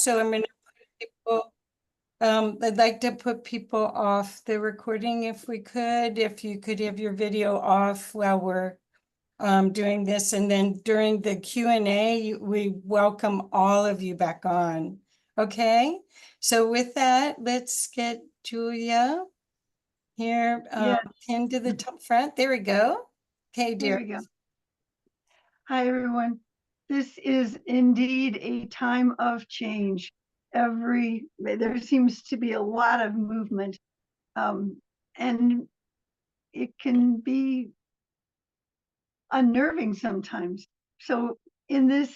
so I'm going to put people, I'd like to put people off the recording if we could, if you could have your video off while we're doing this. And then during the Q&A, we welcome all of you back on. Okay, so with that, let's get Julia here pinned to the top front. There we go. Okay, dear. There we go. Hi, everyone. This is indeed a time of change. There seems to be a lot of movement, and it can be unnerving sometimes. So in this,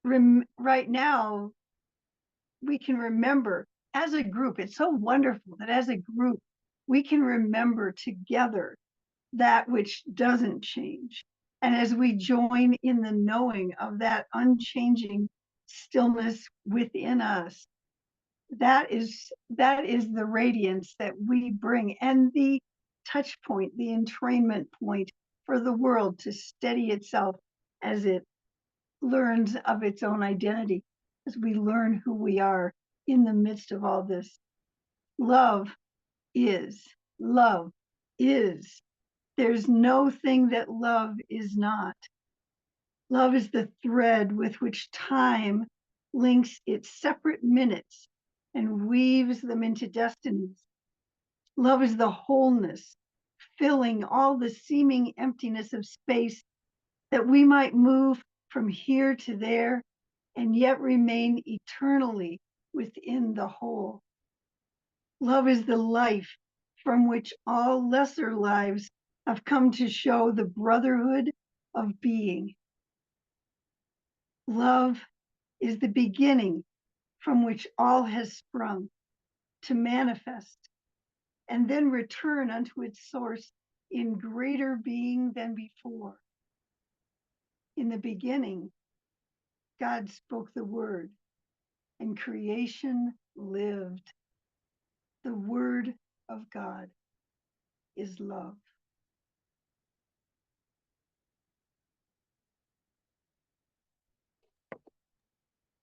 right now, we can remember as a group, it's so wonderful that as a group, we can remember together that which doesn't change. And as we join in the knowing of that unchanging stillness within us, that is the radiance that we bring, and the touch point, the entrainment point for the world to steady itself as it learns of its own identity, as we learn who we are in the midst of all this. Love is, love is. There's no thing that love is not. Love is the thread with which time links its separate minutes and weaves them into destinies. Love is the wholeness, filling all the seeming emptiness of space, that we might move from here to there and yet remain eternally within the whole. Love is the life from which all lesser lives have come to show the brotherhood of being. Love is the beginning from which all has sprung to manifest and then return unto its source in greater being than before. In the beginning, God spoke the word, and creation lived. The word of God is love.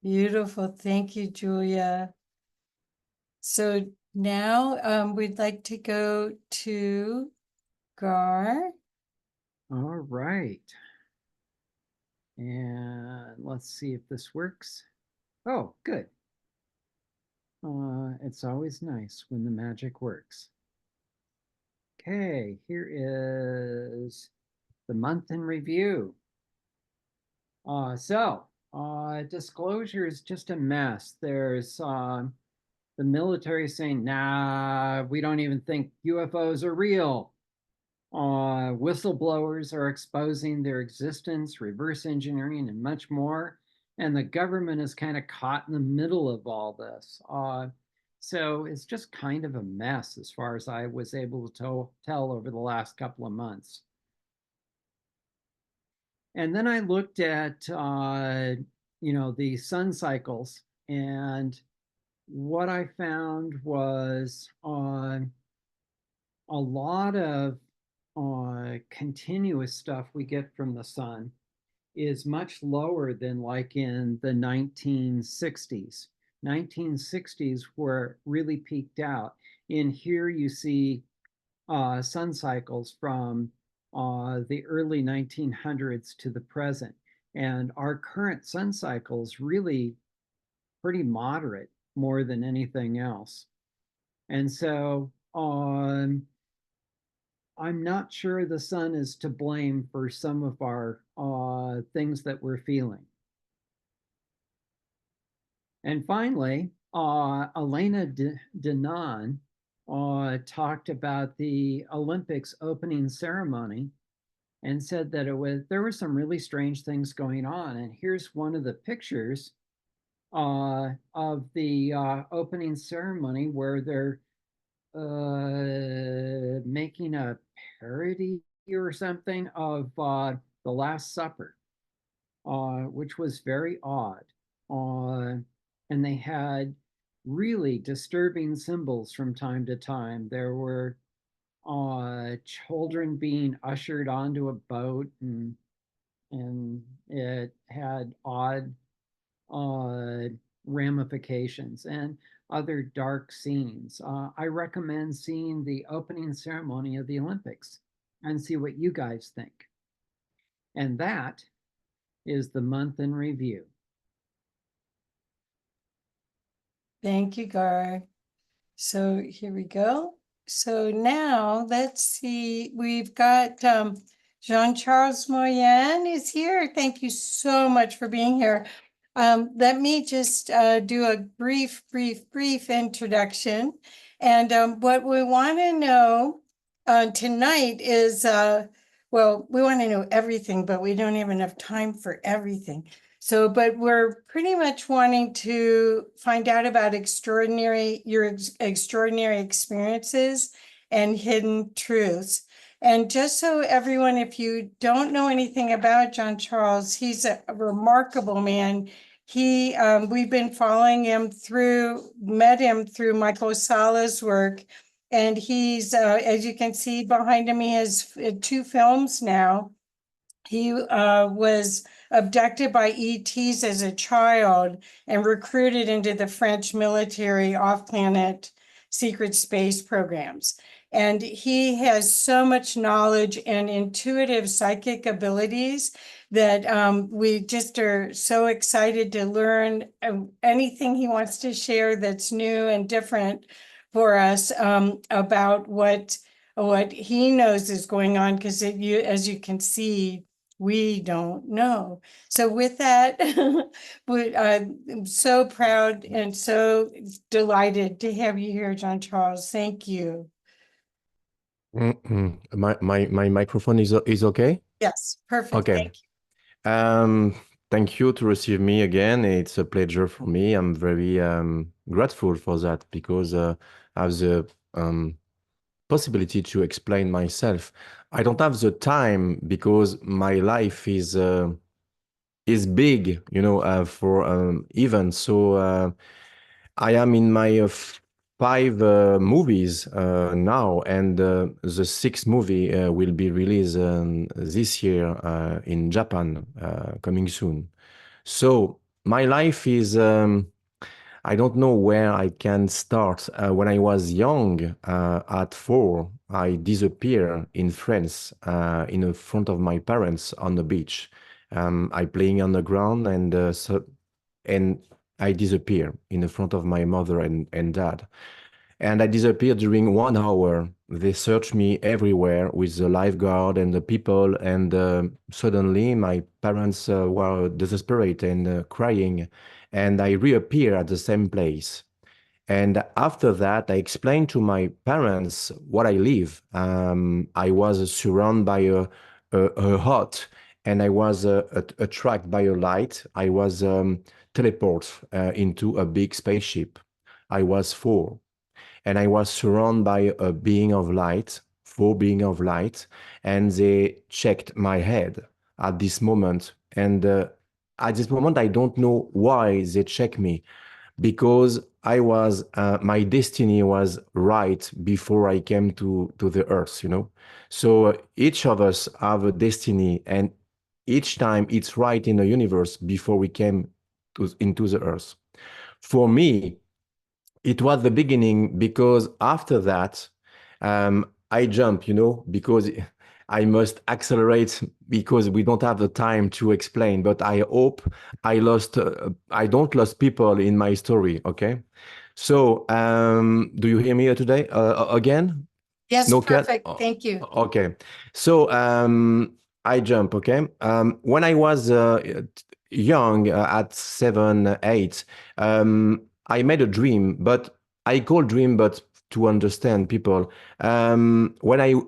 Beautiful. Thank you, Julia. So now we'd like to go to Gar. All right. And let's see if this works. Oh, good. It's always nice when the magic works. Okay, here is the month in review. Disclosure is just a mess. There's the military saying, nah, we don't even think UFOs are real. Whistleblowers are exposing their existence, reverse engineering, and much more. And the government is kind of caught in the middle of all this. So it's just kind of a mess as far as I was able to tell over the last couple of months. And then I looked at, the sun cycles, and what I found was a lot of continuous stuff we get from the sun is much lower than like in the 1960s. 1960s where it really peaked out. In here you see sun cycles from the early 1900s to the present. And our current sun cycle is really pretty moderate more than anything else. And so I'm not sure the sun is to blame for some of our things that we're feeling. And finally, Elena Danan talked about the Olympics opening ceremony and said that there were some really strange things going on. And here's one of the pictures of the opening ceremony where they're making a parody or something of the Last Supper, which was very odd. And they had really disturbing symbols from time to time. There were children being ushered onto a boat, and it had odd ramifications and other dark scenes. I recommend seeing the opening ceremony of the Olympics and see what you guys think. And that is the month in review. Thank you, Gar. So here we go. So now let's see, we've got Jean-Charles Moyen is here. Thank you so much for being here. Let me just do a brief introduction. And what we want to know tonight is, well, we want to know everything, but we don't have enough time for everything. So, but we're pretty much wanting to find out about your extraordinary experiences and hidden truths. And just so everyone, if you don't know anything about Jean-Charles, he's a remarkable man. We've been following him met him through Michael Sala's work. And he's, as you can see behind him, he has 2 films now. He was abducted by ETs as a child and recruited into the French military off-planet secret space programs. And he has so much knowledge and intuitive psychic abilities that we just are so excited to learn anything he wants to share that's new and different for us about what he knows is going on, because as you can see, we don't know. So with that, I'm so proud and so delighted to have you here, Jean-Charles. Thank you. My microphone is okay? Yes, perfect. Okay. Thank you. Thank you to receive me again. It's a pleasure for me. I'm very grateful for that, because I have the possibility to explain myself. I don't have the time because my life is big, you know, for events. So I am in my 5 movies now, and the 6th movie will be released this year in Japan, coming soon. So my life is, I don't know where I can start. When I was young, at 4, I disappeared in France, in the front of my parents on the beach. I playing on the ground, and I disappear in the front of my mother and dad. And I disappeared during 1 hour. They searched me everywhere with the lifeguard and the people. And suddenly my parents were desperate and crying. And I reappear at the same place. And after that, I explained to my parents what I live. I was surrounded by a hut, and I was attracted by a light. I was teleported into a big spaceship. I was 4, and I was surrounded by a being of light, 4 being of light, and they checked my head at this moment. And at this moment, I don't know why they checked me, because I was, my destiny was right before I came to the earth, you know. So each of us have a destiny, and each time it's right in the universe before we came into the earth. For me, it was the beginning, because after that, I jump, you know, because I must accelerate, because we don't have the time to explain. But I hope I don't lose people in my story. Okay. So, do you hear me today again? Yes, No cut? perfect. Thank you. Okay. So, I jump. Okay. When I was young, at 7, 8, I made a dream, but I call dream, but to understand people. When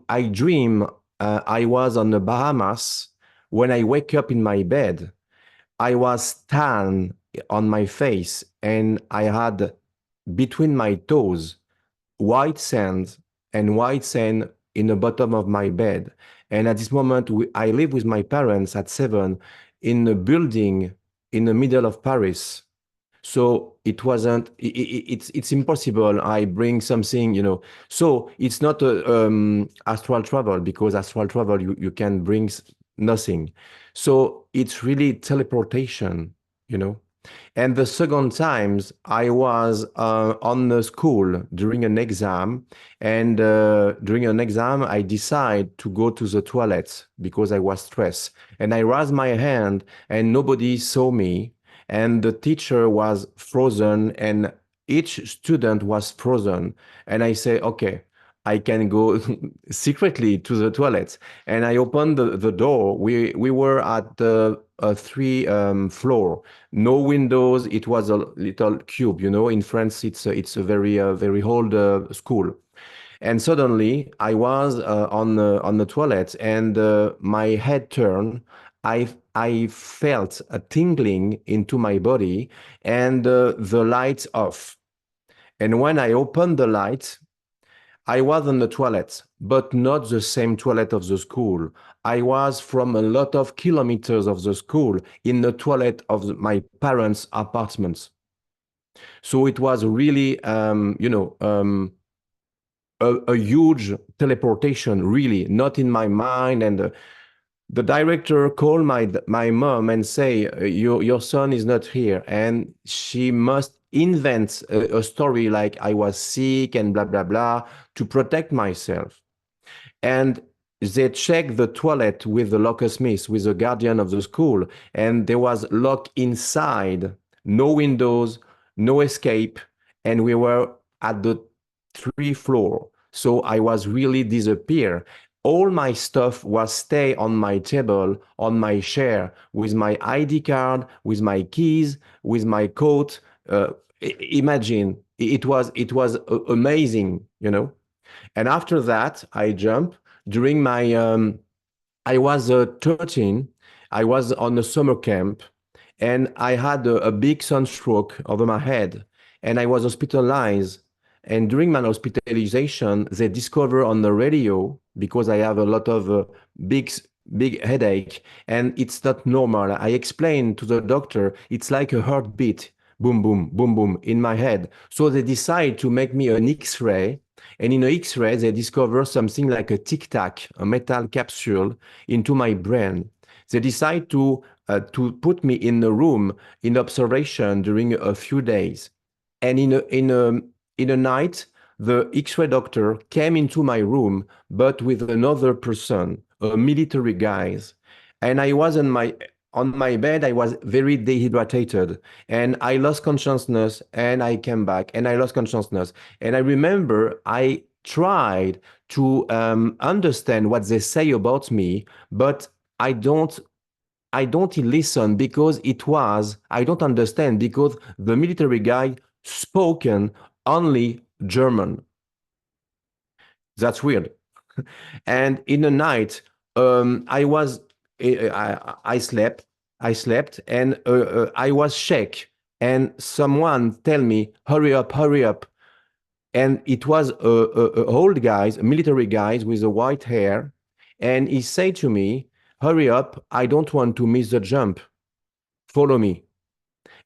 I dream, I was on the Bahamas. When I wake up in my bed, I was tan on my face, and I had between my toes white sand in the bottom of my bed. And at this moment, I live with my parents at 7 in a building in the middle of Paris. So it wasn't, it's impossible. I bring something, you know. So it's not a astral travel, because astral travel, you can bring nothing. So it's really teleportation, you know. And the second times I was on the school during an exam, and during an exam I decided to go to the toilet because I was stressed. And I raised my hand and nobody saw me, and the teacher was frozen and each student was frozen. And I say, okay, I can go secretly to the toilet. And I opened the door. We were at the three floor, no windows. It was a little cube, you know. In France, it's a very old school. And suddenly, I was on the toilet, and my head turned. I felt a tingling into my body, and the lights off. And when I opened the light, I was in the toilet, but not the same toilet of the school. I was from a lot of kilometers of the school in the toilet of my parents' apartments. So it was really, a huge teleportation, really, not in my mind. And the director called my mom and say, your son is not here, and she must invent a story like I was sick and blah blah blah to protect myself. And they checked the toilet with the locksmith, with the guardian of the school, and there was lock inside, no windows, no escape, and we were at the 3rd floor. So I was really disappear. All my stuff was stay on my table, on my chair, with my ID card, with my keys, with my coat. Imagine, it was amazing, you know. And after that, I jumped. During my, I was 13. I was on a summer camp, and I had a big sunstroke over my head, and I was hospitalized. And during my hospitalization, they discover on the radio, because I have a lot of big headache, and it's not normal. I explained to the doctor, it's like a heartbeat, boom, boom, boom, boom, in my head. So they decide to make me an X-ray, and in an X-ray, they discover something like a tic-tac, a metal capsule, into my brain. They decide to put me in a room in observation during a few days. And in a night, the X-ray doctor came into my room, but with another person, a military guy. And I was on my bed. I was very dehydrated, and I lost consciousness, and I came back, and I lost consciousness. And I remember I tried to understand what they say about me, but I don't listen, because I don't understand, because the military guy spoken only German. That's weird. And in the night, I slept, and I was shake, and someone tell me, hurry up, hurry up. And it was a old guys, military guys with a white hair, and he said to me, hurry up, I don't want to miss the jump. Follow me.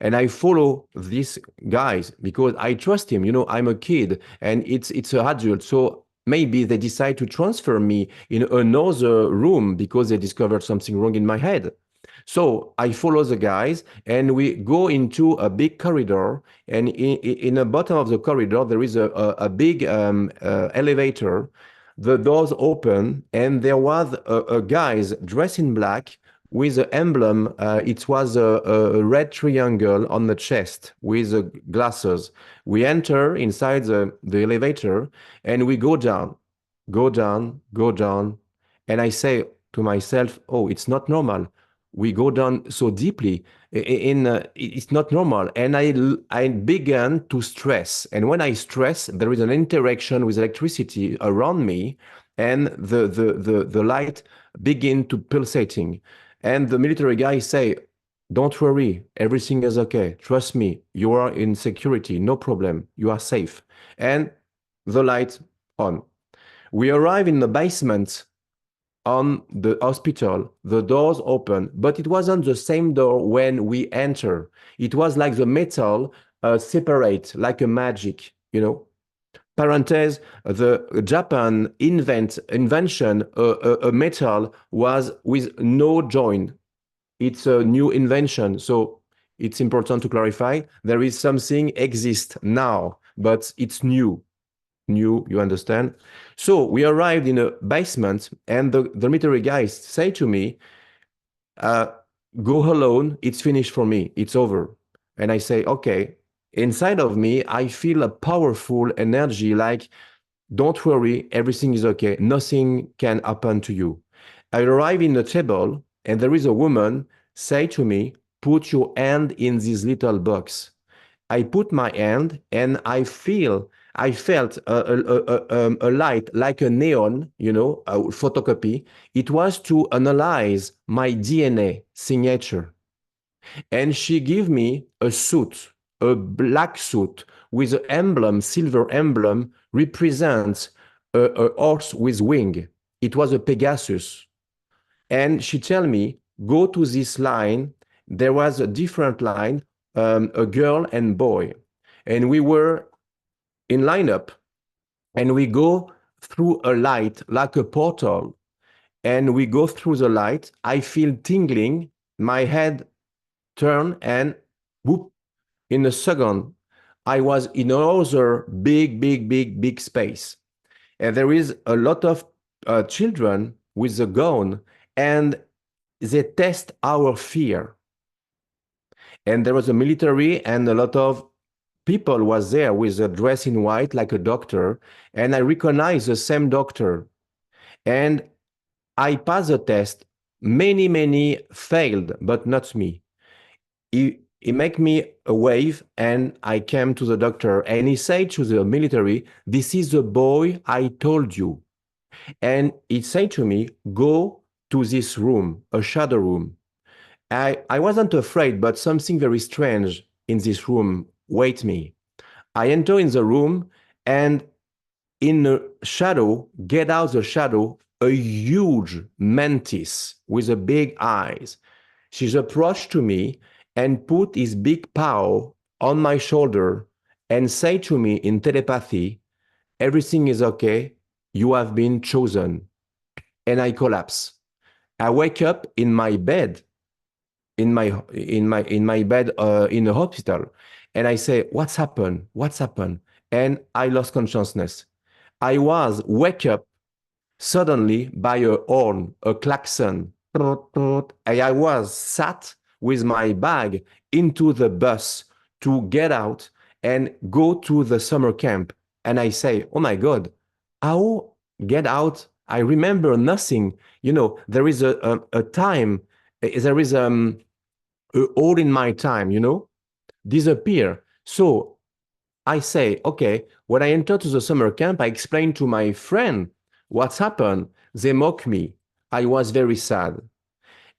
And I follow these guys because I trust him. You know, I'm a kid, and it's an adult. So maybe they decide to transfer me in another room because they discovered something wrong in my head. So I follow the guys, and we go into a big corridor. And in the bottom of the corridor, there is a big elevator. The doors open, and there was a guy dressed in black with an emblem. It was a red triangle on the chest with glasses. We enter inside the elevator, and we go down, go down, go down. And I say to myself, oh, it's not normal. We go down so deeply. It's not normal. And I began to stress. And when I stress, there is an interaction with electricity around me, and the light begin to pulsating. And the military guy say, don't worry, everything is okay. Trust me, you are in security, no problem, you are safe. And the light on. We arrive in the basement on the hospital, the doors open, but it wasn't the same door when we enter. It was like the metal separate, like a magic, you know. Parenthesis, the Japan invention, a metal was with no joint. It's a new invention. So It's important to clarify. There is something exists now, but it's new. New, you understand? So we arrived in a basement, and the dormitory guys say to me, go alone, it's finished for me, it's over. And I say, okay. Inside of me, I feel a powerful energy like, don't worry, everything is okay. Nothing can happen to you. I arrive in the table, and there is a woman say to me, put your hand in this little box. I put my hand, and I felt a light like a neon, you know, a photocopy. It was to analyze my DNA signature. And she gave me a suit, a black suit with an emblem, silver emblem, represents a horse with wing. It was a Pegasus. And she told me, go to this line. There was a different line, a girl and boy. And we were in lineup, and we go through a light like a portal. And we go through the light. I feel tingling, my head turn, and whoop, in a second, I was in another big space. And there is a lot of children with a gun, and they test our fear. And there was a military, and a lot of people was there with a dress in white like a doctor, and I recognized the same doctor. And I passed the test. Many failed, but not me. He made me a wave, and I came to the doctor, and he said to the military, this is the boy I told you. And he said to me, go to this room, a shadow room. I wasn't afraid, but something very strange in this room wait me. I enter in the room, and in the shadow, get out the shadow, a huge mantis with a big eyes. She's approached to me and put his big paw on my shoulder and say to me in telepathy, everything is okay, you have been chosen. And I collapse. I wake up in my bed, in my bed in the hospital, and I say, what's happened? What's happened? And I lost consciousness. I was wake up suddenly by a horn, a klaxon. And I was sat with my bag into the bus to get out and go to the summer camp. And I say, oh my God, how get out? I remember nothing. You know, there is a time, there is a hole in my time, you know, disappear. So I say, okay, when I enter to the summer camp, I explain to my friend what's happened. They mock me. I was very sad.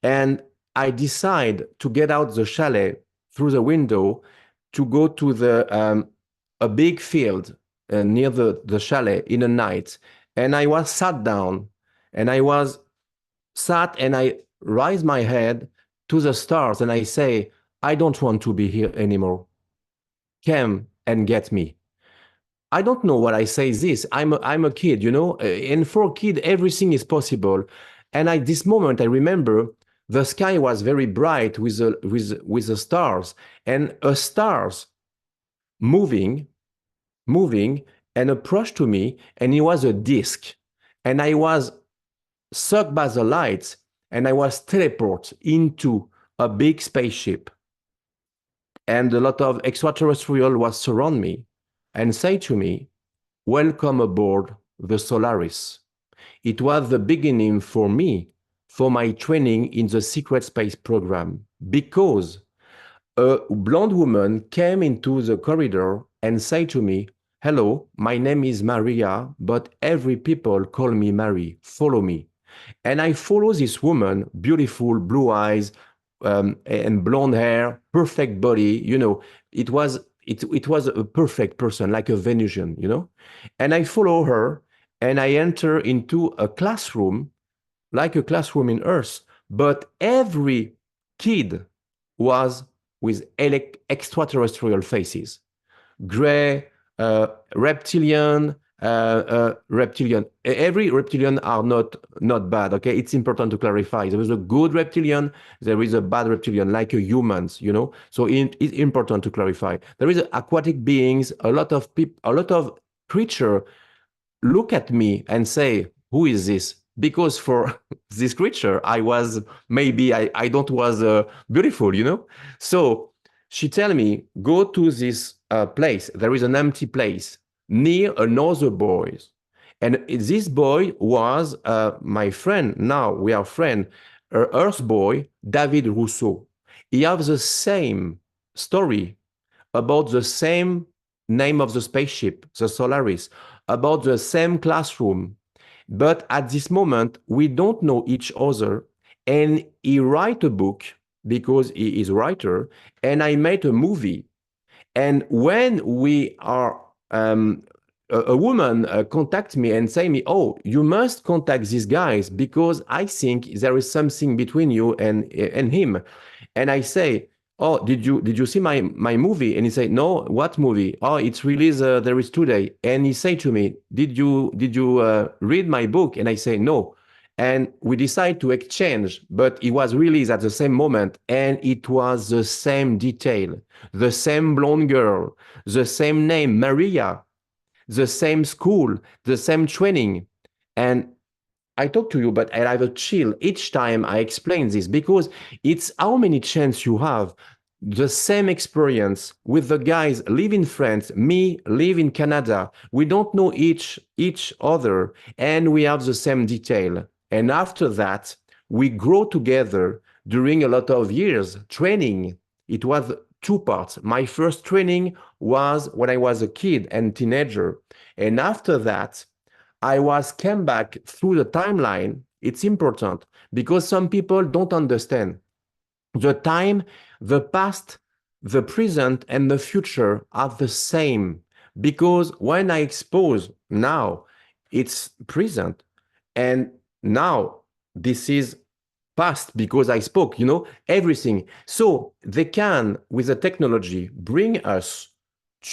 And I decide to get out the chalet through the window to go to the a big field near the chalet in the night. And I was sat down, and I was sat, and I raise my head to the stars, and I say, I don't want to be here anymore. Come and get me. I don't know what I say this. I'm a kid, you know, and for a kid, everything is possible. And at this moment, I remember the sky was very bright with the stars, and stars moving, and approached to me, and it was a disc. And I was sucked by the lights, and I was teleported into a big spaceship. And a lot of extraterrestrial was surround me and say to me, welcome aboard the Solaris. It was the beginning for me, for my training in the secret space program, because a blonde woman came into the corridor and said to me, hello, my name is Maria, but every people call me Mary, follow me. And I follow this woman, beautiful blue eyes, and blonde hair, perfect body, you know, it was a perfect person, like a Venusian, you know. And I follow her, and I enter into a classroom, like a classroom in Earth, but every kid was with extraterrestrial faces, gray, reptilian, reptilian. Every reptilian are not bad. Okay, it's important to clarify. There is a good reptilian, there is a bad reptilian, like humans. You know, so it's important to clarify. There is aquatic beings. A lot of people, a lot of creature look at me and say, "Who is this?" Because for this creature, I was maybe I don't was beautiful. You know, so she tell me, go to this place. There is an empty place near another boy. And this boy was my friend. Now we are friend, Earth boy, David Rousseau. He has the same story about the same name of the spaceship, the Solaris, about the same classroom. But at this moment, we don't know each other. And he write a book because he is a writer, and I made a movie. And when we are, a woman contact me and say me, "Oh, you must contact these guys because I think there is something between you and him." And I say, "Oh, did you see my movie?" And he say, "No, what movie?" "Oh, it's released there is today." And he say to me, did you read my book?" And I say, "No." And we decide to exchange, but it was released at the same moment, and it was the same detail, the same blonde girl, the same name, Maria, the same school, the same training. And I talk to you, but I have a chill each time I explain this, because it's how many chance you have the same experience with the guys live in France, me live in Canada. We don't know each other, and we have the same detail. And after that, we grow together during a lot of years training. It was two parts. My first training was when I was a kid and teenager. And after that, I came back through the timeline. It's important because some people don't understand. The time, the past, the present, and the future are the same. Because when I expose now, it's present. And now this is past because I spoke, everything. So they can, with the technology, bring us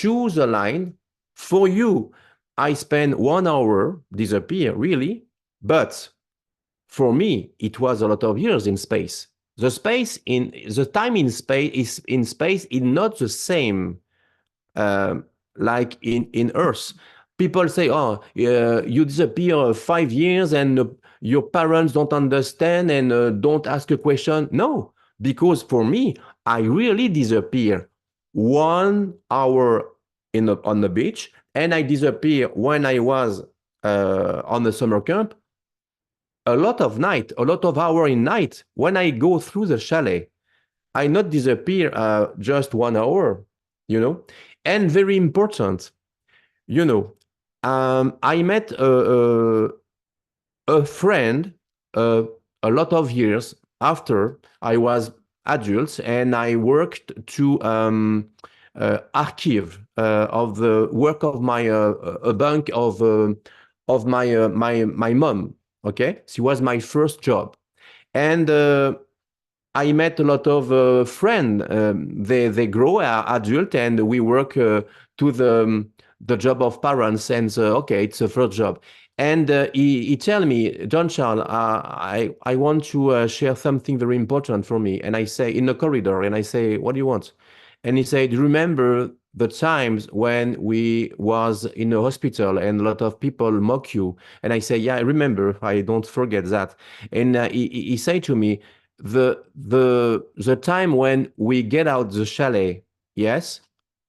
to the line. For you, I spend 1 hour, disappear, really. But for me, it was a lot of years in space. The time in space is not the same like in Earth. People say, "Oh, you disappear 5 years and your parents don't understand and don't ask a question." No, because for me, I really disappear 1 hour on the beach, and I disappear when I was on the summer camp. A lot of hour in night. When I go through the chalet, I not disappear just 1 hour, And very important, I met a friend a lot of years after I was adult, and I worked to archive of the work of my a bank of my mom. Okay, she was my first job, and I met a lot of friends. They grow adult, and we work to the job of parents. And okay, it's a first job. And he tell me, "Jean-Charles, I want to share something very important for me." And I say, in the corridor, and I say, "What do you want?" And he said, "Remember the times when we was in a hospital and a lot of people mock you?" And I say, "Yeah, I remember. I don't forget that." And he said to me, the time when we get out the chalet, yes,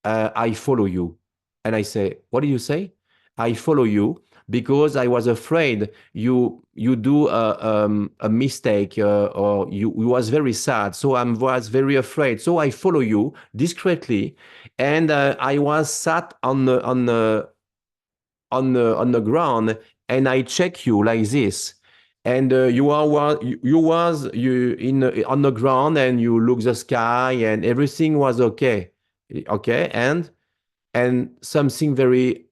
I follow you." And I say, "What do you say?" "I follow you because I was afraid you do a mistake or you was very sad. So I was very afraid. So I follow you discreetly, and I was sat on the ground, and I check you like this." And you was on the ground, and you look the sky, and everything was okay. Okay, and something very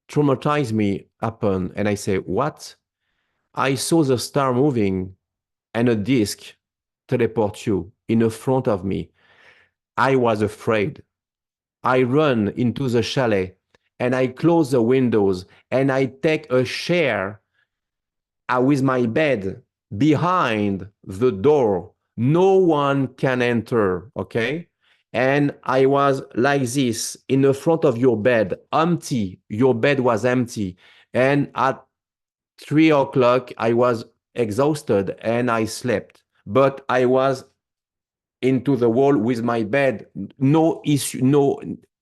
traumatized me happened, and I say, "What?" "I saw the star moving, and a disc teleport you in the front of me." I was afraid. I run into the chalet, and I close the windows and I take a chair with my bed behind the door. No one can enter, okay? And I was like this in the front of your bed, empty. Your bed was empty. And at 3 o'clock, I was exhausted and I slept. But I was into the wall with my bed. No issue, no,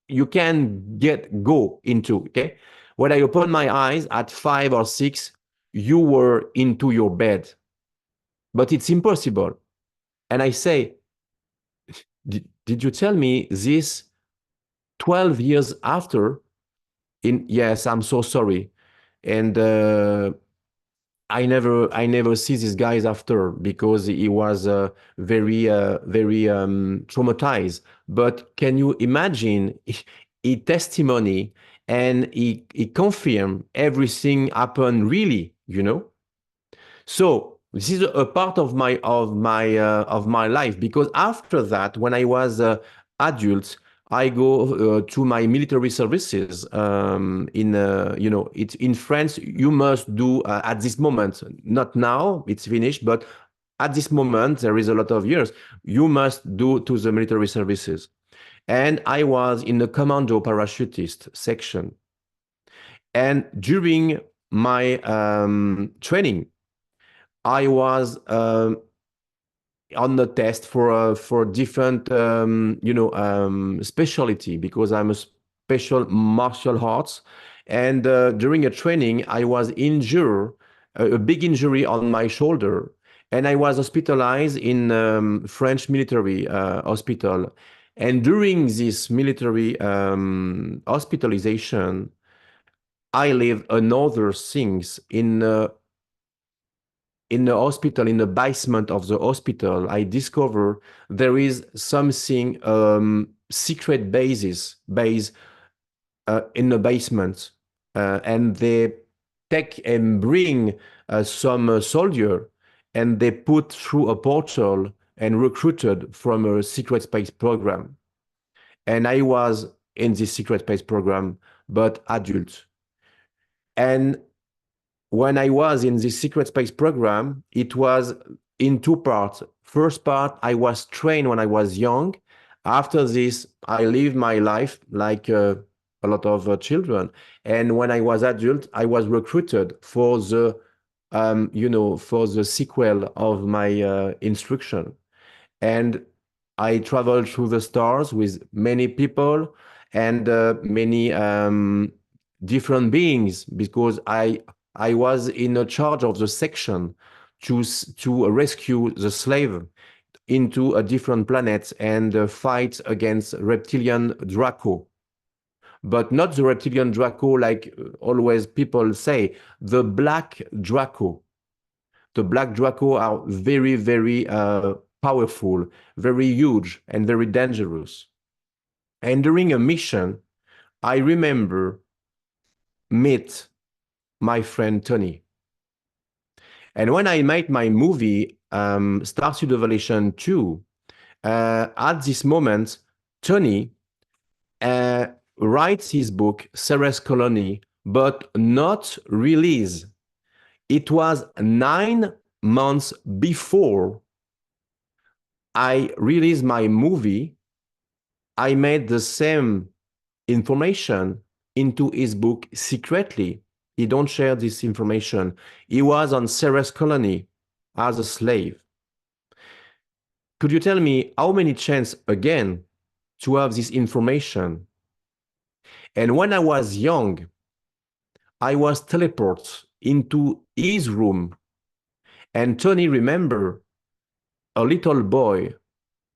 you can go into, okay? When I opened my eyes at 5 or 6, you were into your bed. But it's impossible. And I say, did you tell me this 12 years after? Yes, I'm so sorry. And I never see these guys after, because he was very traumatized. But can you imagine, he testimony and he confirmed everything happened really, you know? So this is a part of my life, because after that, when I was adult, I go to my military services. It's in France. You must do at this moment, not now, it's finished, but at this moment, there is a lot of years, you must do to the military services. And I was in the commando parachutist section. And during my training, I was on the test for different specialty, because I'm a special martial arts. And during a training, I was injured, a big injury on my shoulder, and I was hospitalized in French military hospital. And during this military hospitalization, I lived another things in the hospital, in the basement of the hospital. I discover there is something, secret base in the basement, and they take and bring some soldier, and they put through a portal and recruited from a secret space program. And I was in this secret space program, but adult. And when I was in this secret space program, it was in two parts. First part, I was trained when I was young. After this, I lived my life like a lot of children. And when I was adult, I was recruited for the, for the sequel of my instruction. And I traveled through the stars with many people and many different beings, because I was in charge of the section to rescue the slave into a different planet and fight against reptilian Draco. But not the reptilian Draco like always people say, the black Draco. The black Draco are very, very powerful, very huge, and very dangerous. And during a mission, I remember meet my friend Tony. And when I made my movie, Starsuit Evolution 2, at this moment, Tony writes his book, Ceres Colony, but not release. It was 9 months before I released my movie. I made the same information into his book secretly. He don't share this information. He was on Ceres Colony as a slave. Could you tell me how many chance again to have this information? And when I was young, I was teleported into his room. And Tony remember a little boy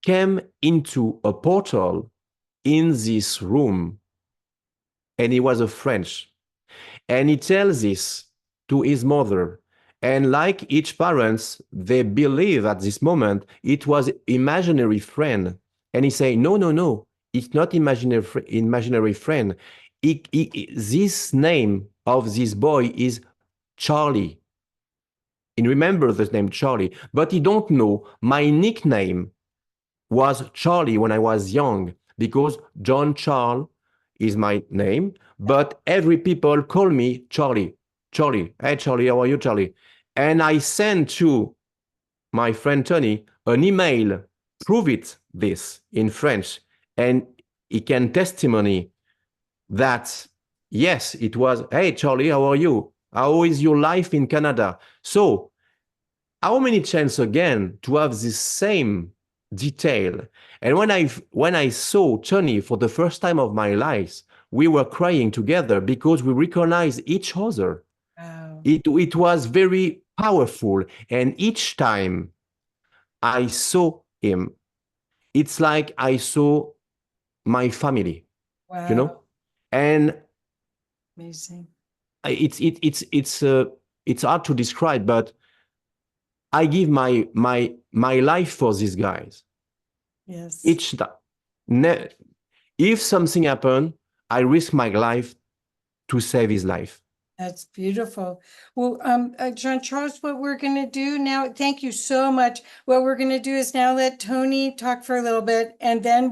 came into a portal in this room, and he was a French. And he tells this to his mother. And like each parents, they believe at this moment it was imaginary friend. And he say, no, no, no, it's not imaginary friend. This name of this boy is Charlie. And remember the name Charlie, but he don't know my nickname was Charlie when I was young, because Jean-Charles is my name, but every people call me Charlie. Charlie. Hey, Charlie, how are you, Charlie? And I sent to my friend Tony an email, prove it this in French, and he can testimony that, yes, it was, hey, Charlie, how are you? How is your life in Canada? So how many chance again to have this same detail? And when I saw Tony for the first time of my life, we were crying together because we recognized each other. Wow. It was very powerful. And each time I saw him, it's like I saw my family, Wow. you know? And Amazing. it's hard to describe, but I give my life for these guys. Yes. Each time, if something happened, I risk my life to save his life. That's beautiful. Well, Jean-Charles, what we're going to do now, thank you so much. What we're going to do is now let Tony talk for a little bit, and then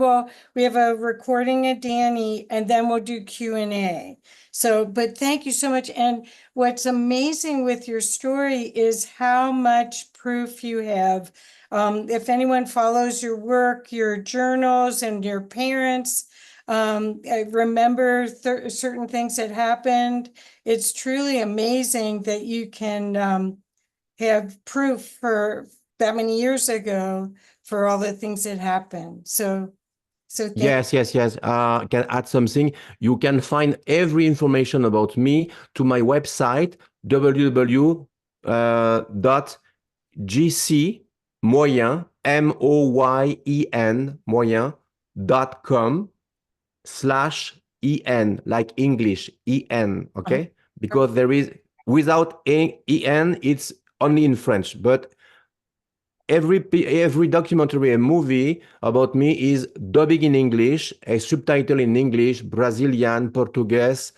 we have a recording of Dani, and then we'll do Q&A. So, but thank you so much. And what's amazing with your story is how much proof you have. If anyone follows your work, your journals, and your parents, I remember certain things that happened. It's truly amazing that you can have proof for that many years ago for all the things that happened. So thank Yes. Can add something. You can find every information about me to my website, www.gcmoyen, moyen, moyen.com/en, like English, en, okay? Because there is, without en, it's only in French, but every documentary and movie about me is dubbing in English, a subtitle in English, Brazilian, Portuguese,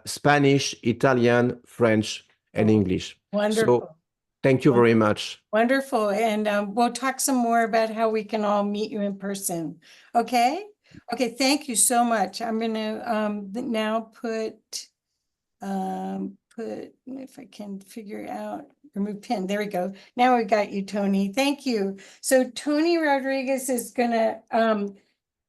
Spanish, Italian, French, and English. Wonderful. So thank you very much. Wonderful. And we'll talk some more about how we can all meet you in person. Okay? Okay, thank you so much. I'm going to now put, if I can figure out, remove pin. There we go. Now we got you, Tony. Thank you. So Tony Rodrigues is going to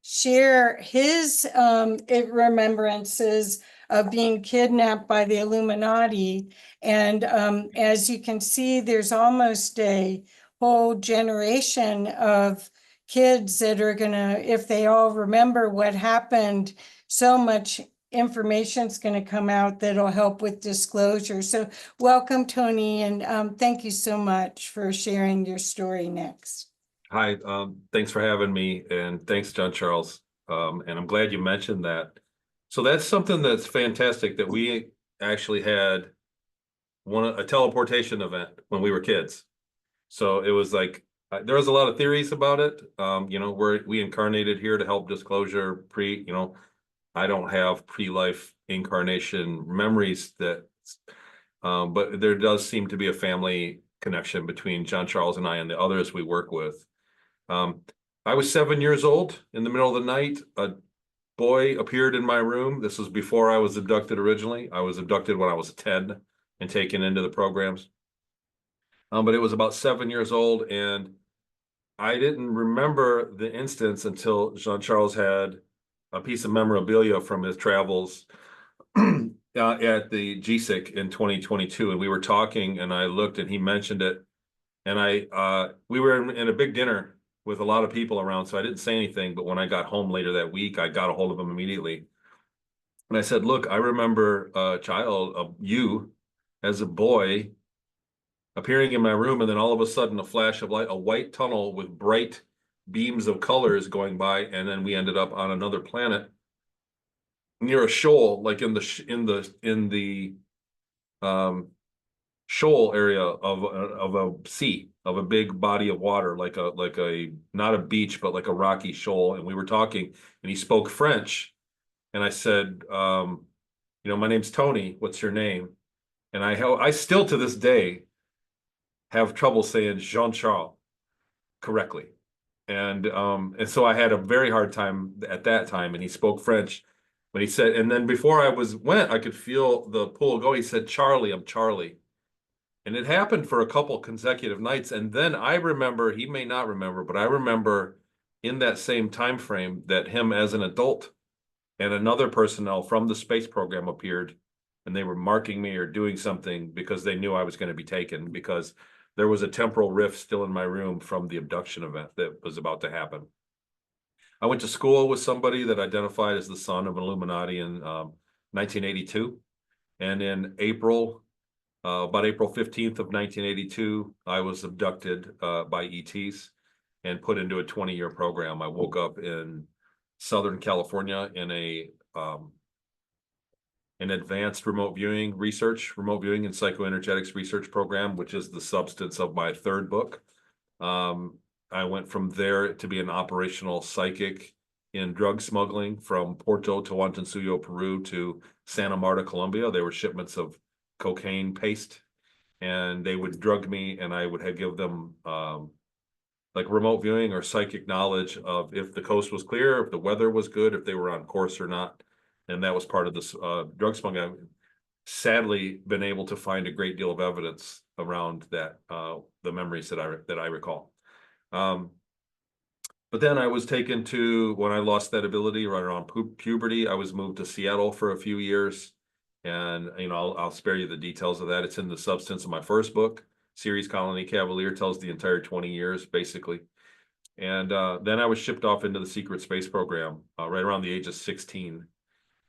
share his remembrances of being kidnapped by the Illuminati. And as you can see, there's almost a whole generation of kids that are gonna, if they all remember what happened, so much information's gonna come out that'll help with disclosure. So welcome, Tony, and thank you so much for sharing your story next. Hi, thanks for having me, and thanks, Jean-Charles. And I'm glad you mentioned that. So that's something that's fantastic, that we actually had a teleportation event when we were kids. So it was like, there was a lot of theories about it. You know, we incarnated here to help disclosure I don't have pre-life incarnation memories that, but there does seem to be a family connection between Jean-Charles and I and the others we work with. I was 7 years old. In the middle of the night, a boy appeared in my room. This was before I was abducted originally. I was abducted when I was 10 and taken into the programs. But it was about 7 years old, and I didn't remember the instance until Jean-Charles had a piece of memorabilia from his travels at the GSIC in 2022, and we were talking, and I looked, and he mentioned it, and we were in a big dinner with a lot of people around, so I didn't say anything. But when I got home later that week, I got a hold of him immediately, and I said, "Look, I remember a child of you as a boy appearing in my room, and then all of a sudden a flash of light, a white tunnel with bright beams of colors going by, and then we ended up on another planet near a shoal, like in the shoal area of a sea, of a big body of water, like a not a beach, but like a rocky shoal." And we were talking, and he spoke French, and I said, "My name's Tony. What's your name?" And I still to this day have trouble saying Jean-Charles correctly. And so I had a very hard time at that time, and he spoke French. When he said, and then before I went, I could feel the pool go. He said, "Charlie, I'm Charlie." And it happened for a couple consecutive nights. And then I remember, he may not remember, but I remember in that same time frame that him as an adult and another personnel from the space program appeared, and they were marking me or doing something because they knew I was going to be taken, because there was a temporal rift still in my room from the abduction event that was about to happen. I went to school with somebody that identified as the son of an Illuminati in 1982. And in April, about April 15th of 1982, I was abducted by ETs and put into a 20-year program. I woke up in Southern California in an advanced remote viewing and psychoenergetics research program, which is the substance of my third book. I went from there to be an operational psychic in drug smuggling from Porto to Huantansuyo, Peru to Santa Marta, Colombia. They were shipments of cocaine paste, and they would drug me, and I would give them like remote viewing or psychic knowledge of if the coast was clear, if the weather was good, if they were on course or not. And that was part of this drug smuggling. I've sadly been able to find a great deal of evidence around that, the memories that I recall. But then I was taken to, when I lost that ability right around puberty, I was moved to Seattle for a few years. And, you know, I'll spare you the details of that. It's in the substance of my first book. Series Colony Cavalier tells the entire 20 years, basically. And then I was shipped off into the secret space program right around the age of 16.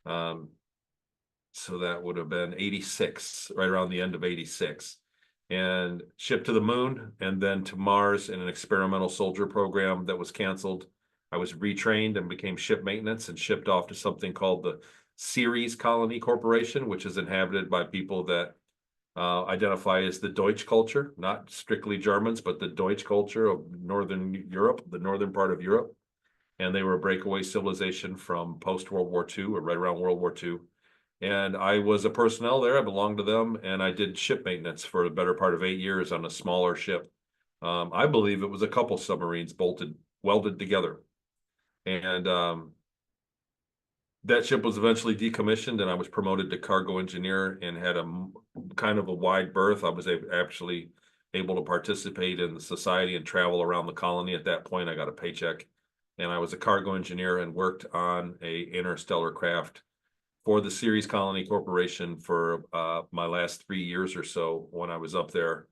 So that would have been 86, right around the end of 86. And shipped to the moon and then to Mars in an experimental soldier program that was canceled. I was retrained and became ship maintenance and shipped off to something called the Series Colony Corporation, which is inhabited by people that identify as the Deutsch culture, not strictly Germans, but the Deutsch culture of Northern Europe, the northern part of Europe. And they were a breakaway civilization from post-World War II or right around World War II. And I was a personnel there. I belonged to them, and I did ship maintenance for the better part of 8 years on a smaller ship. I believe it was a couple submarines welded together. And that ship was eventually decommissioned, and I was promoted to cargo engineer and had a kind of a wide berth. I was actually able to participate in the society and travel around the colony. At that point, I got a paycheck, and I was a cargo engineer and worked on a interstellar craft for the Series Colony Corporation for my last 3 years or so when I was up there.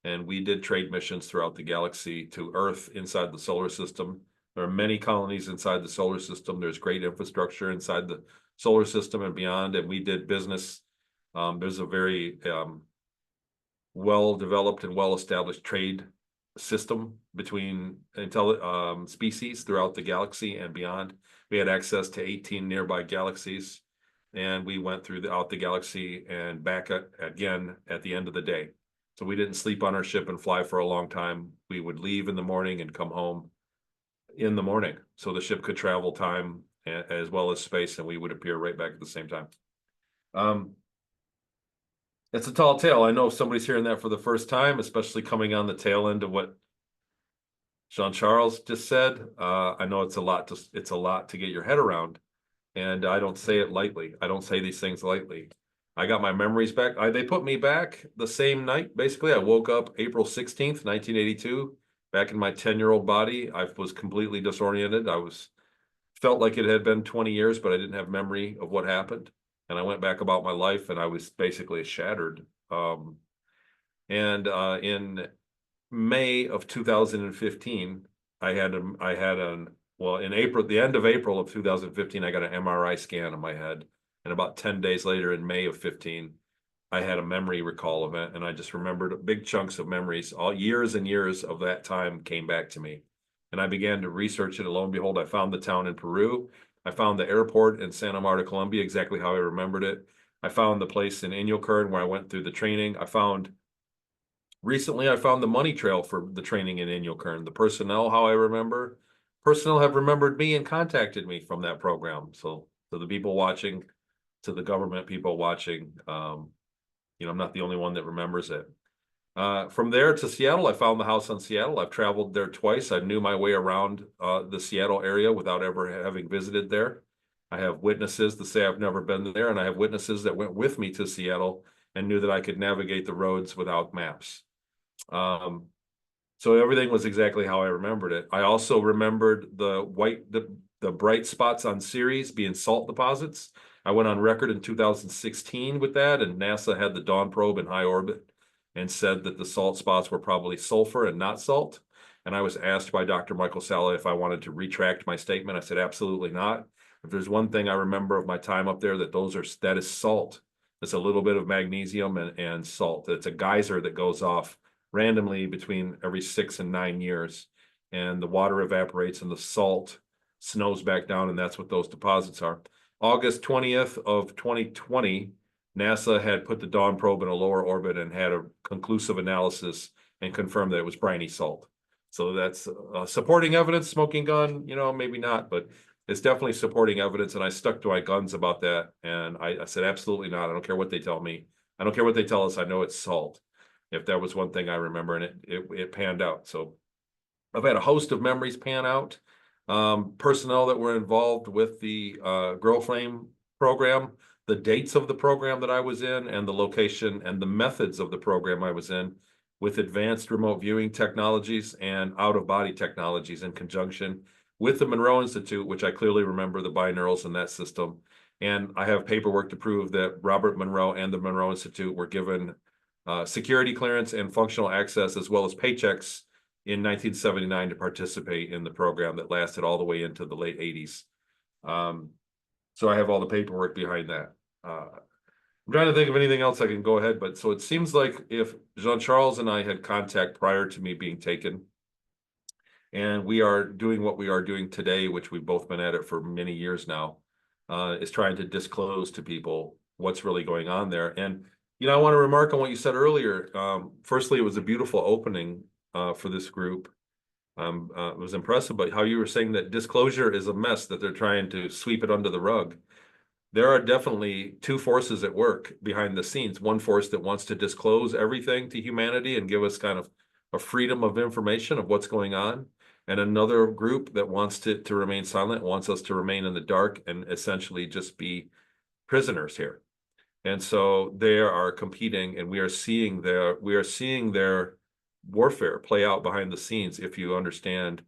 And we did trade missions throughout the galaxy to Earth inside the solar system. There are many colonies inside the solar system. There's great infrastructure inside the solar system and beyond. And we did business. There's a very well-developed and well-established trade system between species throughout the galaxy and beyond. We had access to 18 nearby galaxies. And we went throughout the galaxy and back again at the end of the day. So we didn't sleep on our ship and fly for a long time. We would leave in the morning and come home in the morning. So the ship could travel time as well as space, and we would appear right back at the same time. It's a tall tale. I know if somebody's hearing that for the first time, especially coming on the tail end of what Jean-Charles just said. I know it's a lot to get your head around. And I don't say it lightly. I don't say these things lightly. I got my memories back. They put me back the same night. Basically, I woke up April 16th, 1982, back in my 10-year-old body. I was completely disoriented. Felt like it had been 20 years, but I didn't have memory of what happened. And I went back about my life, and I was basically shattered. In May of 2015, in April, the end of April of 2015, I got an MRI scan on my head. And about 10 days later, in May of 15, I had a memory recall event. And I just remembered big chunks of memories. All years and years of that time came back to me. And I began to research it. And lo and behold, I found the town in Peru. I found the airport in Santa Marta, Colombia, exactly how I remembered it. I found the place in Inyokern where I went through the training. Recently, I found the money trail for the training in Inyokern. The personnel, how I remember. Personnel have remembered me and contacted me from that program. So to the people watching, to the government people watching, I'm not the only one that remembers it. From there to Seattle, I found the house on Seattle. I've traveled there twice. I knew my way around the Seattle area without ever having visited there. I have witnesses that say I've never been there, and I have witnesses that went with me to Seattle and knew that I could navigate the roads without maps. So everything was exactly how I remembered it. I also remembered the bright spots on Ceres being salt deposits. I went on record in 2016 with that, and NASA had the Dawn probe in high orbit and said that the salt spots were probably sulfur and not salt. And I was asked by Dr. Michael Salla if I wanted to retract my statement. I said, absolutely not. If there's one thing I remember of my time up there, that is salt. It's a little bit of magnesium and salt. It's a geyser that goes off randomly between every 6 and 9 years. And the water evaporates and the salt snows back down, and that's what those deposits are. August 20th of 2020, NASA had put the Dawn probe in a lower orbit and had a conclusive analysis and confirmed that it was briny salt. So that's supporting evidence, smoking gun, maybe not, but it's definitely supporting evidence. And I stuck to my guns about that. And I said, absolutely not. I don't care what they tell me. I don't care what they tell us. I know it's salt. If that was one thing I remember, and it panned out. So I've had a host of memories pan out. Personnel that were involved with the Grow Flame program, the dates of the program that I was in, and the location and the methods of the program I was in, with advanced remote viewing technologies and out-of-body technologies in conjunction with the Monroe Institute, which I clearly remember the binaurals in that system. And I have paperwork to prove that Robert Monroe and the Monroe Institute were given security clearance and functional access, as well as paychecks in 1979 to participate in the program that lasted all the way into the late 80s. So I have all the paperwork behind that. I'm trying to think of anything else I can go ahead, but so it seems like if Jean-Charles and I had contact prior to me being taken, and we are doing what we are doing today, which we've both been at it for many years now, is trying to disclose to people what's really going on there. And, I want to remark on what you said earlier. Firstly, it was a beautiful opening for this group. It was impressive, but how you were saying that disclosure is a mess, that they're trying to sweep it under the rug. There are definitely two forces at work behind the scenes. One force that wants to disclose everything to humanity and give us kind of a freedom of information of what's going on. And another group that wants to remain silent, wants us to remain in the dark and essentially just be prisoners here. And so they are competing, and we are seeing their warfare play out behind the scenes, if you understand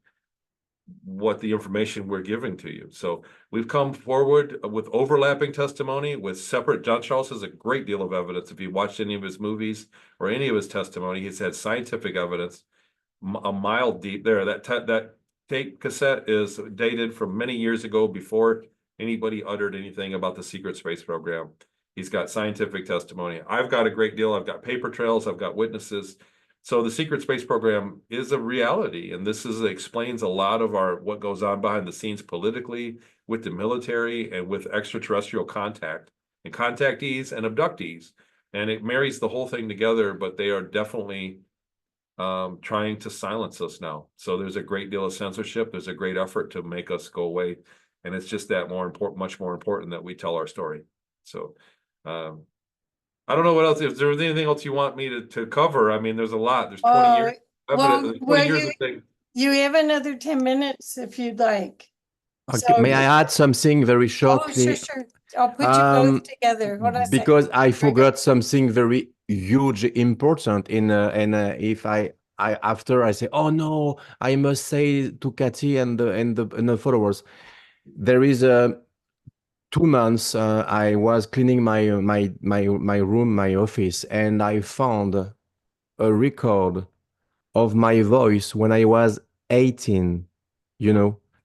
what the information we're giving to you. So we've come forward with overlapping testimony, with separate. Jean-Charles has a great deal of evidence. If you watched any of his movies or any of his testimony, he's had scientific evidence a mile deep there. That tape cassette is dated from many years ago, before anybody uttered anything about the secret space program. He's got scientific testimony. I've got a great deal. I've got paper trails. I've got witnesses. So the secret space program is a reality, and this explains a lot of what goes on behind the scenes politically, with the military, and with extraterrestrial contact and contactees and abductees. And it marries the whole thing together, but they are definitely trying to silence us now. So there's a great deal of censorship. There's a great effort to make us go away. And it's just that much more important that we tell our story. So I don't know what else. If there's anything else you want me to cover, I mean, there's a lot. There's 20 years. Well, 20 years of things. You have another 10 minutes if you'd like. Okay, So- may I add something very shortly? Oh, sure. I'll put you both together. Hold on a second. Because I forgot something very huge, important if I after I say, oh no, I must say to Kathy and the followers, there is 2 months I was cleaning my room, my office, and I found a record of my voice when I was 18.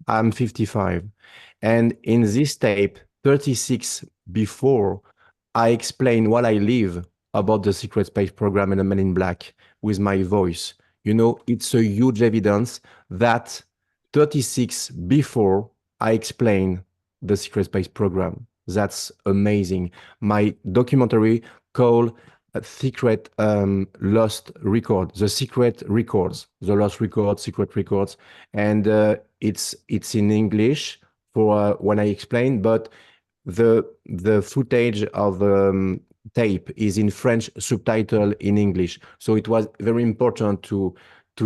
I'm 55, and in this tape 36 before, I explain what I live about the secret space program and the Men in Black with my voice. It's a huge evidence that 36 before I explain the secret space program. That's amazing. My documentary called Secret Lost Record, the secret records, the lost records, secret records, and it's in English for when I explain, but the footage of tape is in French, subtitle in English. So it was very important to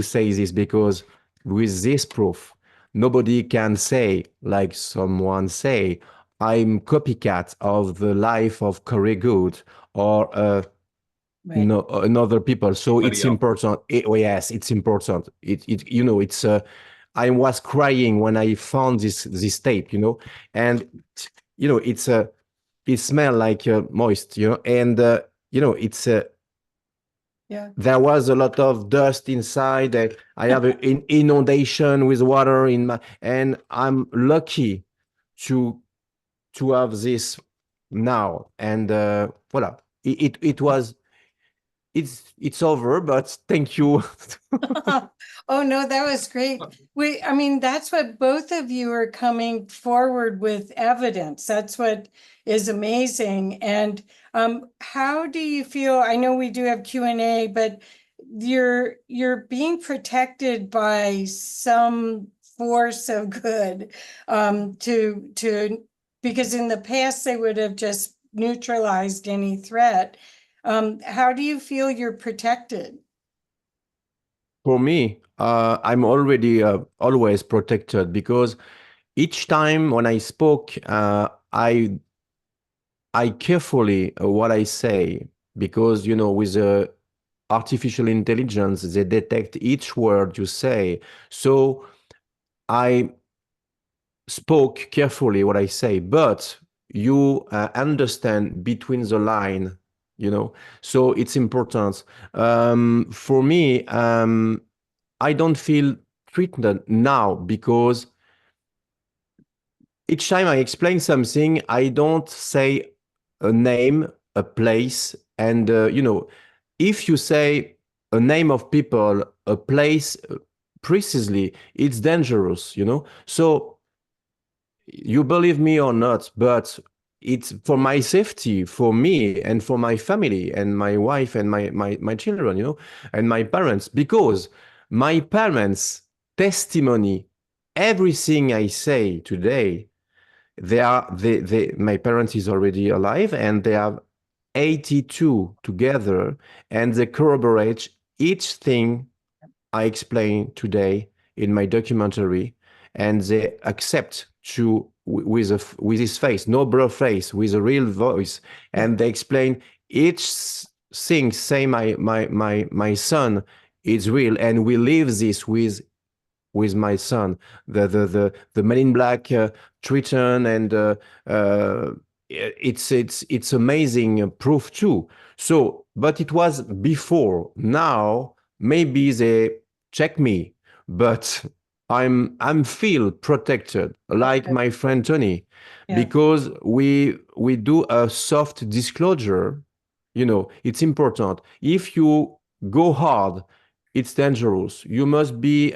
say this, because with this proof, nobody can say, like someone say, I'm copycat of the life of Corey Good or Right. no another people. So Somebody it's else. important. Oh yes, it's important. It you know it's I was crying when I found this tape, you know, and you know it's it smell like moist, you know, and you know it's Yeah. there was a lot of dust inside. I have an inundation with water in my, and I'm lucky to have this now. And voila, it was it's over. But thank you. Oh, no, that was great. I mean, that's what both of you are coming forward with evidence. That's what is amazing. And how do you feel? I know we do have Q&A, but you're being protected by some force of good because in the past they would have just neutralized any threat. How do you feel you're protected? For me, I'm already always protected because each time when I spoke, I carefully what I say, because you know with artificial intelligence they detect each word you say. So I spoke carefully what I say, but you understand between the line, you know. So it's important. For me, I don't feel threatened now because each time I explain something, I don't say a name, a place, and you know, if you say a name of people, a place precisely, it's dangerous, you know. So you believe me or not, but it's for my safety, for me and for my family and my wife and my children, you know, and my parents, because my parents' testimony, everything I say today, my parents is already alive and they have 82 together, and they corroborate each thing I explain today in my documentary, and they accept to with his face, no blur face, with a real voice, and they explain each thing. Say my son is real, and we live this with my son. The Men in Black Triton, and it's amazing proof too. So, but it was before. Now maybe they check me, but I'm feel protected, like Okay. my friend Tony, Yeah. because we do a soft disclosure. You know, it's important. If you go hard, it's dangerous. You must be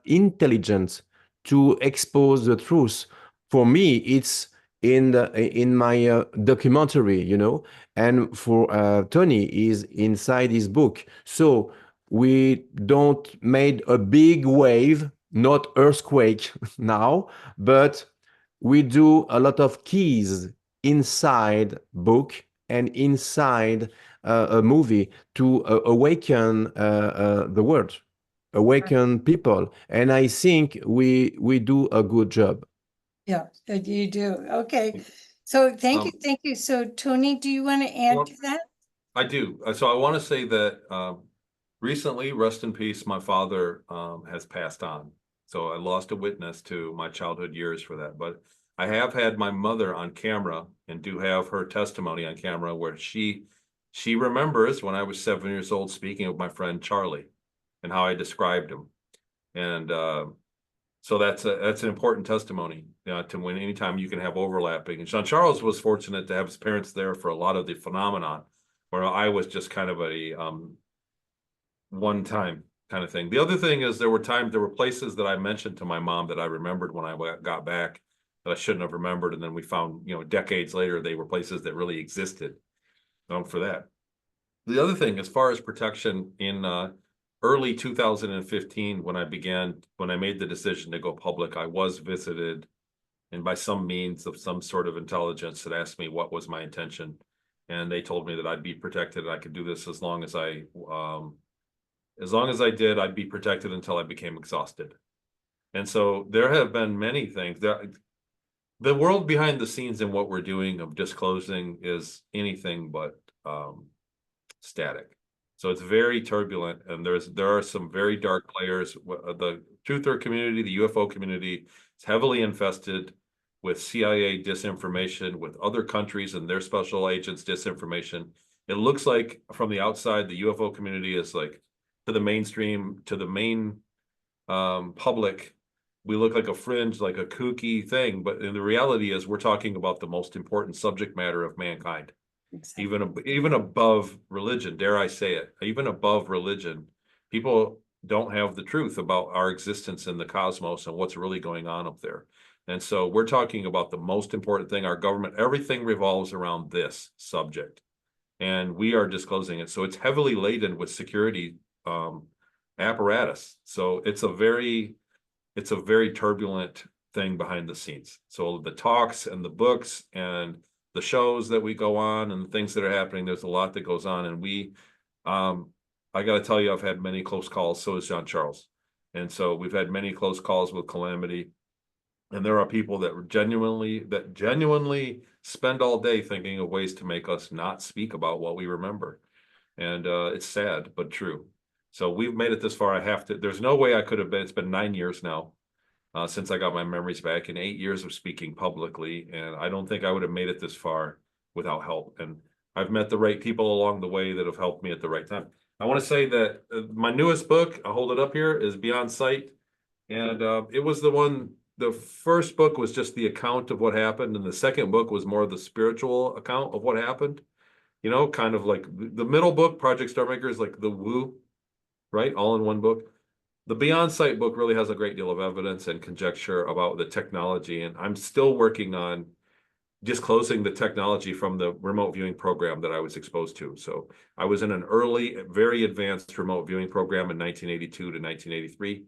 intelligent to expose the truth. For me, it's in my documentary, you know, and for Tony is inside his book. So we don't made a big wave, not earthquake now, but we do a lot of keys inside book and inside a movie to awaken the world, awaken people, and I think we do a good job. Yeah, you do. Okay. So thank you. Um, Thank you. So Tony, do you want to add well, to that? I do. So I want to say that recently, rest in peace, my father has passed on. So I lost a witness to my childhood years for that. But I have had my mother on camera and do have her testimony on camera where she remembers when I was 7 years old speaking of my friend Charlie and how I described him. And so that's an important testimony to when anytime you can have overlapping. And Jean-Charles was fortunate to have his parents there for a lot of the phenomenon, where I was just kind of a one time kind of thing. The other thing is there were places that I mentioned to my mom that I remembered when I got back that I shouldn't have remembered, and then we found, you know, decades later they were places that really existed for that. The other thing, as far as protection, in early 2015, when I made the decision to go public, I was visited, and by some means of some sort of intelligence that asked me what was my intention. And they told me that I'd be protected. I could do this as long as I did, I'd be protected until I became exhausted. And so there have been many things that the world behind the scenes and what we're doing of disclosing is anything but static. So it's very turbulent, and there are some very dark players. The truther community, the UFO community, is heavily infested with CIA disinformation, with other countries and their special agents disinformation. It looks like from the outside, the UFO community is like to the mainstream, to the main public. We look like a fringe, like a kooky thing, but in the reality is we're talking about the most important subject matter of mankind. Exactly. Even above religion, dare I say it, even above religion, people don't have the truth about our existence in the cosmos and what's really going on up there. And so we're talking about the most important thing, our government, everything revolves around this subject. And we are disclosing it. So it's heavily laden with security apparatus. So it's a very turbulent thing behind the scenes. So the talks and the books and the shows that we go on and the things that are happening, there's a lot that goes on. And I got to tell you, I've had many close calls. So has Jean-Charles. And so we've had many close calls with Calamity. And there are people that genuinely spend all day thinking of ways to make us not speak about what we remember. And it's sad, but true. So we've made it this far. There's no way I could have been. It's been 9 years now since I got my memories back, and 8 years of speaking publicly. And I don't think I would have made it this far without help. And I've met the right people along the way that have helped me at the right time. I want to say that my newest book, I'll hold it up here, is Beyond Sight. And it was the first book was just the account of what happened. And the second book was more of the spiritual account of what happened. You know, kind of like the middle book, Project Starmaker, is like the woo, right? All in one book. The Beyond Sight book really has a great deal of evidence and conjecture about the technology. And I'm still working on disclosing the technology from the remote viewing program that I was exposed to. So I was in an early, very advanced remote viewing program in 1982 to 1983.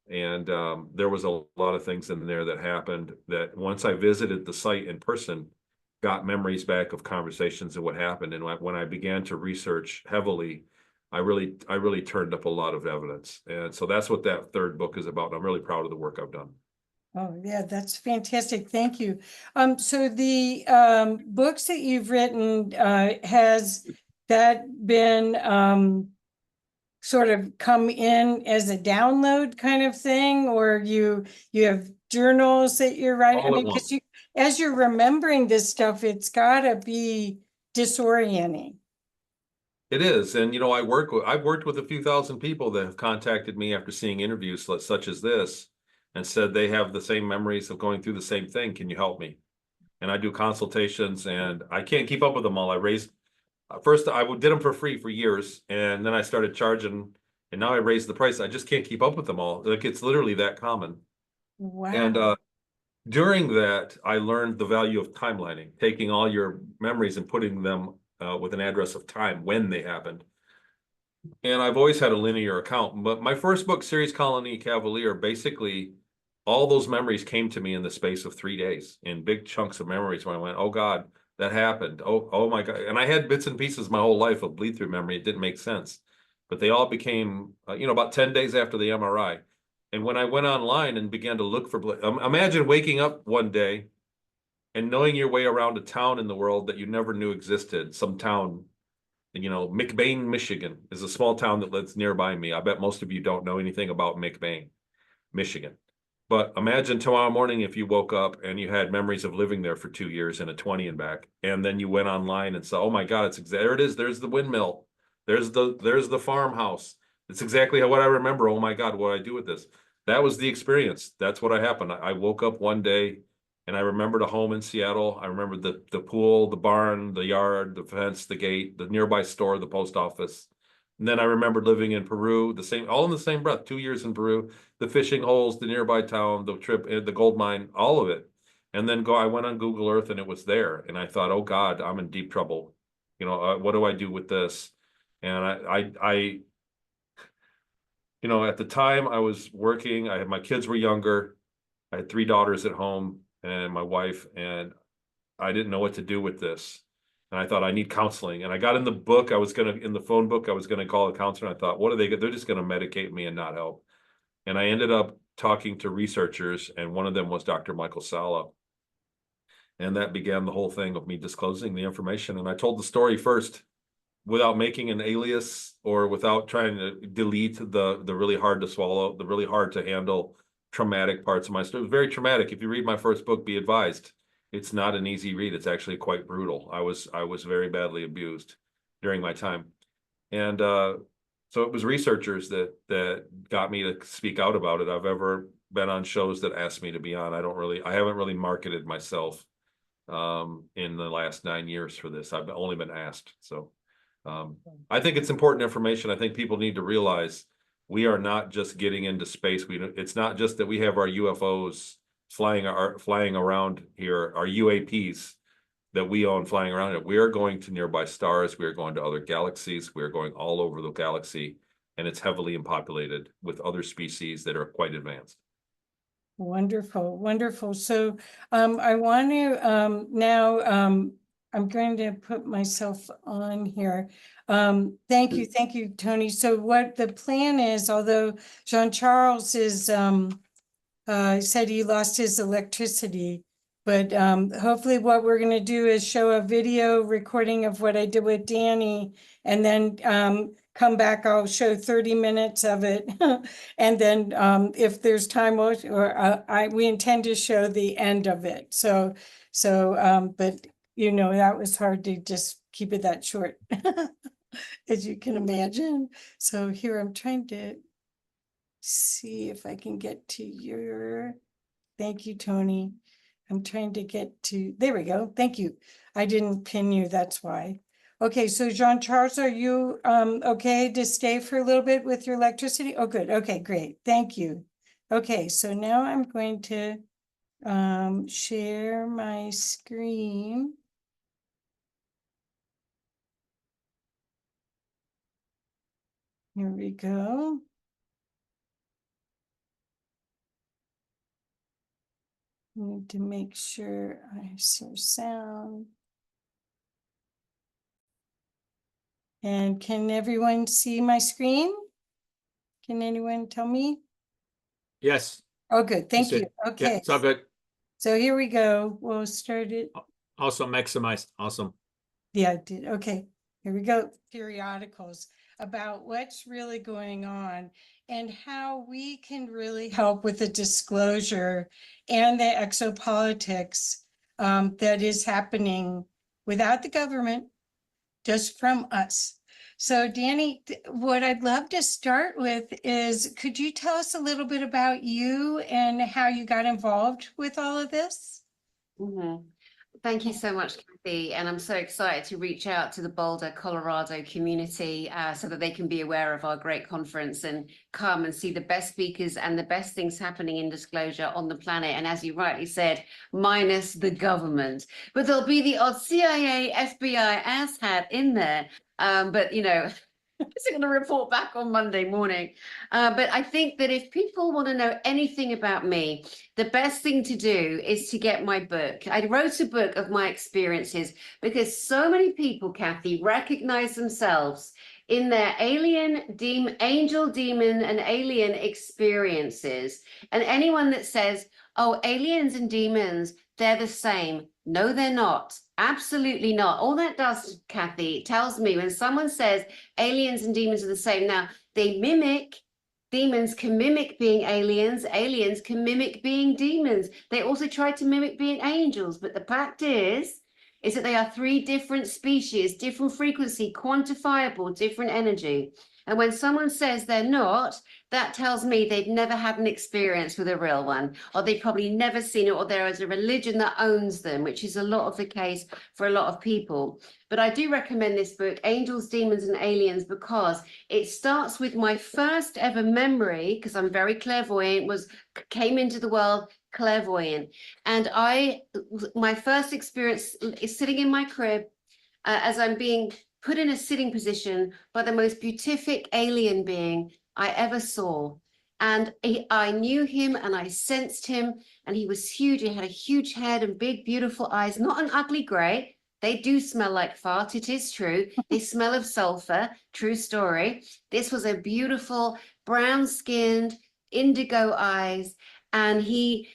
And there was a lot of things in there that happened that once I visited the site in person, got memories back of conversations and what happened. And when I began to research heavily, I really turned up a lot of evidence. And so that's what that third book is about. I'm really proud of the work I've done. Oh, yeah, that's fantastic. Thank you. So the books that you've written, has that been sort of come in as a download kind of thing, or you have journals that you're writing? All I at mean, because once. as you're remembering this stuff, it's gotta be disorienting. It is. And, you know, I've worked with a few thousand people that have contacted me after seeing interviews such as this and said they have the same memories of going through the same thing. Can you help me? And I do consultations, and I can't keep up with them all. First, I did them for free for years, and then I started charging, and now I raised the price. I just can't keep up with them all. Like, it's literally that common. Wow. And during that, I learned the value of timelining, taking all your memories and putting them with an address of time when they happened. And I've always had a linear account, but my first book, Series Colony Cavalier, basically all those memories came to me in the space of 3 days in big chunks of memories where I went, oh God, that happened. Oh my God. And I had bits and pieces my whole life of bleed through memory. It didn't make sense, but they all became, about 10 days after the MRI. And when I went online and began to look for, imagine waking up one day and knowing your way around a town in the world that you never knew existed. Some town, McBain, Michigan is a small town that lives nearby me. I bet most of you don't know anything about McBain, Michigan. But imagine tomorrow morning if you woke up and you had memories of living there for 2 years in a 20 and back, and then you went online and saw, oh my God, there it is. There's the windmill. There's the farmhouse. It's exactly what I remember. Oh my God, what do I do with this? That was the experience. That's what happened. I woke up one day and I remembered a home in Seattle. I remembered the pool, the barn, the yard, the fence, the gate, the nearby store, the post office. And then I remembered living in Peru, all in the same breath, 2 years in Peru, the fishing holes, the nearby town, the trip, the gold mine, all of it. And then I went on Google Earth and it was there. And I thought, oh God, I'm in deep trouble. What do I do with this? And I at the time I was working, my kids were younger. I had 3 daughters at home and my wife, and I didn't know what to do with this. And I thought, I need counseling. And I got in the book, in the phone book, I was going to call a counselor. And I thought, they're just going to medicate me and not help. And I ended up talking to researchers, and one of them was Dr. Michael Sala. And that began the whole thing of me disclosing the information. And I told the story first without making an alias or without trying to delete the really hard to swallow, the really hard to handle traumatic parts of my story. It was very traumatic. If you read my first book, be advised, it's not an easy read. It's actually quite brutal. I was very badly abused during my time. And so it was researchers that got me to speak out about it. I've ever been on shows that asked me to be on. I haven't really marketed myself in the last 9 years for this. I've only been asked. So I think it's important information. I think people need to realize we are not just getting into space. It's not just that we have our UFOs flying around here, our UAPs that we own flying around it. We are going to nearby stars. We are going to other galaxies. We are going all over the galaxy, and it's heavily populated with other species that are quite advanced. Wonderful, wonderful. So I want to now, I'm going to put myself on here. Thank you, Tony. So what the plan is, although Jean-Charles is said he lost his electricity, but hopefully what we're going to do is show a video recording of what I did with Dani, and then come back, I'll show 30 minutes of it. And then if there's time, we intend to show the end of it. So, but you know, that was hard to just keep it that short, as you can imagine. So here I'm trying to see if I can get to your, thank you, Tony. I'm trying to get to, there we go. Thank you. I didn't pin you, that's why. Okay, so Jean-Charles, are you okay to stay for a little bit with your electricity? Oh, good. Okay, great. Thank you. Okay, so now I'm going to share my screen. Here we go. Need to make sure I see sound. And can everyone see my screen? Can anyone tell me? Yes. Oh, good. Thank That's you. it. Yeah, Okay. it's all good. So here we go. We'll start it. Also maximized. Awesome. Yeah, I did. Okay. Here we go. Periodicals about what's really going on and how we can really help with the disclosure and the exopolitics that is happening without the government, just from us. So Dani, what I'd love to start with is, could you tell us a little bit about you and how you got involved with all of this? Thank you so much, Kathy. And I'm so excited to reach out to the Boulder, Colorado community so that they can be aware of our great conference and come and see the best speakers and the best things happening in disclosure on the planet. And as you rightly said, minus the government. But there'll be the odd CIA, FBI asshat in there. But, you know, is going to report back on Monday morning. But I think that if people want to know anything about me, the best thing to do is to get my book. I wrote a book of my experiences because so many people, Kathy, recognize themselves in their angel, demon, and alien experiences. And anyone that says, oh, aliens and demons, they're the same. No, they're not. Absolutely not. All that does, Kathy, tells me when someone says aliens and demons are the same. Now, they mimic, demons can mimic being aliens. Aliens can mimic being demons. They also try to mimic being angels. But the fact is that they are three different species, different frequency, quantifiable, different energy. And when someone says they're not, that tells me they've never had an experience with a real one, or they've probably never seen it, or there is a religion that owns them, which is a lot of the case for a lot of people. But I do recommend this book, Angels, Demons, and Aliens, because it starts with my first ever memory, because I'm very clairvoyant, came into the world clairvoyant. And my first experience is sitting in my crib as I'm being put in a sitting position by the most beatific alien being I ever saw. And I knew him and I sensed him, and he was huge. He had a huge head and big, beautiful eyes, not an ugly gray. They do smell like fart. It is true. They smell of sulfur. True story. This was a beautiful brown skinned indigo eyes. And he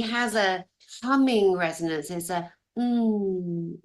has a humming resonance. It's a And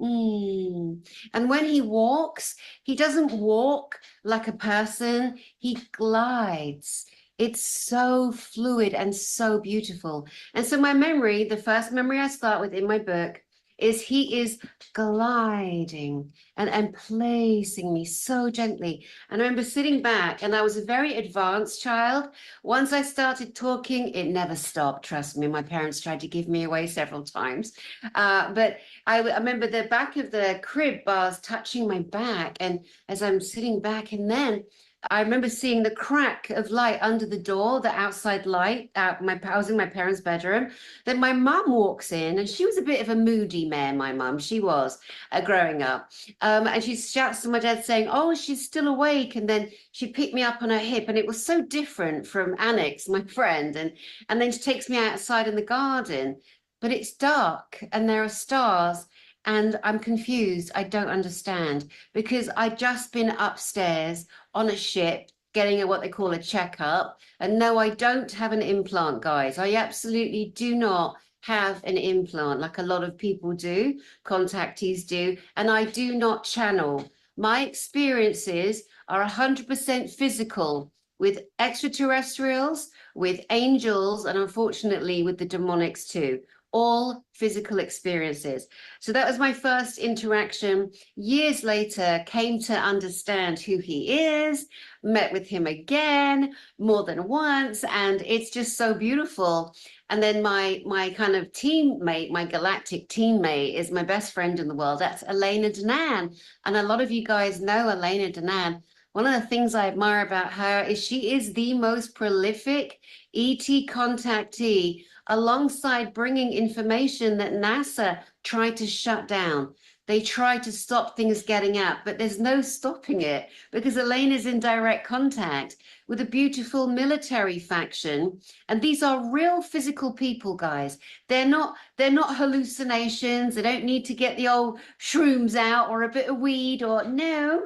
when he walks, he doesn't walk like a person, he glides. It's so fluid and so beautiful. And so my memory, the first memory I start with in my book is he is gliding and placing me so gently. And I remember sitting back, and I was a very advanced child. Once I started talking, it never stopped. Trust me, my parents tried to give me away several times. But I remember the back of the crib bars touching my back. And as I'm sitting back, and then I remember seeing the crack of light under the door, the outside light. I was in my parents' bedroom. Then my mum walks in, and she was a bit of a moody man, my mum. She was growing up. And she shouts to my dad saying, oh, she's still awake. And then she picked me up on her hip. And it was so different from Annex, my friend. And then she takes me outside in the garden. But it's dark and there are stars. And I'm confused. I don't understand, because I'd just been upstairs on a ship getting what they call a checkup. And no, I don't have an implant, guys. I absolutely do not have an implant like a lot of people do, contactees do, and I do not channel. My experiences are 100% physical with extraterrestrials, with angels, and unfortunately with the demonics too. All physical experiences. So that was my first interaction. Years later, came to understand who he is, met with him again more than once, and it's just so beautiful. And then my kind of teammate, my galactic teammate, is my best friend in the world. That's Elena Danan. And a lot of you guys know Elena Danan. One of the things I admire about her is she is the most prolific ET contactee, alongside bringing information that NASA tried to shut down. They tried to stop things getting out, but there's no stopping it, because Elaine is in direct contact with a beautiful military faction. And these are real physical people, guys. They're not hallucinations. They don't need to get the old shrooms out or a bit of weed, or no,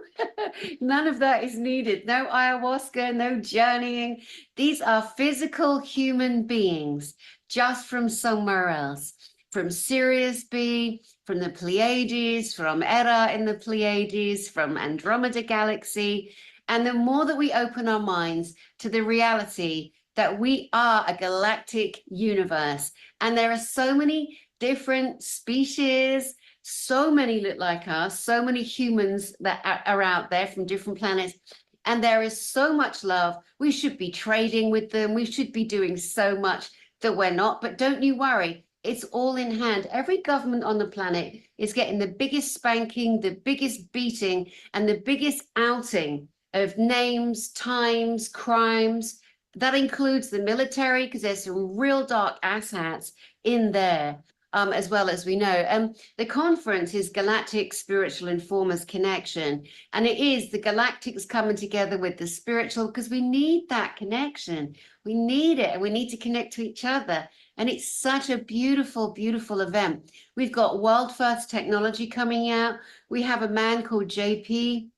none of that is needed. No ayahuasca, no journeying. These are physical human beings, just from somewhere else, from Sirius B, from the Pleiades, from Era in the Pleiades, from Andromeda Galaxy. And the more that we open our minds to the reality that we are a galactic universe, and there are so many different species, so many look like us, so many humans that are out there from different planets, and there is so much love. We should be trading with them. We should be doing so much that we're not, but don't you worry, it's all in hand. Every government on the planet is getting the biggest spanking, the biggest beating, and the biggest outing of names, times, crimes. That includes the military, because there's some real dark asshats in there, as well, as we know. The conference is Galactic Spiritual Informers Connection, and it is the galactics coming together with the spiritual, because we need that connection. We need it, and we need to connect to each other. And it's such a beautiful, beautiful event. We've got world first technology coming out. We have a man called JP.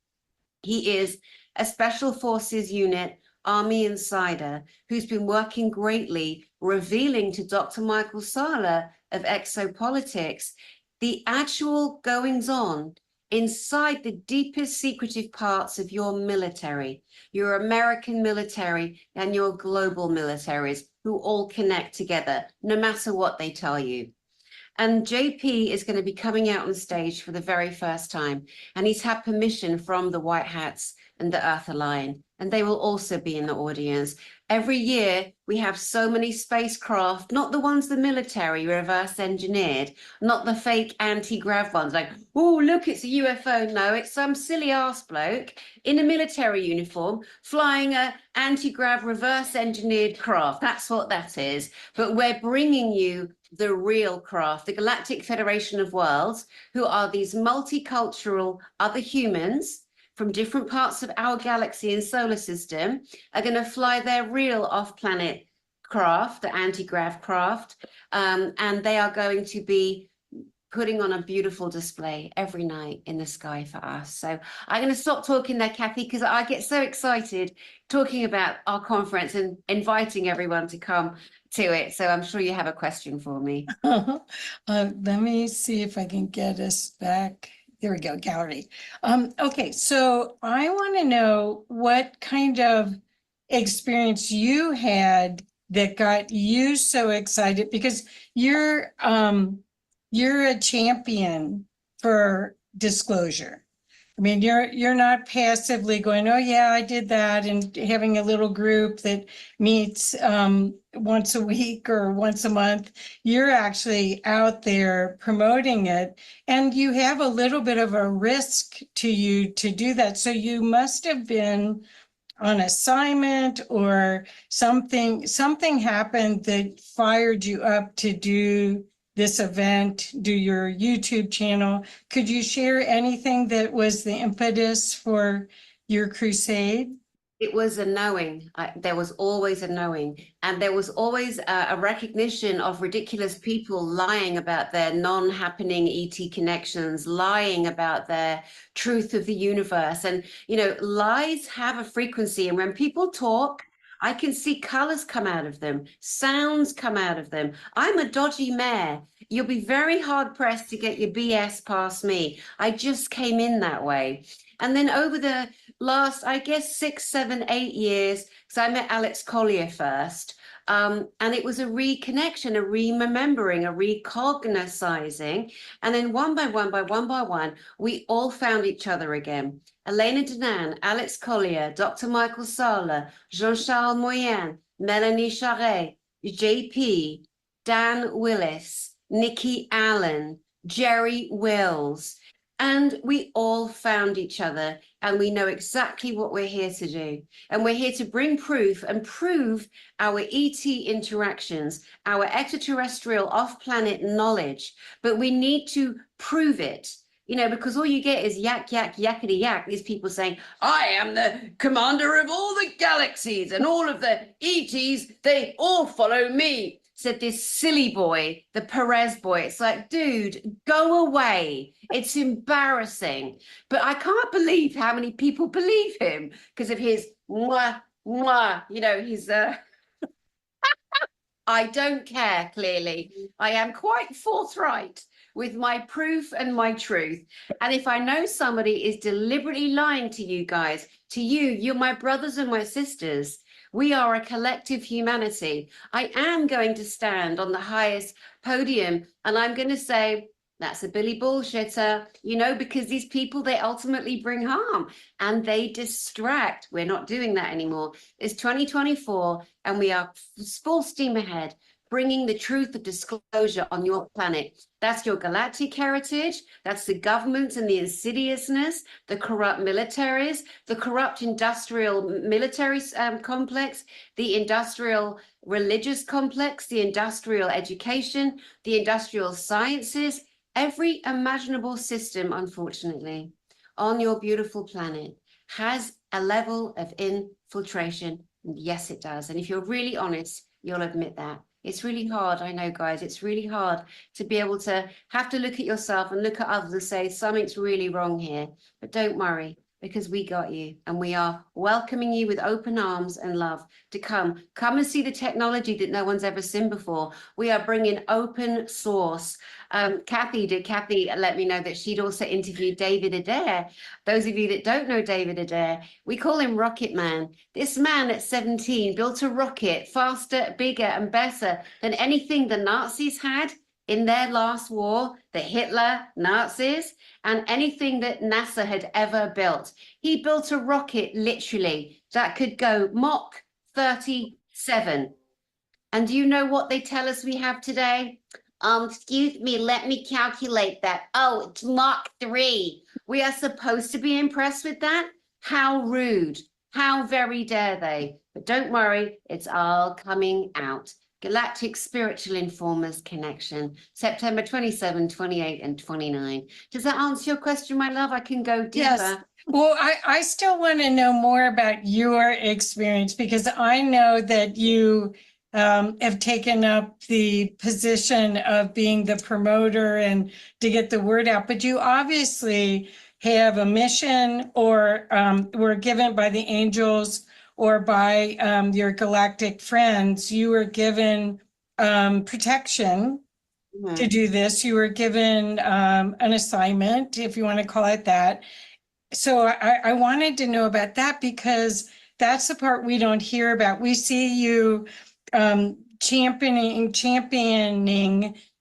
He is a Special Forces unit Army insider who's been working greatly, revealing to Dr. Michael Sala of Exopolitics the actual goings on inside the deepest secretive parts of your military, your American military and your global militaries, who all connect together, no matter what they tell you. And JP is going to be coming out on stage for the very first time. And he's had permission from the White Hats and the Earth Alliance, and they will also be in the audience. Every year, we have so many spacecraft, not the ones the military reverse engineered, not the fake anti-grav ones, like, oh, look, it's a UFO. No, it's some silly ass bloke in a military uniform flying a anti-grav reverse engineered craft. That's what that is. But we're bringing you the real craft, the Galactic Federation of Worlds, who are these multicultural other humans from different parts of our galaxy and solar system, are going to fly their real off-planet craft, the anti-grav craft, and they are going to be putting on a beautiful display every night in the sky for us. So I'm going to stop talking there, Kathy, because I get so excited talking about our conference and inviting everyone to come to it. So I'm sure you have a question for me. Let me see if I can get us back. There we go, gallery. Okay, so I want to know what kind of experience you had that got you so excited, because you're a champion for disclosure. I mean, you're not passively going, oh yeah, I did that, and having a little group that meets once a week or once a month. You're actually out there promoting it, and you have a little bit of a risk to you to do that. So you must have been on assignment, or something happened that fired you up to do this event, do your YouTube channel. Could you share anything that was the impetus for your crusade? It was a knowing. There was always a knowing, and there was always a recognition of ridiculous people lying about their non-happening ET connections, lying about their truth of the universe. And, you know, lies have a frequency. And when people talk, I can see colors come out of them, sounds come out of them. I'm a dodgy mare. You'll be very hard pressed to get your BS past me. I just came in that way. And then over the last, I guess, 6, 7, 8 years, because I met Alex Collier first, and it was a reconnection, a remembering, a recognizing. And then one by one, we all found each other again. Elena Danan, Alex Collier, Dr. Michael Sala, Jean-Charles Moyen, Melanie Charret, JP, Dan Willis, Nikki Allen, Jerry Wills. And we all found each other, and we know exactly what we're here to do. And we're here to bring proof and prove our ET interactions, our extraterrestrial off-planet knowledge. But we need to prove it, you know, because all you get is yak, yak, yakety yak. These people saying, I am the commander of all the galaxies, and all of the ETs, they all follow me. Said this silly boy, the Perez boy. It's like, dude, go away. It's embarrassing. But I can't believe how many people believe him because of his mwah, mwah, you know, his I don't care, clearly. I am quite forthright with my proof and my truth. And if I know somebody is deliberately lying to you guys, to you, you're my brothers and my sisters. We are a collective humanity. I am going to stand on the highest podium and I'm going to say, that's a Billy bullshitter, you know, because these people, they ultimately bring harm and they distract. We're not doing that anymore. It's 2024 and we are full steam ahead, bringing the truth of disclosure on your planet. That's your galactic heritage. That's the governments and the insidiousness, the corrupt militaries, the corrupt industrial military complex, the industrial religious complex, the industrial education, the industrial sciences, every imaginable system, unfortunately, on your beautiful planet has a level of infiltration. Yes, it does. And if you're really honest, you'll admit that. It's really hard. I know, guys, it's really hard to be able to have to look at yourself and look at others and say something's really wrong here. But don't worry, because we got you and we are welcoming you with open arms and love to come and see the technology that no one's ever seen before. We are bringing open source. Kathy let me know that she'd also interviewed David Adair. Those of you that don't know David Adair, we call him Rocket Man. This man at 17 built a rocket faster, bigger and better than anything the Nazis had in their last war, the Hitler Nazis, and anything that NASA had ever built. He built a rocket literally that could go Mach 37. And do you know what they tell us we have today? Excuse me, let me calculate that. Oh, it's Mach 3. We are supposed to be impressed with that? How rude. How very dare they? But don't worry, it's all coming out. Galactic Spiritual Informers Connection, September 27, 28, and 29. Does that answer your question, my love? I can go deeper. Yes. Well, I still want to know more about your experience, because I know that you have taken up the position of being the promoter and to get the word out, but you obviously have a mission, or were given by the angels or by your galactic friends, you were given protection to do this. You were given an assignment, if you want to call it that. So I wanted to know about that, because that's the part we don't hear about. We see you championing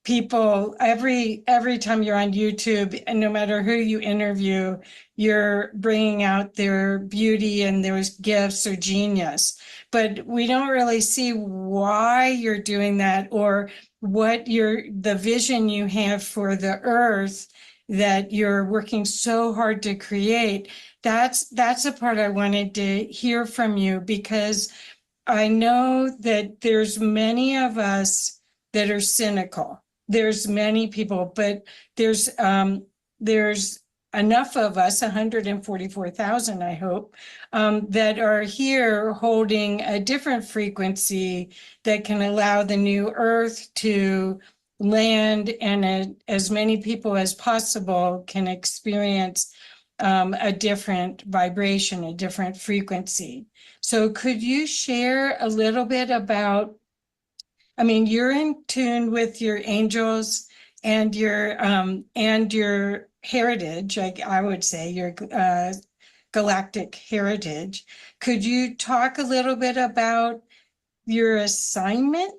people every time you're on YouTube, and no matter who you interview, you're bringing out their beauty and their gifts or genius. But we don't really see why you're doing that, or what the vision you have for the earth that you're working so hard to create. That's the part I wanted to hear from you, because I know that there's many of us that are cynical. There's many people, but there's enough of us, 144,000, I hope, that are here holding a different frequency that can allow the new earth to land, and as many people as possible can experience a different vibration, a different frequency. So could you share a little bit about, I mean, you're in tune with your angels and your heritage, I would say, your galactic heritage. Could you talk a little bit about your assignment?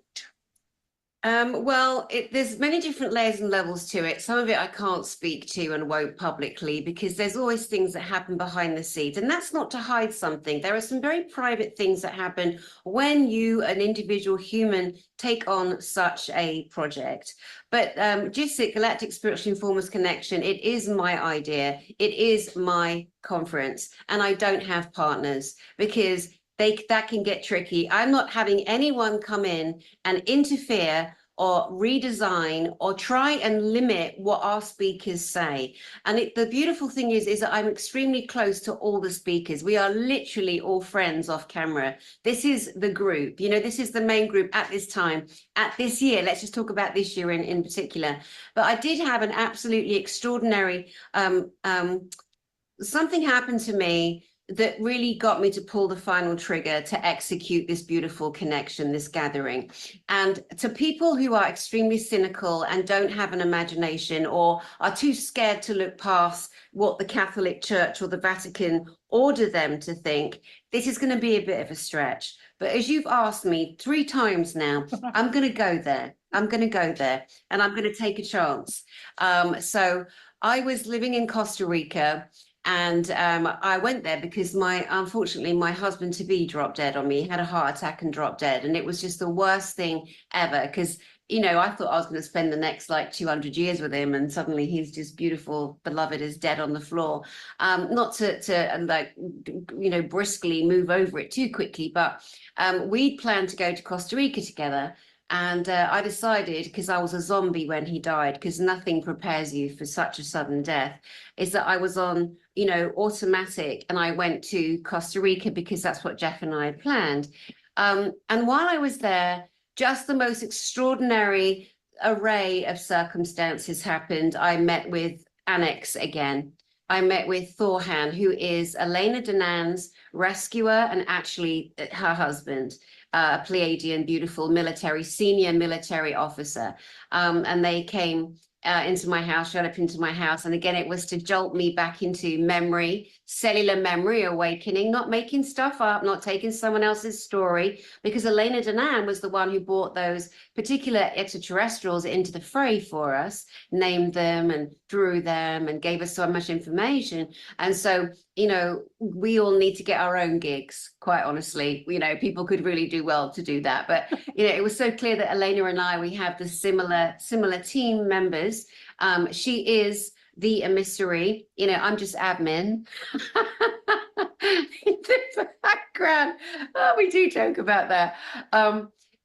Well, there's many different layers and levels to it. Some of it I can't speak to and won't publicly, because there's always things that happen behind the scenes. And that's not to hide something. There are some very private things that happen when you, an individual human, take on such a project. But GISIC, Galactic Spiritual Informers Connection, it is my idea. It is my conference. And I don't have partners, because that can get tricky. I'm not having anyone come in and interfere or redesign or try and limit what our speakers say. And the beautiful thing is that I'm extremely close to all the speakers. We are literally all friends off camera. This is the group, this is the main group at this time, at this year. Let's just talk about this year in particular. But I did have an absolutely extraordinary, something happened to me that really got me to pull the final trigger to execute this beautiful connection, this gathering. And to people who are extremely cynical and don't have an imagination, or are too scared to look past what the Catholic Church or the Vatican order them to think, this is going to be a bit of a stretch. But as you've asked me 3 times now, I'm going to go there. I'm going to go there, and I'm going to take a chance. So I was living in Costa Rica, and I went there because unfortunately, my husband-to-be dropped dead on me. He had a heart attack and dropped dead. And it was just the worst thing ever, because, I thought I was going to spend the next 200 years with him. And suddenly he's just beautiful, beloved is dead on the floor. Not to briskly move over it too quickly, but we'd planned to go to Costa Rica together. And I decided, because I was a zombie when he died, because nothing prepares you for such a sudden death, is that I was on, automatic, and I went to Costa Rica because that's what Jeff and I had planned. And while I was there, just the most extraordinary array of circumstances happened. I met with Annex again. I met with Thorhan, who is Elena Danan's rescuer and actually her husband. A Pleiadian, beautiful senior military officer. And they came into my house, showed up into my house. And again, it was to jolt me back into memory, cellular memory awakening, not making stuff up, not taking someone else's story, because Elena Danan was the one who brought those particular extraterrestrials into the fray for us, named them and drew them and gave us so much information. And so, we all need to get our own gigs, quite honestly. People could really do well to do that. But, it was so clear that Elena and I, we have the similar team members. She is the emissary, I'm just admin. In the background. Oh, we do joke about that.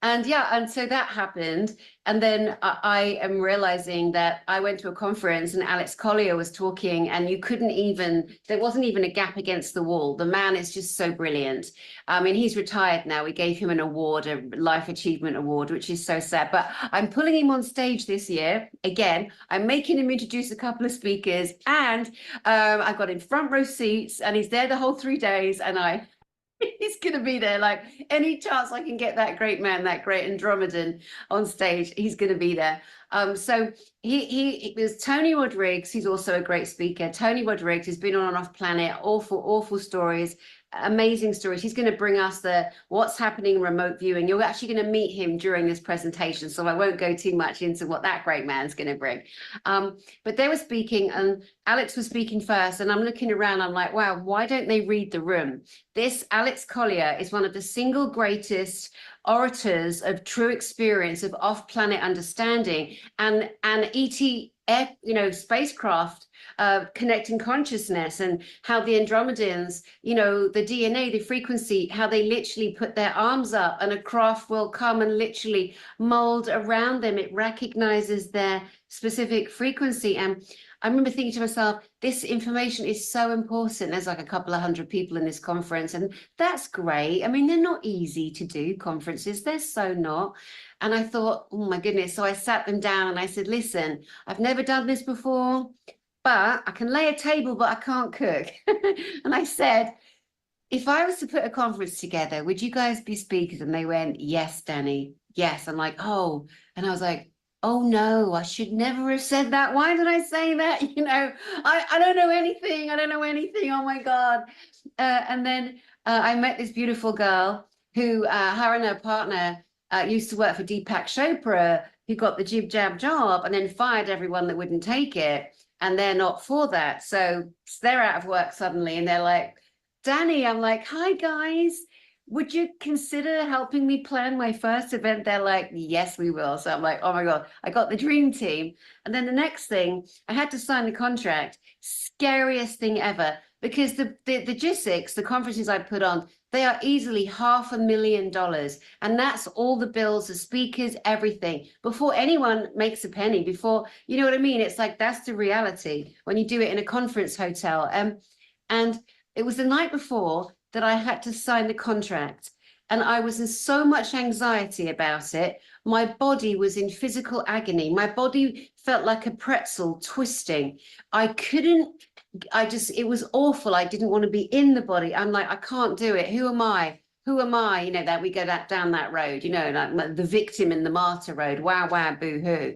And so that happened. And then I am realizing that I went to a conference and Alex Collier was talking, and there wasn't even a gap against the wall. The man is just so brilliant. I mean, he's retired now. We gave him an award, a Life Achievement Award, which is so sad. But I'm pulling him on stage this year. Again, I'm making him introduce a couple of speakers, and I got him front row seats, and he's there the whole 3 days. And He's going to be there. Like any chance I can get that great man, that great Andromedan on stage, he's going to be there. So he was Tony Rodrigues. He's also a great speaker. Tony Rodrigues has been on and off planet. Awful stories, amazing stories. He's going to bring us the what's happening remote viewing. You're actually going to meet him during this presentation, so I won't go too much into what that great man's going to bring. But they were speaking, and Alex was speaking first, and I'm looking around. I'm like, wow, why don't they read the room? This Alex Collier is one of the single greatest orators of true experience, of off-planet understanding, and ETF, spacecraft connecting consciousness, and how the Andromedans, the DNA, the frequency, how they literally put their arms up and a craft will come and literally mold around them. It recognizes their specific frequency. And I remember thinking to myself, this information is so important. There's like a couple of hundred people in this conference, and that's great. I mean, they're not easy to do, conferences. They're so not. And I thought, oh my goodness. So I sat them down and I said, listen, I've never done this before, but I can lay a table, but I can't cook. And I said, if I was to put a conference together, would you guys be speakers? And they went, yes, Dani, yes. I'm like, oh, and I was like, oh no, I should never have said that. Why did I say that? I don't know anything. I don't know anything. Oh my God. And then I met this beautiful girl who, her and her partner used to work for Deepak Chopra, who got the jib jab job and then fired everyone that wouldn't take it. And they're not for that. So they're out of work suddenly. And they're like, Dani, I'm like, hi guys. Would you consider helping me plan my first event? They're like, yes, we will. So I'm like, oh my God, I got the dream team. And then the next thing, I had to sign the contract. Scariest thing ever, because the GISICs, the conferences I put on, they are easily $500,000. And that's all the bills, the speakers, everything, before anyone makes a penny, before, you know what I mean? It's like, that's the reality when you do it in a conference hotel. And it was the night before that I had to sign the contract, and I was in so much anxiety about it. My body was in physical agony. My body felt like a pretzel twisting. It was awful. I didn't want to be in the body. I'm like, I can't do it. Who am I? Who am I? That we go down that road, like the victim in the martyr road. Wow, boo hoo.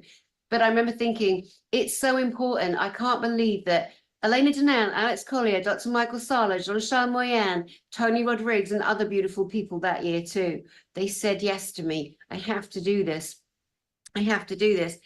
But I remember thinking, it's so important. I can't believe that Elena Danelle, Alex Collier, Dr. Michael Sala, Jean-Charles Moyen, Tony Rodrigues, and other beautiful people that year too. They said yes to me. I have to do this. I have to do this.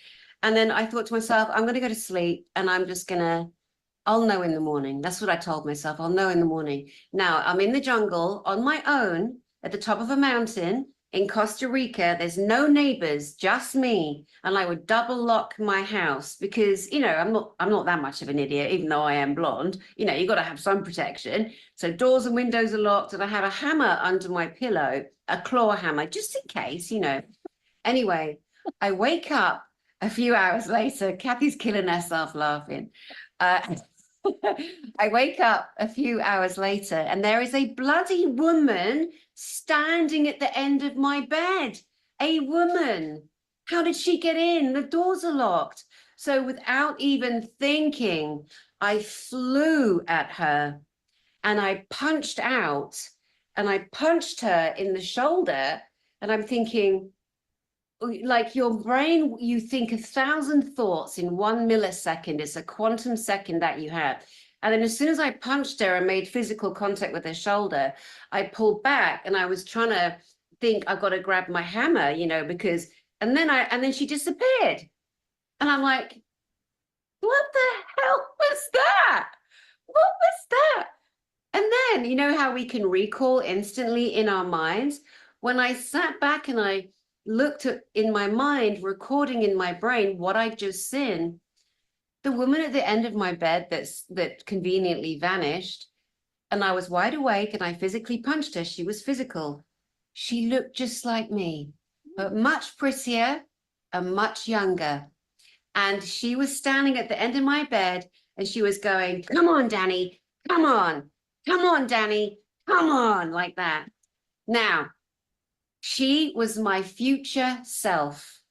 And then I thought to myself, I'm going to go to sleep and I'll know in the morning. That's what I told myself. I'll know in the morning. Now I'm in the jungle on my own at the top of a mountain in Costa Rica. There's no neighbors, just me. And I would double lock my house because, I'm not that much of an idiot, even though I am blonde. You got to have some protection. So doors and windows are locked, and I have a hammer under my pillow, a claw hammer, just in case, Anyway, I wake up a few hours later. Kathy's killing herself laughing. I wake up a few hours later and there is a bloody woman standing at the end of my bed. A woman. How did she get in? The doors are locked. So without even thinking, I flew at her and I punched out, and I punched her in the shoulder. And I'm thinking, like, your brain, you think 1,000 thoughts in 1 millisecond. It's a quantum second that you have. And then as soon as I punched her and made physical contact with her shoulder, I pulled back and I was trying to think, I've got to grab my hammer, because, and then she disappeared. And I'm like, what the hell was that? What was that? And then, how we can recall instantly in our minds? When I sat back and I looked at, in my mind, recording in my brain what I'd just seen, the woman at the end of my bed that conveniently vanished, and I was wide awake and I physically punched her. She was physical. She looked just like me, but much prettier and much younger. And she was standing at the end of my bed and she was going, come on, Dani, come on, Dani, come on, like that. Now, she was my future self.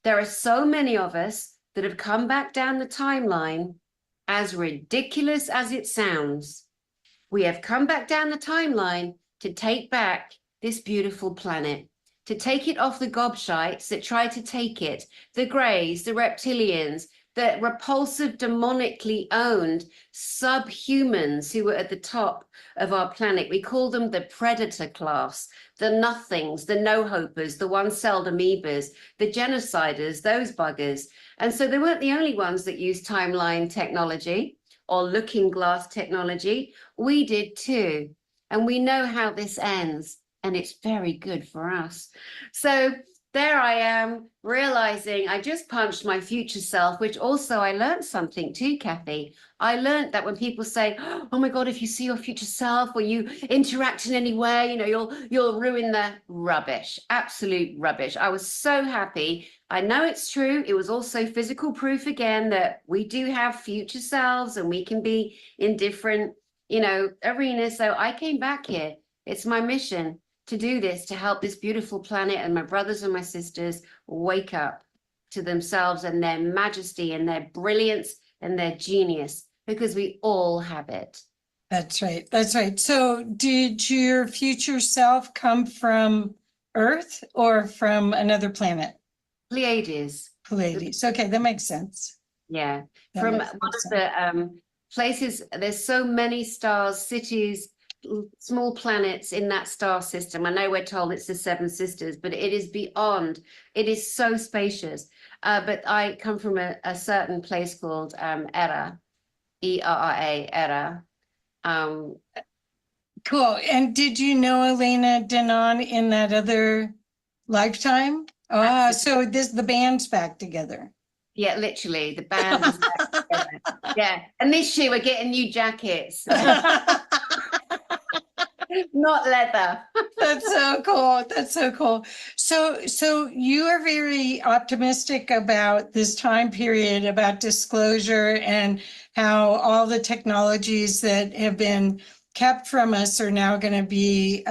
There are so many of us that have come back down the timeline, as ridiculous as it sounds. We have come back down the timeline to take back this beautiful planet, to take it off the gobshites that tried to take it, the greys, the reptilians, the repulsive, demonically owned subhumans who were at the top of our planet. We call them the predator class, the nothings, the no-hopers, the one-celled amoebas, the genociders, those buggers. And so they weren't the only ones that used timeline technology or looking glass technology. We did too. And we know how this ends, and it's very good for us. So there I am realizing I just punched my future self, which also I learned something too, Kathy. I learned that when people say, oh my God, if you see your future self or you interact in any way, you know, you'll ruin the rubbish, absolute rubbish. I was so happy. I know it's true. It was also physical proof again that we do have future selves and we can be in different, you know, arenas. So I came back here. It's my mission to do this, to help this beautiful planet and my brothers and my sisters wake up to themselves and their majesty and their brilliance and their genius, because we all have it. That's right. That's right. So did your future self come from Earth or from another planet? Pleiades. Pleiades. Okay, that makes sense. Yeah. That From makes one of sense. the places, there's so many stars, cities, small planets in that star system. I know we're told it's the Seven Sisters, but it is beyond. It is so spacious. But I come from a certain place called Era, E-R-R-A, Era. Cool. And did you know Elena Denon in that other lifetime? Ah, so the band's back together. Yeah, literally, the band is back together. Yeah, and this year we're getting new jackets. Not leather. That's so cool. That's so cool. So you are very optimistic about this time period, about disclosure and how all the technologies that have been kept from us are now going to be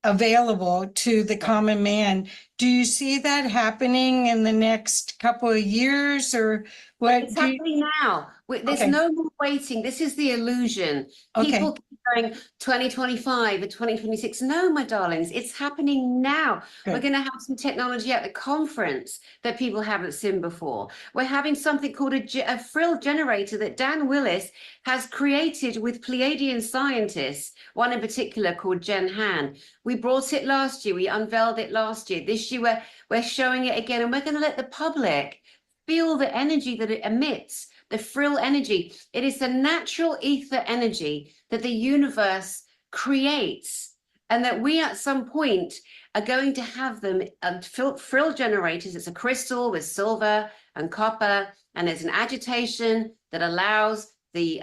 available to the common man. Do you see that happening in the next couple of years, or what? It's happening now. There's Okay. no more waiting. This is the illusion. Okay. People keep going 2025 or 2026. No, my darlings, it's happening now. We're Good. going to have some technology at the conference that people haven't seen before. We're having something called a frill generator that Dan Willis has created with Pleiadian scientists, one in particular called Jen Han. We brought it last year. We unveiled it last year. This year, we're showing it again, and we're going to let the public feel the energy that it emits, the frill energy. It is the natural ether energy that the universe creates, and that we at some point are going to have them frill generators. It's a crystal with silver and copper, and there's an agitation that allows the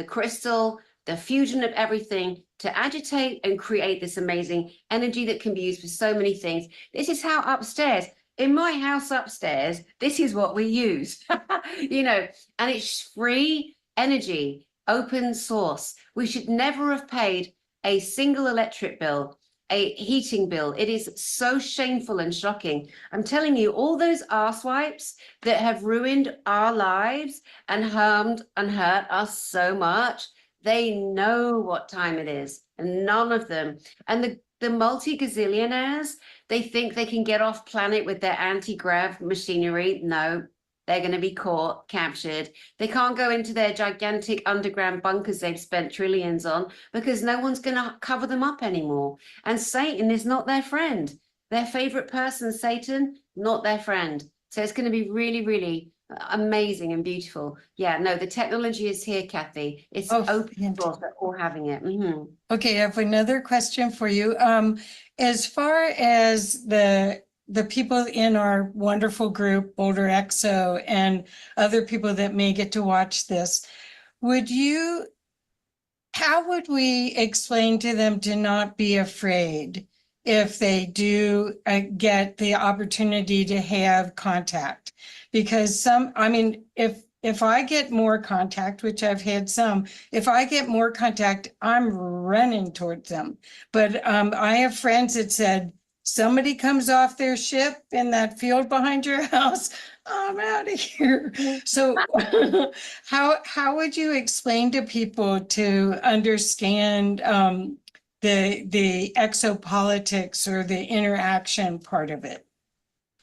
crystal, the fusion of everything, to agitate and create this amazing energy that can be used for so many things. This is how upstairs, in my house upstairs, this is what we use, you know, and it's free energy, open source. We should never have paid a single electric bill, a heating bill. It is so shameful and shocking. I'm telling you, all those arse-wipes that have ruined our lives and harmed and hurt us so much, they know what time it is, and none of them. And the multi-gazillionaires, they think they can get off planet with their anti-grav machinery. No, they're going to be caught, captured. They can't go into their gigantic underground bunkers they've spent trillions on, because no one's going to cover them up anymore. And Satan is not their friend. Their favorite person, Satan, not their friend. So it's going to be really, really amazing and beautiful. Yeah, no, the technology is here, Kathy. It's open source. We're all having it. Mm-hmm. Okay, I have another question for you. As far as the people in our wonderful group, BoulderEXO, and other people that may get to watch this, how would we explain to them to not be afraid if they do get the opportunity to have contact? Because if I get more contact, which I've had some, if I get more contact, I'm running towards them. But I have friends that said, somebody comes off their ship in that field behind your house, I'm out of here. So how would you explain to people to understand the exopolitics or the interaction part of it?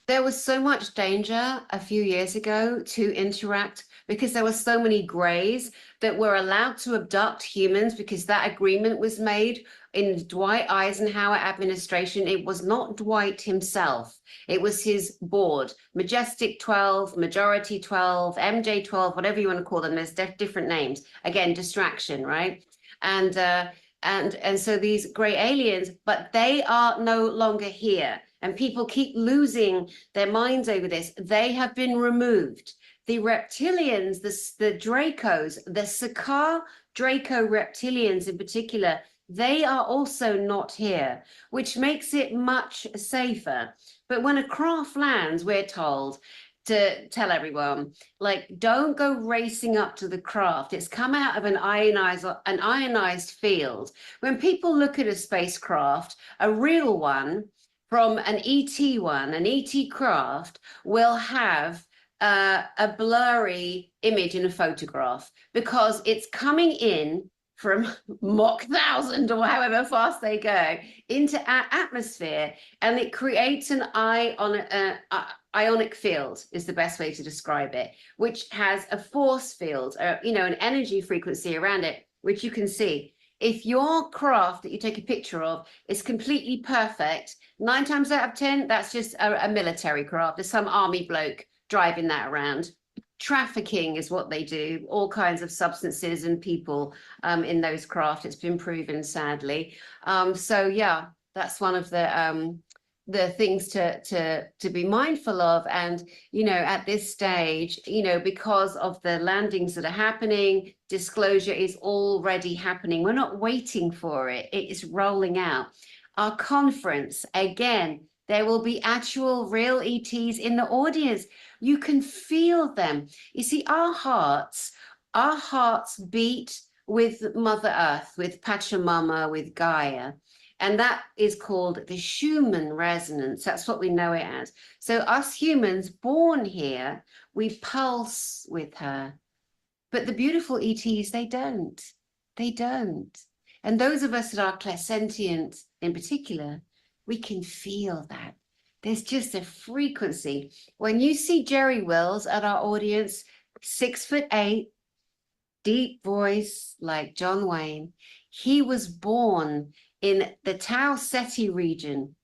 There was so much danger a few years ago to interact because there were so many grays that were allowed to abduct humans because that agreement was made in the Dwight Eisenhower administration. It was not Dwight himself. It was his board, Majestic 12, Majority 12, MJ 12, whatever you want to call them. There's different names. Again, distraction, right? And so these gray aliens, but they are no longer here. And people keep losing their minds over this. They have been removed. The reptilians, the Dracos, the Sakaar Draco reptilians in particular, they are also not here, which makes it much safer. But when a craft lands, we're told to tell everyone, like, don't go racing up to the craft. It's come out of an ionized field. When people look at a spacecraft, a real one, from an ET one, an ET craft will have a blurry image in a photograph because it's coming in from Mach 1000 or however fast they go into our atmosphere, and it creates an ionic field is the best way to describe it, which has a force field, an energy frequency around it, which you can see. If your craft that you take a picture of is completely perfect, 9 times out of 10, that's just a military craft. There's some army bloke driving that around. Trafficking is what they do, all kinds of substances and people in those craft. It's been proven, sadly. So yeah, that's one of the things to be mindful of. And at this stage, because of the landings that are happening, disclosure is already happening. We're not waiting for it. It is rolling out. Our conference, again, there will be actual real ETs in the audience. You can feel them. You see, our hearts beat with Mother Earth, with Pachamama, with Gaia. And that is called the Schumann resonance. That's what we know it as. So us humans born here, we pulse with her. But the beautiful ETs, they don't. They don't. And those of us that are clairsentient in particular, we can feel that. There's just a frequency. When you see Jerry Wills at our audience, 6'8", deep voice like John Wayne, he was born in the Tau Ceti region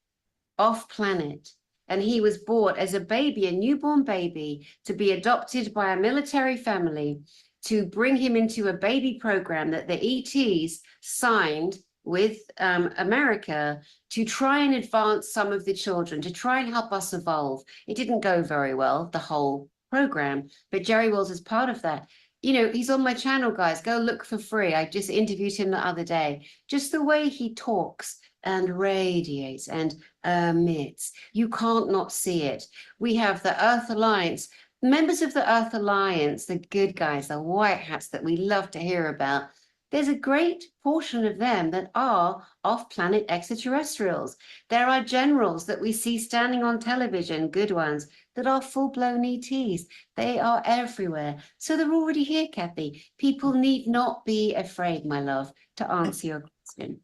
off planet. And he was brought as a baby, a newborn baby, to be adopted by a military family to bring him into a baby program that the ETs signed with America to try and advance some of the children, to try and help us evolve. It didn't go very well, the whole program, but Jerry Wills is part of that. He's on my channel, guys. Go look for free. I just interviewed him the other day. Just the way he talks and radiates and emits. You can't not see it. We have the Earth Alliance. Members of the Earth Alliance, the good guys, the white hats that we love to hear about, there's a great portion of them that are off-planet extraterrestrials. There are generals that we see standing on television, good ones, that are full-blown ETs. They are everywhere. So they're already here, Kathy. People need not be afraid, my love, to answer your question.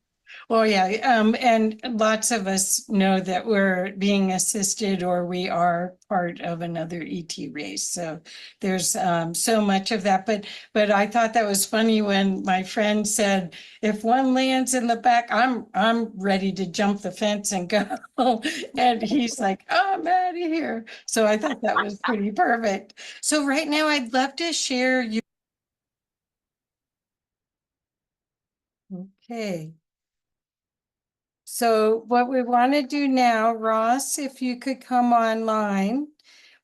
Well, yeah, and lots of us know that we're being assisted or we are part of another ET race. So there's so much of that. But I thought that was funny when my friend said, if one lands in the back, I'm ready to jump the fence and go. And he's like, oh, I'm out of here. So I thought that was pretty perfect. So right now I'd love to share you. Okay. So what we want to do now, Ross, if you could come online,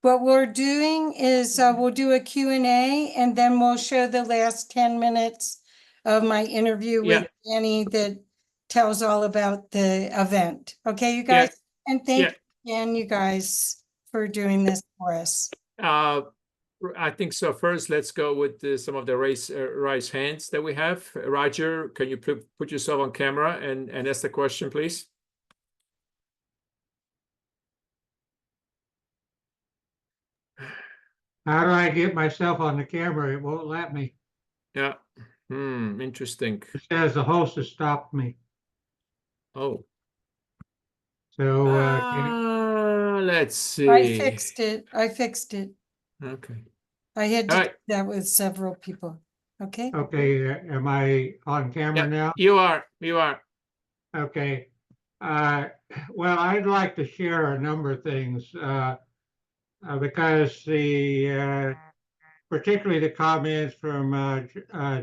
what we're doing is we'll do a Q&A and then we'll show the last 10 minutes of my interview with Dani that tells all about the event. Okay, you guys? And thank you again, you guys, for doing this for us. I think so. First, let's go with some of the raise hands that we have. Roger, can you put yourself on camera and ask the question, please? How do I get myself on the camera? It won't let me. Yeah. Interesting. It says the host has stopped me. Oh. So Let's see. I fixed it. Okay. I had to All do right. that with several people. Okay. okay, am I on camera Yeah, now? you are. Okay. Well, I'd like to share a number of things because particularly the comments from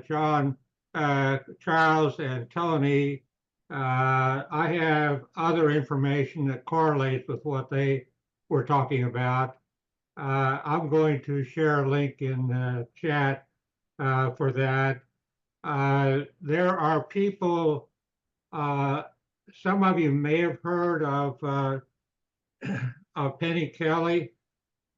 John, Charles, and Tony. I have other information that correlates with what they were talking about. I'm going to share a link in the chat for that. There are people, some of you may have heard of Penny Kelly.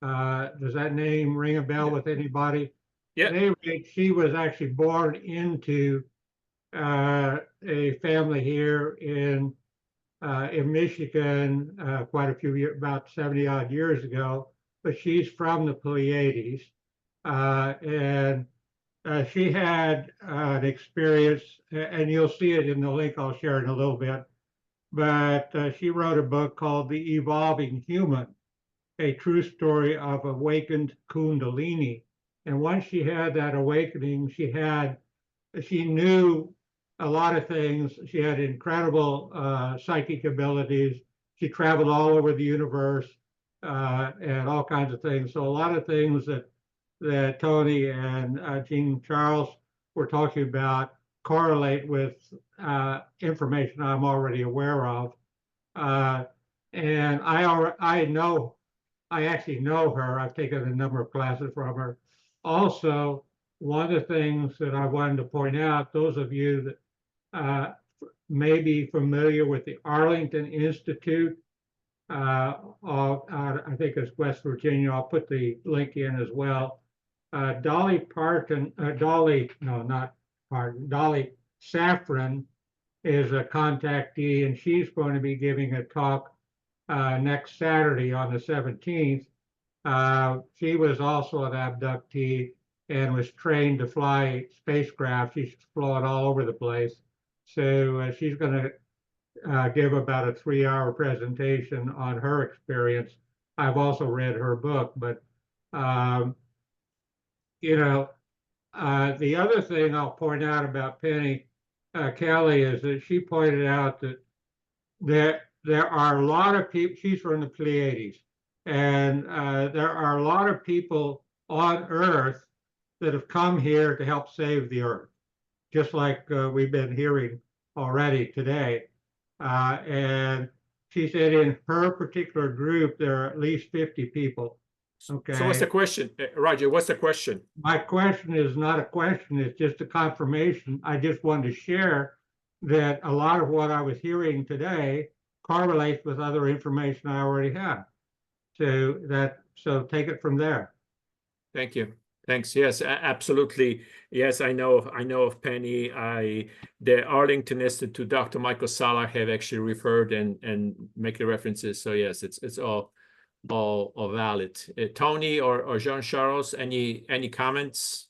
Does that name ring a bell with anybody? Yeah. At any rate, she was actually born into a family here in Michigan quite a few years, about 70 odd years ago, but she's from the Pleiades. And she had an experience, and you'll see it in the link I'll share in a little bit, but she wrote a book called The Evolving Human, a true story of awakened Kundalini. And once she had that awakening, she knew a lot of things. She had incredible psychic abilities. She traveled all over the universe and all kinds of things. So a lot of things that Tony and Jean-Charles were talking about correlate with information I'm already aware of. And I actually know her. I've taken a number of classes from her. Also, one of the things that I wanted to point out, those of you that may be familiar with the Arlington Institute, I think it's West Virginia. I'll put the link in as well. Dolly Safran is a contactee, and she's going to be giving a talk next Saturday on the 17th. She was also an abductee and was trained to fly spacecraft. She's flown all over the place. So she's going to give about a 3-hour presentation on her experience. I've also read her book, but the other thing I'll point out about Penny Kelly is that she pointed out that there are a lot of people, she's from the Pleiades, and there are a lot of people on Earth that have come here to help save the Earth, just like we've been hearing already today. And she said in her particular group, there are at least 50 people. Okay. So what's the question, Roger? What's the question? My question is not a question, it's just a confirmation. I just wanted to share that a lot of what I was hearing today correlates with other information I already have. So take it from there. Thank you. Thanks. Yes, absolutely. Yes, I know of Penny. The Arlington Institute, Dr. Michael Sala have actually referred and make the references. So yes, it's all valid. Tony or Jean-Charles, any comments?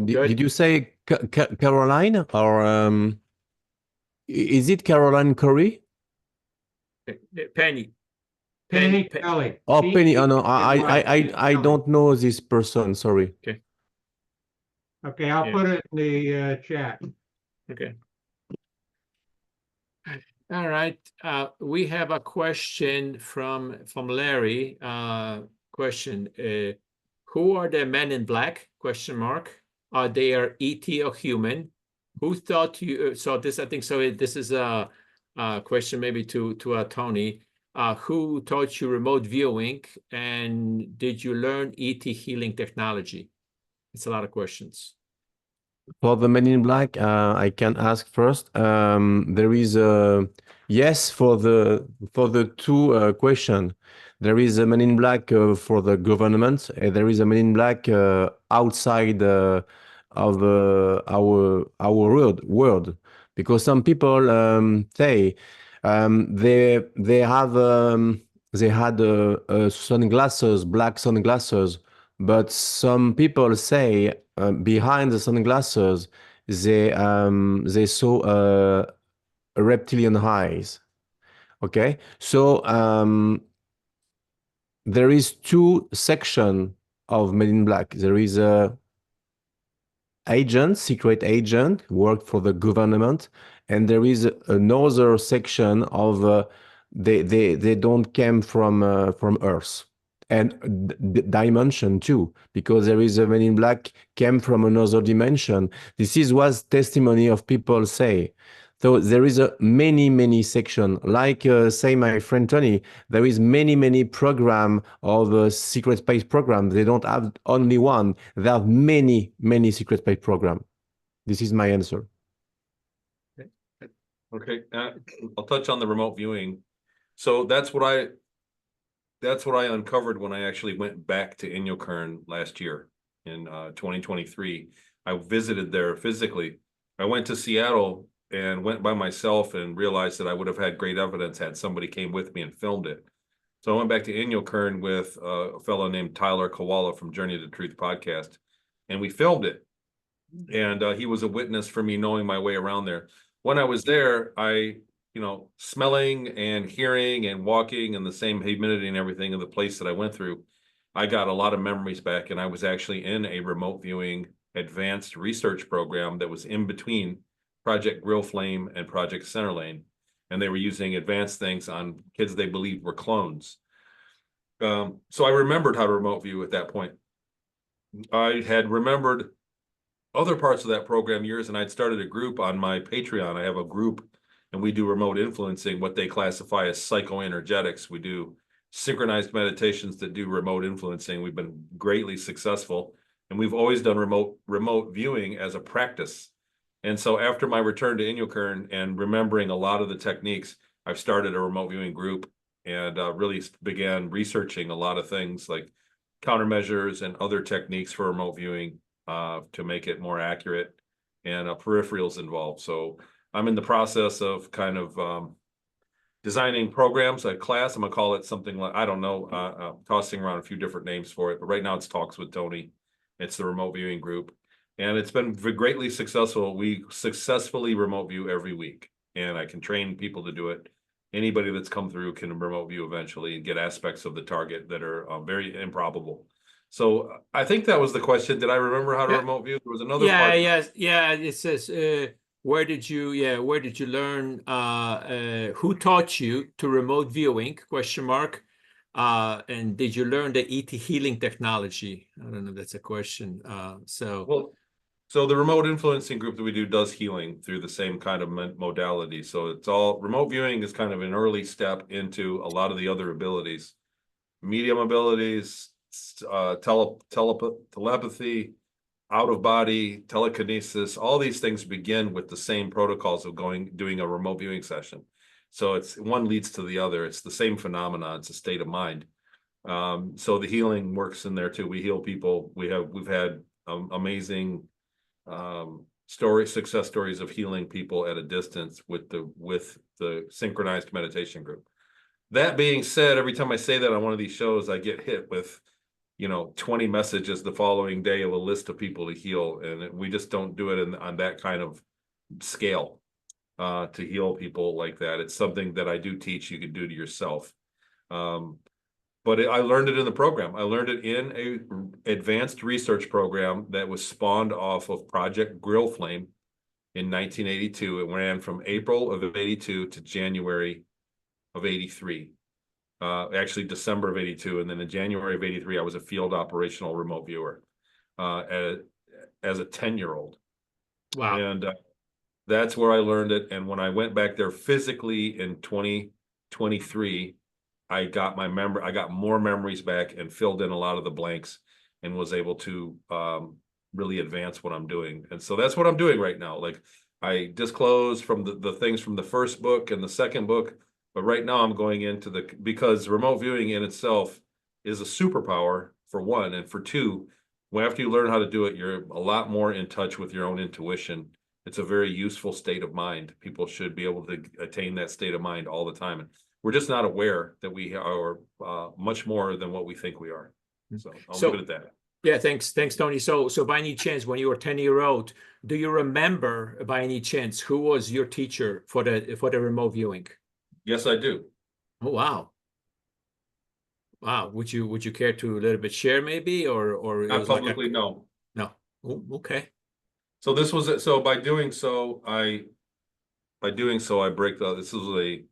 Did you say Caroline or is it Caroline Curry? Penny. Penny Kelly. Oh, Penny. Oh no, I don't know this person. Sorry. Okay. Okay, I'll put it in the chat. Okay. All right. We have a question from Larry. Question: who are the men in black? Question mark. Are they ET or human? Who taught you? So this, I think, so this is a question maybe to Tony. Who taught you remote viewing, and did you learn ET healing technology? It's a lot of questions. For the Men in Black, I can ask first. There is a yes for the two question. There is a Men in Black for the government, and there is a Men in Black outside of our world, because some people say they have they had sunglasses, black sunglasses, but some people say behind the sunglasses they saw reptilian eyes. Okay, so there is two section of Men in Black. There is a agent, secret agent, worked for the government, and there is another section of they don't come from Earth and dimension too, because there is a Men in Black came from another dimension. This is what testimony of people say. So there is a many section, like say my friend Tony, there is many program of secret space program. They don't have only one. There are many secret space program. This is my answer. Okay, I'll touch on the remote viewing. So that's what I uncovered when I actually went back to Inyokern last year in 2023. I visited there physically. I went to Seattle and went by myself and realized that I would have had great evidence had somebody came with me and filmed it. So I went back to Inyokern with a fellow named Tyler Koala from Journey to Truth podcast, and we filmed it. And he was a witness for me knowing my way around there. When I was there, smelling and hearing and walking and the same humidity and everything of the place that I went through, I got a lot of memories back. And I was actually in a remote viewing advanced research program that was in between Project Grill Flame and Project Center Lane. And they were using advanced things on kids they believed were clones. So I remembered how to remote view at that point. I had remembered other parts of that program years, and I'd started a group on my Patreon. I have a group, and we do remote influencing, what they classify as psychoenergetics. We do synchronized meditations that do remote influencing. We've been greatly successful, and we've always done remote viewing as a practice. And so after my return to Inyokern and remembering a lot of the techniques, I've started a remote viewing group and really began researching a lot of things like countermeasures and other techniques for remote viewing to make it more accurate, and peripherals involved. So I'm in the process of kind of designing programs, a class. I'm gonna call it something like, I don't know, tossing around a few different names for it, but right now it's Talks with Tony. It's the remote viewing group, and it's been greatly successful. We successfully remote view every week, and I can train people to do it. Anybody that's come through can remote view eventually and get aspects of the target that are very improbable. So I think that was the question. Did I remember how to remote view? There was another part. Yeah. It says, where did you learn? Who taught you to remote viewing? ? And did you learn the ET healing technology? I don't know if that's a question. So the remote influencing group that we do does healing through the same kind of modality. So it's all remote viewing is kind of an early step into a lot of the other abilities, medium abilities, telepathy, out of body, telekinesis. All these things begin with the same protocols of doing a remote viewing session. So it's one leads to the other. It's the same phenomena. It's a state of mind. So the healing works in there too. We heal people. We've had amazing success stories of healing people at a distance with the synchronized meditation group. That being said, every time I say that on one of these shows, I get hit with 20 messages the following day of a list of people to heal, and we just don't do it on that kind of scale to heal people like that. It's something that I do teach you can do to yourself. But I learned it in the program. I learned it in a advanced research program that was spawned off of Project Grill Flame in 1982. It ran from April of 82 to January of 83. Actually December of 82. And then in January of 83, I was a field operational remote viewer as a 10-year-old. Wow. And that's where I learned it. And when I went back there physically in 2023, I got more memories back and filled in a lot of the blanks and was able to really advance what I'm doing. And so that's what I'm doing right now. Like I disclosed from the things from the first book and the second book, but right now I'm going into because remote viewing in itself is a superpower for one, and for two, after you learn how to do it, you're a lot more in touch with your own intuition. It's a very useful state of mind. People should be able to attain that state of mind all the time. And we're just not aware that we are much more than what we think we are. So I'll So- leave it at that. Yeah, thanks, Tony. So by any chance, when you were 10-year-old, do you remember by any chance who was your teacher for the remote viewing? Yes, I do. Oh, wow. Wow. Would you care to a little bit share maybe, or it Not was like publicly, no. no? Oh, okay. So this was so by doing so, I break the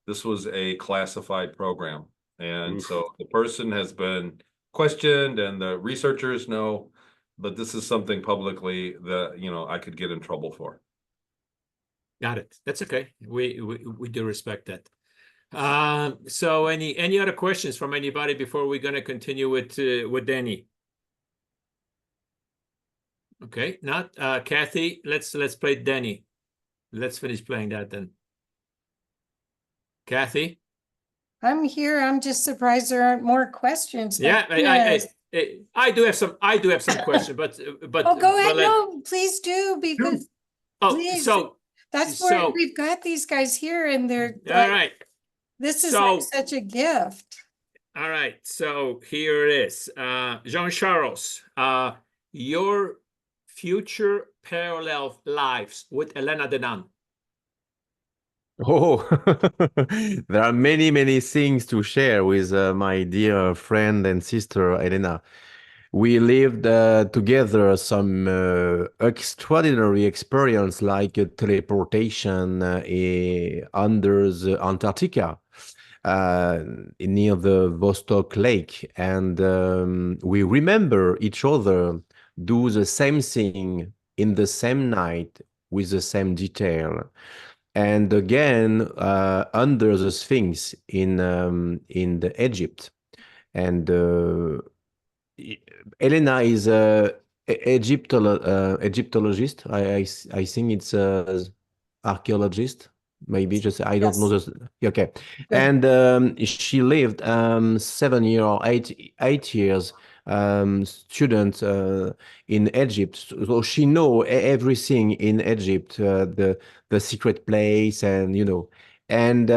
this was a classified program. And Oof. so the person has been questioned and the researchers know, but this is something publicly that, you know, I could get in trouble for. Got it. That's okay. We do respect that. So any other questions from anybody before we're gonna continue with Dani? Okay, not Kathy. Let's play Dani. Let's finish playing that then. Kathy. I'm here. I'm just surprised there aren't more questions. but Yeah, yes. I do have some questions, but Oh, go ahead. let- No, please do, because oh, please. so that's why so- we've got these guys here and they're all like, right. this is So- like such a gift. All right, so here it is. Jean-Charles, your future parallel lives with Elena Denan. Oh, there are many, many things to share with my dear friend and sister, Elena. We lived together some extraordinary experience like teleportation under the Antarctica near the Vostok Lake. And we remember each other do the same thing in the same night with the same detail. And again, under the Sphinx in the Egypt. And Elena is a Egyptologist. I think it's a archaeologist, maybe. Just I don't know Yes. this. Okay, and she lived 7 years or 8 years student in Egypt, so she know everything in Egypt, the secret place, and you know. And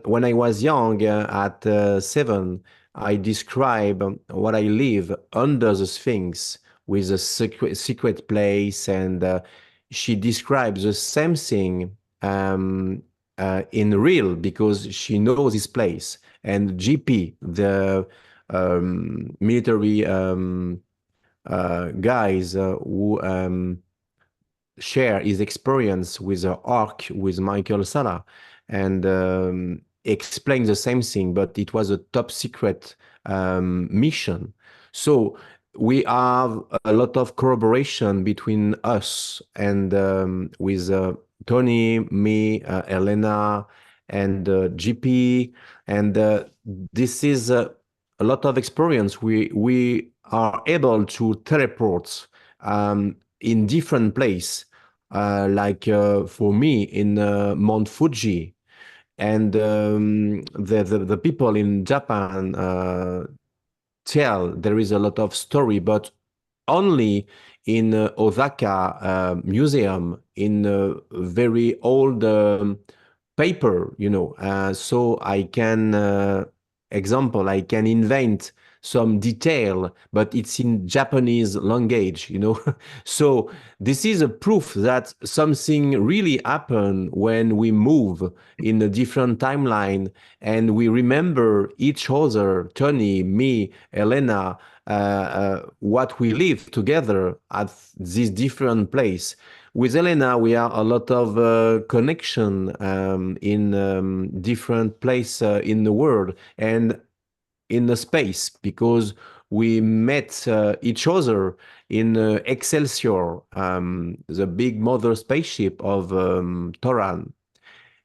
when I was young, at 7. I describe what I live under the Sphinx with a secret place, and she describes the same thing in real because she knows this place. And GP, the military guys who share his experience with the Ark with Michael Sala, and explain the same thing, but it was a top secret mission. So we have a lot of corroboration between us and with Tony, me, Elena, and GP, and this is a lot of experience. We are able to teleport in different place, like for me in Mount Fuji. And the people in Japan tell there is a lot of story, but only in Osaka museum in very old paper, you know. So I can I can invent some detail, but it's in Japanese language, you know. So this is a proof that something really happened when we move in a different timeline and we remember each other, Tony, me, Elena, what we live together at this different place. With Elena, we have a lot of connection in different place in the world and in the space, because we met each other in Excelsior, the big mother spaceship of Toran.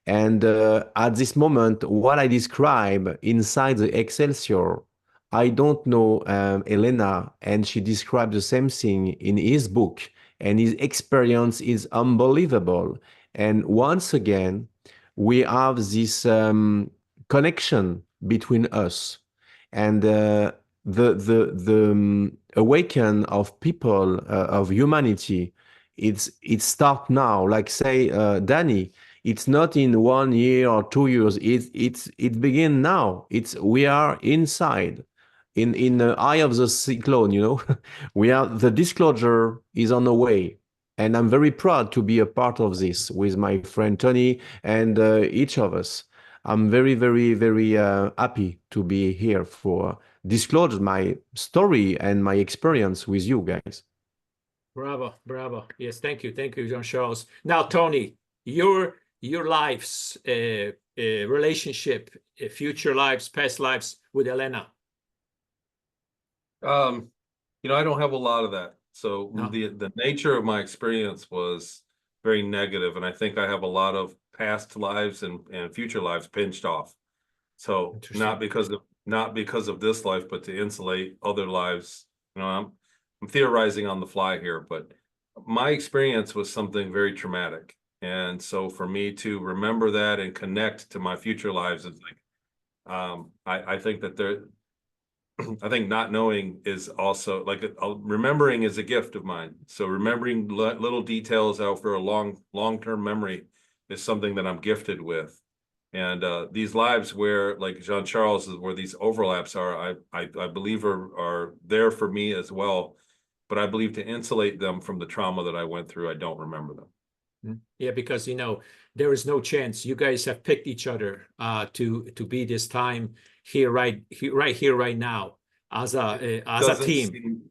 And at this moment, what I describe inside the Excelsior, I don't know Elena, and she described the same thing in his book, and his experience is unbelievable. And once again, we have this connection between us. And the awaken of people of humanity, it starts now. Like say Dani, It's not in 1 year or 2 years. It begin now. We are inside, in the eye of the cyclone. You know, the disclosure is on the way, and I'm very proud to be a part of this with my friend Tony and each of us. I'm very, very, very happy to be here for disclose my story and my experience with you guys. Bravo, bravo. Yes, thank you, Jean-Charles. Now, Tony, your life's relationship, future lives, past lives with Elena. You know, I don't have a lot of that. So No. the nature of my experience was very negative, and I think I have a lot of past lives and future lives pinched off. So not because of this life, but to insulate other lives. You know, I'm theorizing on the fly here, but my experience was something very traumatic. And so for me to remember that and connect to my future lives is like, I think that I think not knowing is also like remembering is a gift of mine. So remembering little details after a long-term memory is something that I'm gifted with. And these lives where, like Jean-Charles, where these overlaps are, I believe are there for me as well. But I believe to insulate them from the trauma that I went through, I don't remember them. Yeah, because you know there is no chance. You guys have picked each other to be this time here, right here, right now, as a team.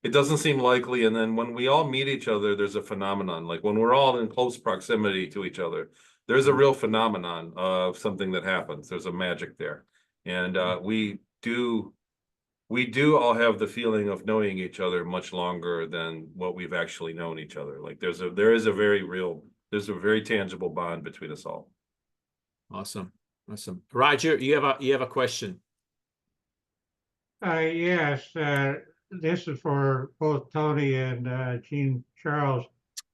It doesn't seem likely. And then when we all meet each other, there's a phenomenon. Like when we're all in close proximity to each other, there's a real phenomenon of something that happens. There's a magic there. And we do all have the feeling of knowing each other much longer than what we've actually known each other. Like there's a very tangible bond between us all. Awesome. Roger, you have a question. Yes, this is for both Tony and Jean-Charles.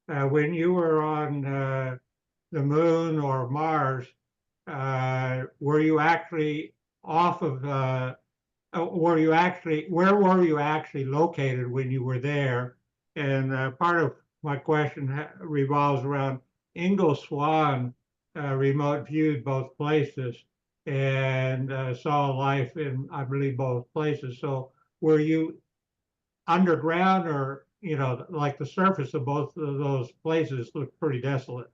When you were on the moon or Mars, were you actually where were you actually located when you were there? And part of my question revolves around Ingo Swann remote viewed both places and saw life in, I believe, both places. So were you underground, or, you know, like the surface of both of those places looked pretty desolate?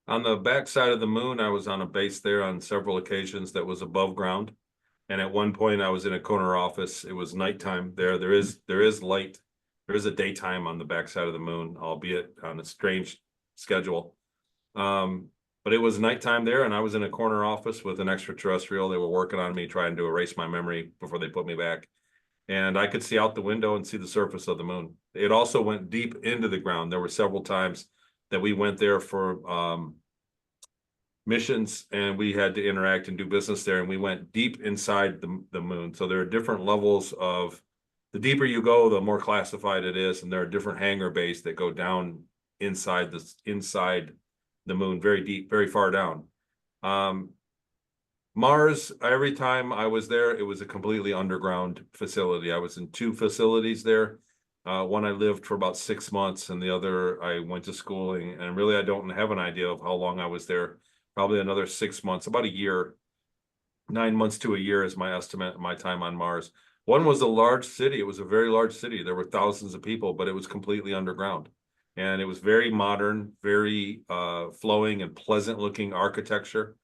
On the backside of the moon, I was on a base there on several occasions that was above ground. And at one point I was in a corner office. It was nighttime there. There is light. There is a daytime on the backside of the moon, albeit on a strange schedule. But it was nighttime there, and I was in a corner office with an extraterrestrial. They were working on me, trying to erase my memory before they put me back. And I could see out the window and see the surface of the moon. It also went deep into the ground. There were several times that we went there for missions, and we had to interact and do business there, and we went deep inside the moon. So there are different levels of, the deeper you go, the more classified it is, and there are different hangar bays that go down inside the moon, very deep, very far down. Mars, every time I was there, it was a completely underground facility. I was in 2 facilities there. One I lived for about 6 months, and the other I went to schooling, and really I don't have an idea of how long I was there. Probably another 6 months, about a year, 9 months to a year is my estimate, my time on Mars. One was a large city. It was a very large city. There were thousands of people, but it was completely underground. And it was very modern, very flowing and pleasant looking architecture.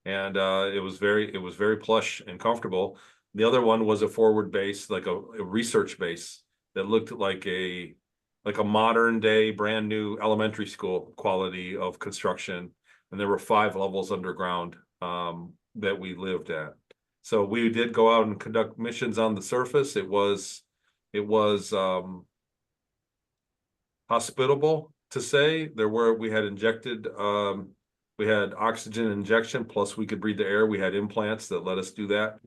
And it was very plush and comfortable. The other one was a forward base, like a research base that looked like a modern day, brand new elementary school quality of construction. And there were 5 levels underground that we lived at. So we did go out and conduct missions on the surface. It was hospitable, to say. We had injected, we had oxygen injection, plus we could breathe the air. We had implants that let us do that.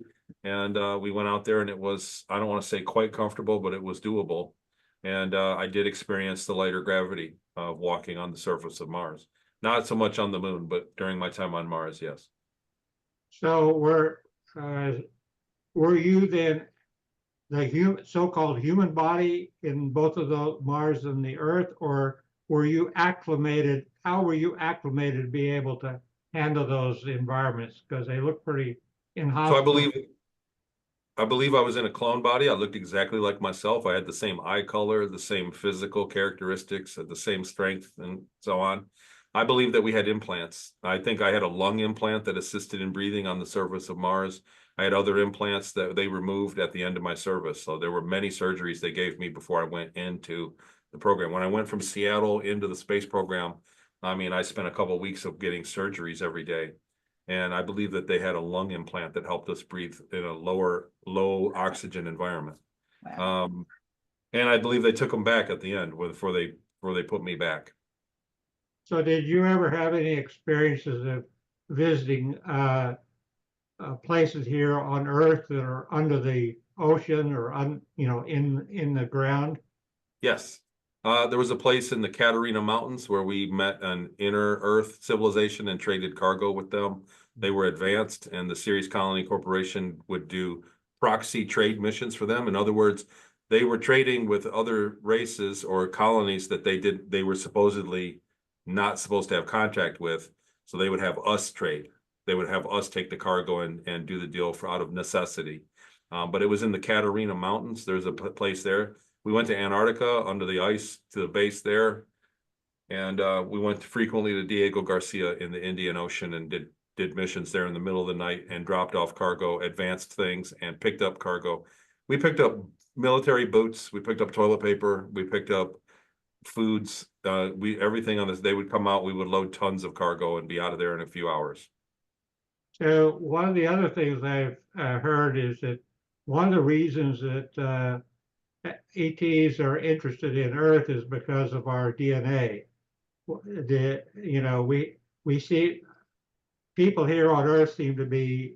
And we went out there, and it was, I don't want to say quite comfortable, but it was doable. And I did experience the lighter gravity of walking on the surface of Mars. Not so much on the moon, but during my time on Mars, yes. So were you then the so-called human body in both of the Mars and the Earth, or were you acclimated? How were you acclimated to be able to handle those environments? Because they look pretty So inhospitable. I believe I was in a clone body. I looked exactly like myself. I had the same eye color, the same physical characteristics, the same strength, and so on. I believe that we had implants. I think I had a lung implant that assisted in breathing on the surface of Mars. I had other implants that they removed at the end of my service. So there were many surgeries they gave me before I went into the program. When I went from Seattle into the space program, I mean, I spent a couple of weeks of getting surgeries every day. And I believe that they had a lung implant that helped us breathe in a low oxygen environment. Wow. And I believe they took them back at the end before they put me back. So did you ever have any experiences of visiting places here on Earth that are under the ocean or in the ground? Yes. There was a place in the Catarina Mountains where we met an inner Earth civilization and traded cargo with them. They were advanced, and the Ceres Colony Corporation would do proxy trade missions for them. In other words, they were trading with other races or colonies that they were supposedly not supposed to have contact with. So they would have us trade. They would have us take the cargo and do the deal out of necessity. But it was in the Catarina Mountains. There's a place there. We went to Antarctica under the ice to the base there. And we went frequently to Diego Garcia in the Indian Ocean and did missions there in the middle of the night and dropped off cargo, advanced things, and picked up cargo. We picked up military boots. We picked up toilet paper. We picked up foods. Everything on this. They would come out. We would load tons of cargo and be out of there in a few hours. So one of the other things I've heard is that one of the reasons that ETs are interested in Earth is because of our DNA. We see people here on Earth seem to be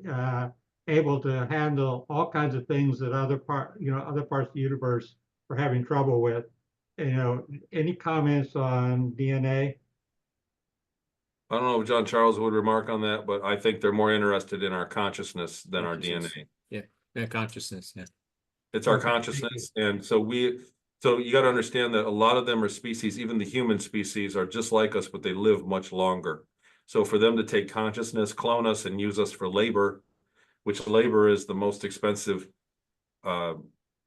able to handle all kinds of things that other parts of the universe are having trouble with. Any comments on DNA? I don't know if Jean-Charles would remark on that, but I think they're more interested in our consciousness than our DNA. Yeah, consciousness. Yeah. It's our consciousness. And so you got to understand that a lot of them are species, even the human species are just like us, but they live much longer. So for them to take consciousness, clone us, and use us for labor, which labor is the most expensive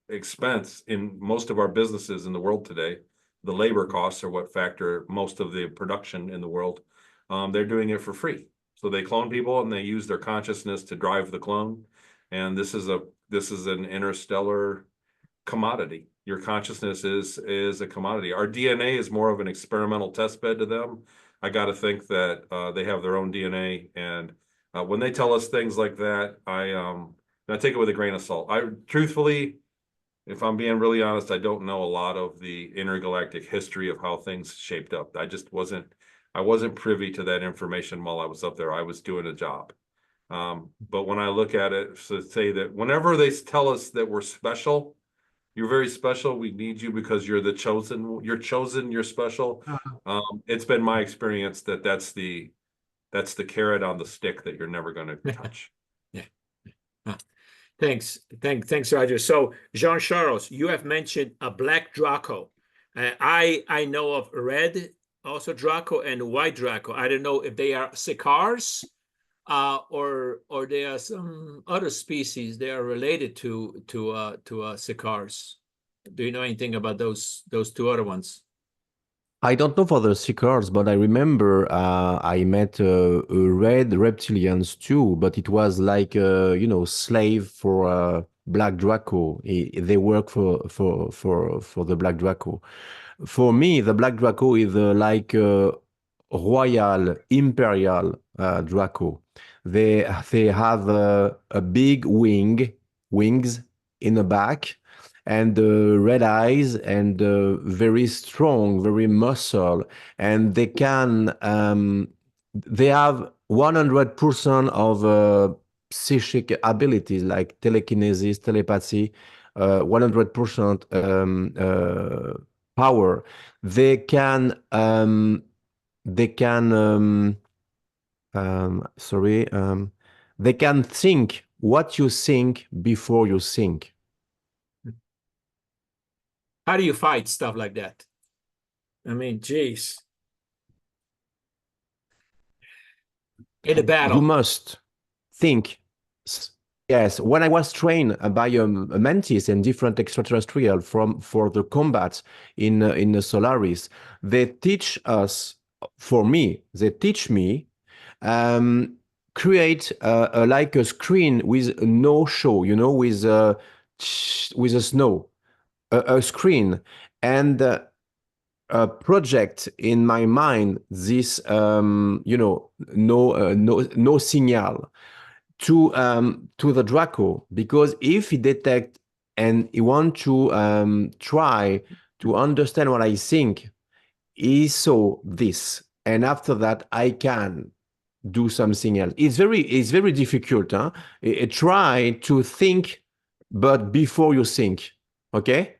expense in most of our businesses in the world today. The labor costs are what factor most of the production in the world. They're doing it for free. So they clone people and they use their consciousness to drive the clone. And this is an interstellar commodity. Your consciousness is a commodity. Our DNA is more of an experimental test bed to them. I got to think that they have their own DNA. And when they tell us things like that, I take it with a grain of salt. Truthfully, if I'm being really honest, I don't know a lot of the intergalactic history of how things shaped up. I wasn't privy to that information while I was up there. I was doing a job. But when I look at it, so say that whenever they tell us that we're special, you're very special, we need you because you're the chosen, you're special. It's been my experience that that's the carrot on the stick that you're never going to touch. Yeah. Thanks, Roger. So Jean-Charles, you have mentioned a black Draco. I know of red also Draco and white Draco. I don't know if they are Sicars or they are some other species. They are related to Sicars. Do you know anything about those two other ones? I don't know for the Sicars, but I remember I met red reptilians too, but it was like slave for Black Draco. They work for the Black Draco. For me, the Black Draco is like royal, imperial Draco. They have a big wings in the back, and red eyes, and very strong, very muscle, and they have 100% of psychic abilities like telekinesis, telepathy, 100% power. They can think what you think before you think. How do you fight stuff like that? I mean, geez. In a battle. You must think. Yes, when I was trained by a mantis and different extraterrestrial for the combat in the Solaris, they teach us. For me, they teach me create like a screen with no show, you know, with a snow, a screen, and project in my mind this you know, no signal to the Draco, because if he detect and he want to try to understand what I think, he saw this, and after that I can do something else. It's very difficult, huh? Try to think, but before you think, okay?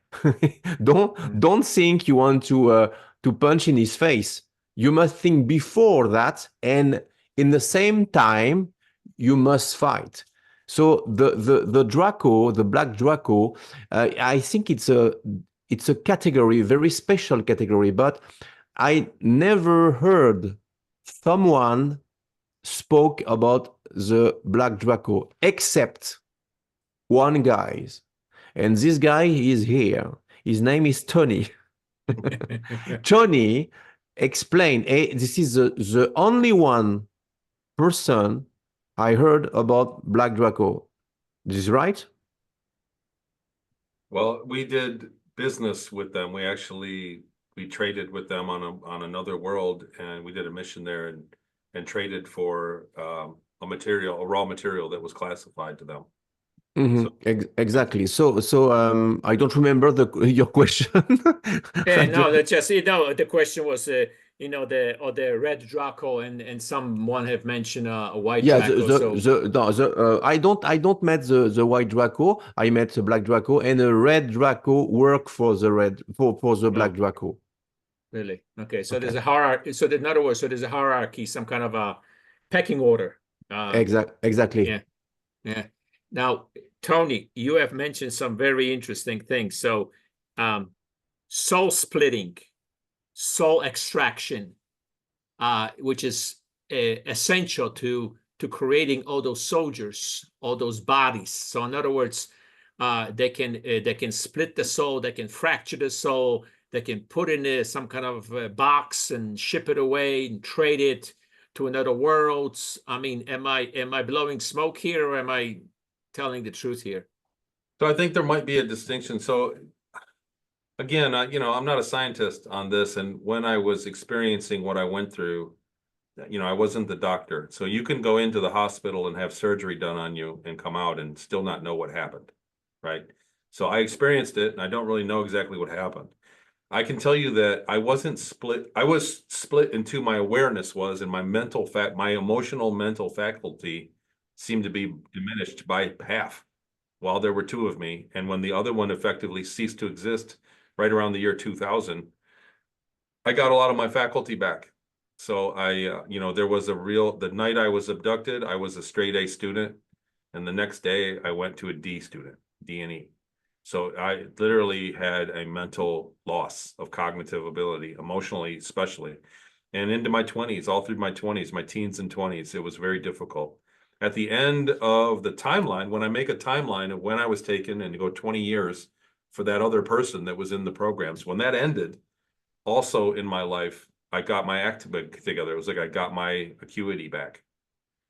Don't think you want to punch in his face. You must think before that, and in the same time you must fight. So the Draco, the black Draco, I think it's a category, very special category, but I never heard someone spoke about the black Draco except one guy. And this guy is here. His name is Tony. Tony explained, this is the only one person I heard about black Draco. This is right? Well, we did business with them. We traded with them on another world, and we did a mission there and traded for a raw material that was classified to them. Exactly. So I don't remember your question. No, that's just, you know, the question was, you know, the red Draco, and someone have mentioned a white Draco. I don't met the white Draco. I met the black Draco, and the red Draco work for the black Draco. Really? Okay. So there's a hierarchy. So in other words, there's a hierarchy, some kind of a pecking order. Exactly. Yeah. Yeah. Now, Tony, you have mentioned some very interesting things. So, soul splitting, soul extraction, which is essential to creating all those soldiers, all those bodies. So, in other words, they can split the soul, they can fracture the soul, they can put in some kind of box and ship it away and trade it to another world. I mean, am I blowing smoke here, or am I telling the truth here? So I think there might be a distinction. So again, I'm not a scientist on this, and when I was experiencing what I went through, I wasn't the doctor. So you can go into the hospital and have surgery done on you and come out and still not know what happened, right? So I experienced it, and I don't really know exactly what happened. I can tell you that I wasn't split. I was split into my awareness was, and my emotional mental faculty seemed to be diminished by half while there were two of me. And when the other one effectively ceased to exist right around the year 2000, I got a lot of my faculty back. So there was the night I was abducted, I was a straight A student. And the next day I went to a D student, D&E. So I literally had a mental loss of cognitive ability, emotionally, especially, and into my 20s, all through my 20s, my teens and 20s, it was very difficult. At the end of the timeline, when I make a timeline of when I was taken and go 20 years for that other person that was in the programs, when that ended, also in my life, I got my act together. It was like I got my acuity back.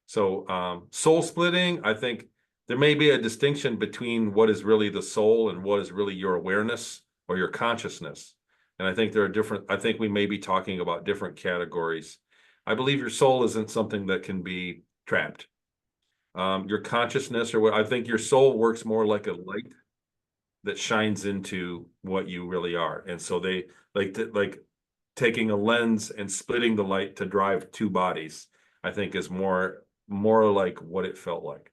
So soul splitting, I think there may be a distinction between what is really the soul and what is really your awareness or your consciousness. And I think I think we may be talking about different categories. I believe your soul isn't something that can be trapped. Your consciousness, or what I think your soul works more like a light that shines into what you really are. And so they like taking a lens and splitting the light to drive two bodies, I think is more like what it felt like.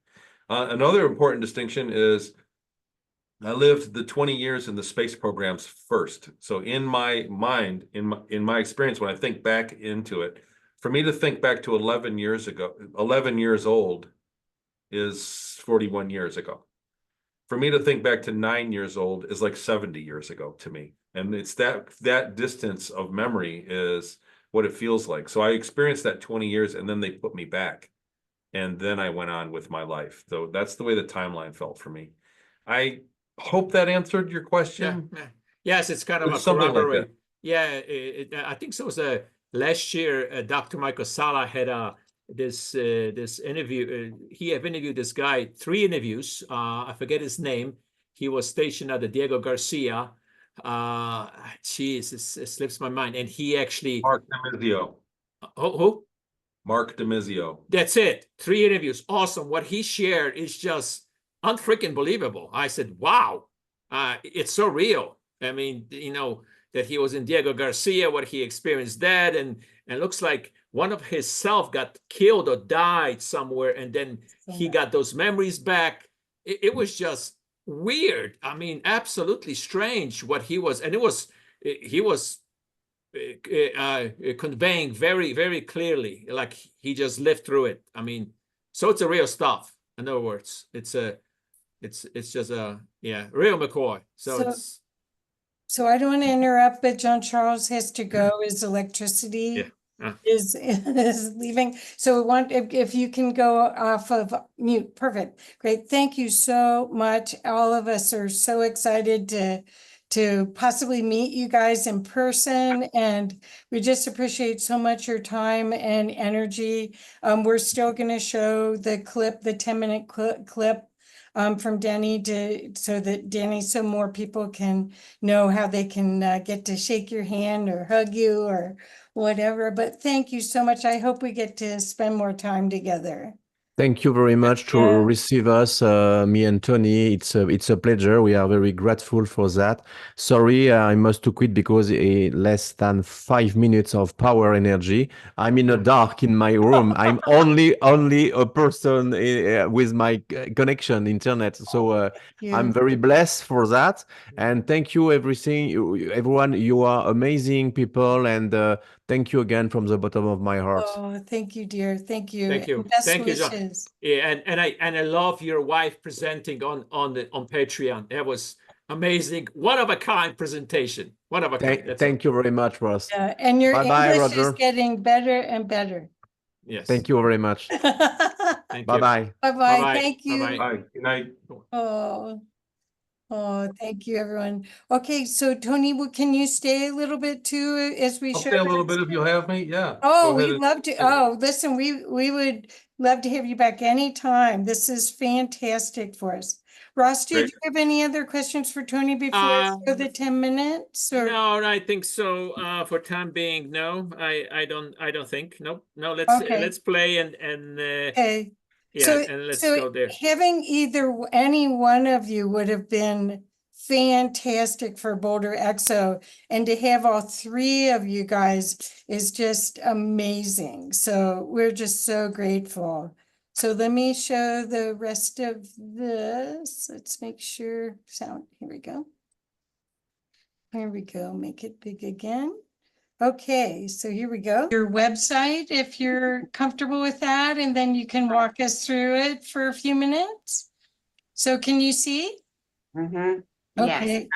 Another important distinction is I lived the 20 years in the space programs first. So in my mind, in my experience, when I think back into it, for me to think back to 11 years ago, 11 years old is 41 years ago. For me to think back to 9 years old is like 70 years ago to me. And it's that distance of memory is what it feels like. So I experienced that 20 years and then they put me back. And then I went on with my life. So that's the way the timeline felt for me. I hope that answered your question. Yeah. Yes, it's kind of It's a something like corroborate. that. Yeah, I think so. Was last year, Dr. Michael Sala had this interview. He have interviewed this guy, 3 interviews. I forget his name. He was stationed at the Diego Garcia. Geez, it slips my mind. And he actually Mark DeMizio. who? Mark DeMizio. That's it. 3 interviews. Awesome. What he shared is just unfreaking believable. I said, wow, it's so real. I mean, you know, that he was in Diego Garcia, what he experienced that, and looks like one of his self got killed or died somewhere, and then he got those memories back. It was just weird. I mean, absolutely strange what he was, and he was conveying very, very clearly, like he just lived through it. I mean, so it's a real stuff. In other words, it's just a real McCoy. So I don't want to interrupt, but Jean-Charles has to go. His electricity is leaving. So we want if you can go off of mute. Perfect. Great. Thank you so much. All of us are so excited to possibly meet you guys in person, and we just appreciate so much your time and energy. We're still going to show the clip, the 10-minute clip from Dani so more people can know how they can get to shake your hand or hug you or whatever. But thank you so much. I hope we get to spend more time together. Thank you very much to receive us, me and Tony. It's a pleasure. We are very grateful for that. Sorry, I must to quit because less than 5 minutes of power energy. I'm in the dark in my room. I'm only a person with my connection internet. So I'm very blessed for that. And thank you, everyone. You are amazing people, and thank you again from the bottom of my heart. Oh, thank you, dear. Thank you. Thank you. And best Thank you, wishes. John. Yeah, and I love your wife presenting on Patreon. That was amazing. One of a kind presentation. One of a kind. Thank you very much, Ross. And your English is getting better and better. Yes. Thank you very much. Thank you. Bye-bye. Bye-bye. Thank you. Bye. Good night. Oh, thank you, everyone. Okay, so Tony, can you stay a little bit too as we I'll show stay a little bit if you'll have me. Yeah. Oh, Go ahead we'd and- love to. Oh, listen, we would love to have you back anytime. This is fantastic for us. Ross, did Great. you have any other questions for Tony before I go the 10 minutes? Or No, I think so. For time being, no, I don't think. No. Let's play and okay. and let's go there. Having any one of you would have been fantastic for BoulderEXO, and to have all 3 of you guys is just amazing. So we're just so grateful. So let me show the rest of this. Let's make sure sound. Here we go. Here we go. Make it big again. Okay, so here we go. Your website, if you're comfortable with that, and then you can walk us through it for a few minutes. So can you see? Mm-hmm. Okay. Yes.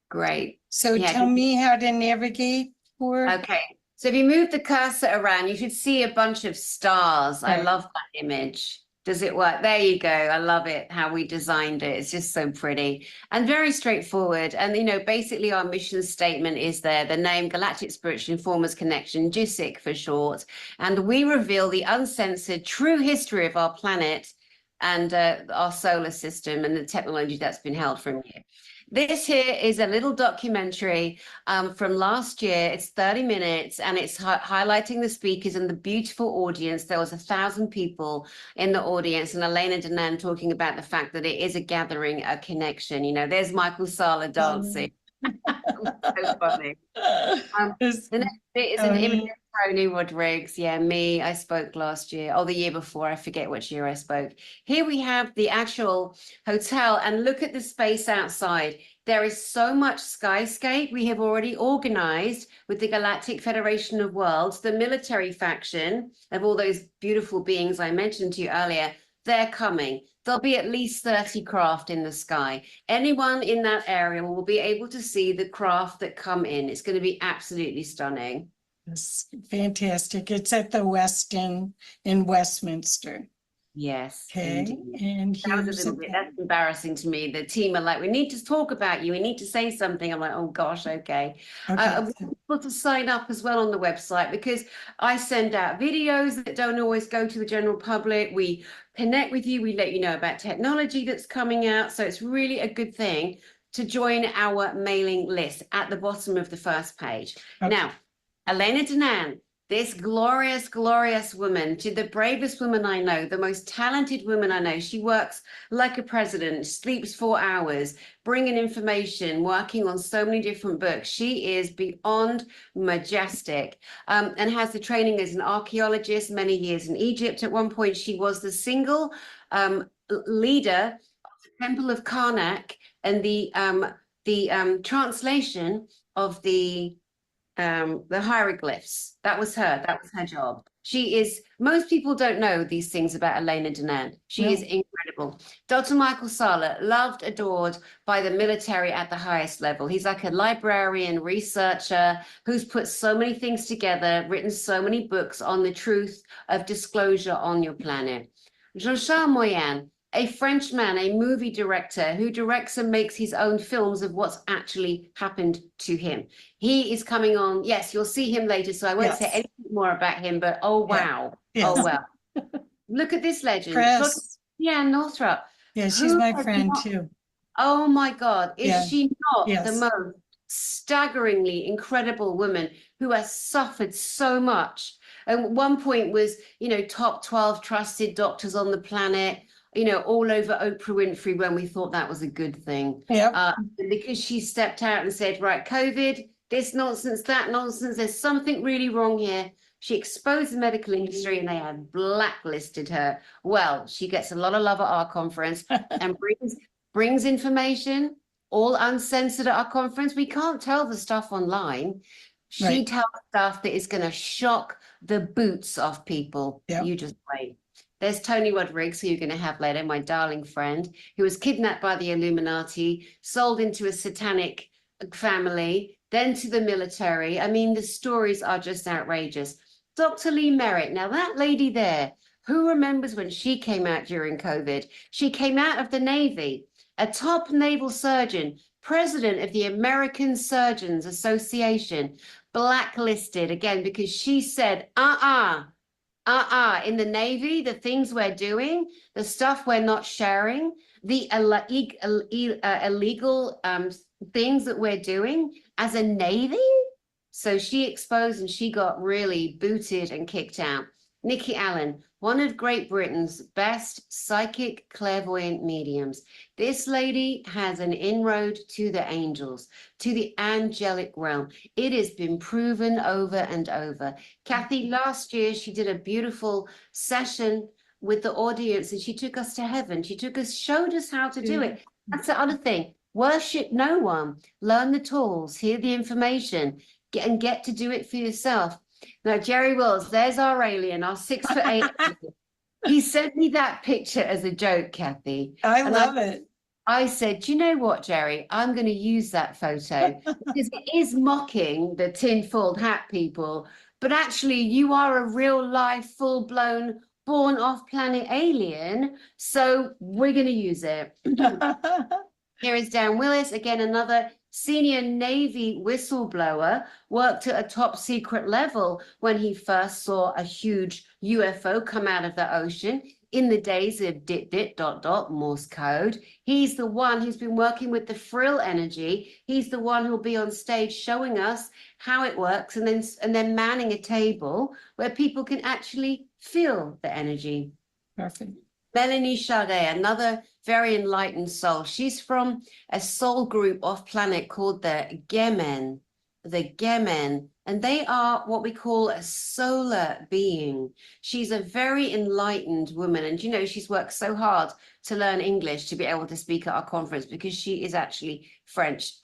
Great. So Yeah, tell me how to navigate for. Okay. So if you move the cursor around, you should see a bunch of stars. I Right. love that image. Does it work? There you go. I love it, how we designed it. It's just so pretty and very straightforward. And, basically our mission statement is there, the name Galactic Spiritual Informers Connection, GSIC for short. And we reveal the uncensored true history of our planet and our solar system and the technology that's been held from you. This here is a little documentary from last year. It's 30 minutes and it's highlighting the speakers and the beautiful audience. There was 1,000 people in the audience, and Elena Danan talking about the fact that it is a gathering, a connection. There's Michael Sala dancing. So funny. The next bit is an image of Tony Rodrigues. Yeah, me. I spoke last year or the year before. I forget which year I spoke. Here we have the actual hotel, and look at the space outside. There is so much skyscape we have already organized with the Galactic Federation of Worlds, the military faction of all those beautiful beings I mentioned to you earlier. they're coming. There'll be at least 30 craft in the sky. Anyone in that area will be able to see the craft that come in. It's going to be absolutely stunning. It's fantastic. It's at the Westin in Westminster. Yes. Okay, Indeed. and That was a little bit, that's embarrassing to me. The team are like, we need to talk about you. We need to say something. I'm like, oh gosh, okay. I want people to sign up as well on the website because I send out videos that don't always go to the general public. We connect with you. We let you know about technology that's coming out. So it's really a good thing to join our mailing list at the bottom of the first page. Okay. Now, Elena Danan, this glorious, glorious woman, she's the bravest woman I know, the most talented woman I know. She works like a president, sleeps 4 hours, bringing information, working on so many different books. She is beyond majestic and has the training as an archaeologist, many years in Egypt. At one point, she was the single leader of the Temple of Karnak and the translation of the hieroglyphs. That was her job. She is, most people don't know these things about Elena Danan. She is incredible. Dr. Michael Sala, loved, adored by the military at the highest level. He's like a librarian, researcher who's put so many things together, written so many books on the truth of disclosure on your planet. Jean-Charles Moyen, a Frenchman, a movie director who directs and makes his own films of what's actually happened to him. He is coming on. Yes, you'll see him later, so I won't say anything more about him, but oh, wow. Yes. Oh, wow. Look at this legend. Chris. Look, yeah, Northrop. Yeah, she's Who my has friend not- too. Oh, my God. Is she not Yes. the most staggeringly incredible woman who has suffered so much? And at one point was, you know, top 12 trusted doctors on the planet, you know, all over Oprah Winfrey when we thought that was a good thing. Yep. Because she stepped out and said, right, COVID, this nonsense, that nonsense, there's something really wrong here. She exposed the medical industry and they have blacklisted her. Well, she gets a lot of love at our conference and brings information, all uncensored at our conference. We can't tell the stuff online. She Right. tells stuff that is going to shock the boots off people. Yep. You just wait. There's Tony Rodrigues, who you're going to have later, my darling friend, who was kidnapped by the Illuminati, sold into a satanic family, then to the military. I mean, the stories are just outrageous. Dr. Lee Merritt, now that lady there, who remembers when she came out during COVID? She came out of the Navy, a top naval surgeon, president of the American Surgeons Association, blacklisted again because she said, in the Navy, the things we're doing, the stuff we're not sharing, the illegal things that we're doing as a Navy. So she exposed and she got really booted and kicked out. Nikki Allen, one of Great Britain's best psychic clairvoyant mediums. This lady has an inroad to the angels, to the angelic realm. It has been proven over and over. Kathy, last year, she did a beautiful session with the audience and she took us to heaven. She showed us how to do it. That's the other thing. Worship no one. Learn the tools, hear the information, get to do it for yourself. Now, Jerry Wills, there's our alien, our 6'8". He sent me that picture as a joke, Kathy. I love it. I said, do you know what, Jerry? I'm going to use that photo because it is mocking the tin-foiled hat people, but actually you are a real life, full-blown, born off-planet alien, so we're going to use it. Here is Dan Willis, again, another senior Navy whistleblower, worked at a top secret level when he first saw a huge UFO come out of the ocean in the days of dit, Morse code. He's the one who's been working with the frill energy. He's the one who'll be on stage showing us how it works and then manning a table where people can actually feel the energy. Perfect. Melanie Chardet, another very enlightened soul. She's from a soul group off planet called the Gemen, and they are what we call a solar being. She's a very enlightened woman, and you know, she's worked so hard to learn English to be able to speak at our conference because she is actually French.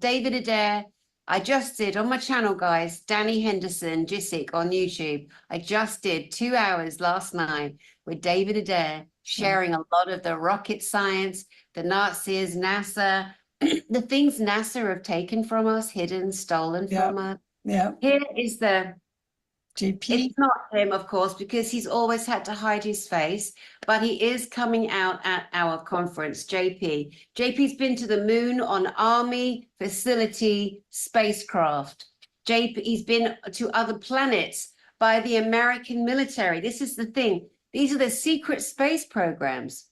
David Adair, I just did on my channel, guys, DaniHenderson Jisic on YouTube. I just did 2 hours last night with David Adair, sharing a lot of the rocket science, the Nazis, NASA, the things NASA have taken from us, hidden, stolen from us. Yeah, Here is the JP. It's not him, of course, because he's always had to hide his face, but he is coming out at our conference, JP. JP's been to the moon on Army facility spacecraft. JP's been to other planets by the American military. This is the thing. These are the secret space programs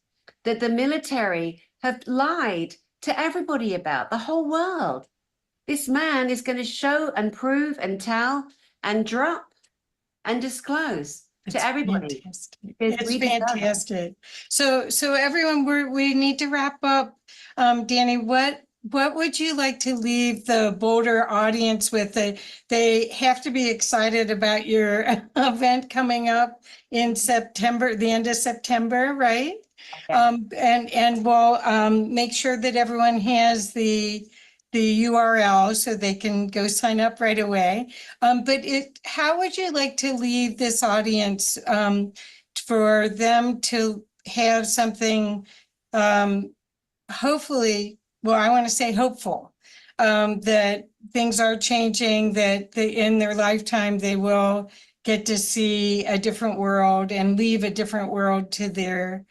that the military have lied to everybody about, the whole world. This man is going to show and prove and tell and drop and disclose to everybody. Fantastic. because It's we deserve it. fantastic. So everyone, we need to wrap up. Dani, what would you like to leave the Boulder audience with? They have to be excited about your event coming up in September, the end of September, right? Yeah. And we'll make sure that everyone has the URL so they can go sign up right away. But how would you like to leave this audience for them to have something, hopefully, well, I want to say hopeful, that things are changing, that in their lifetime they will get to see a different world and leave a different world to their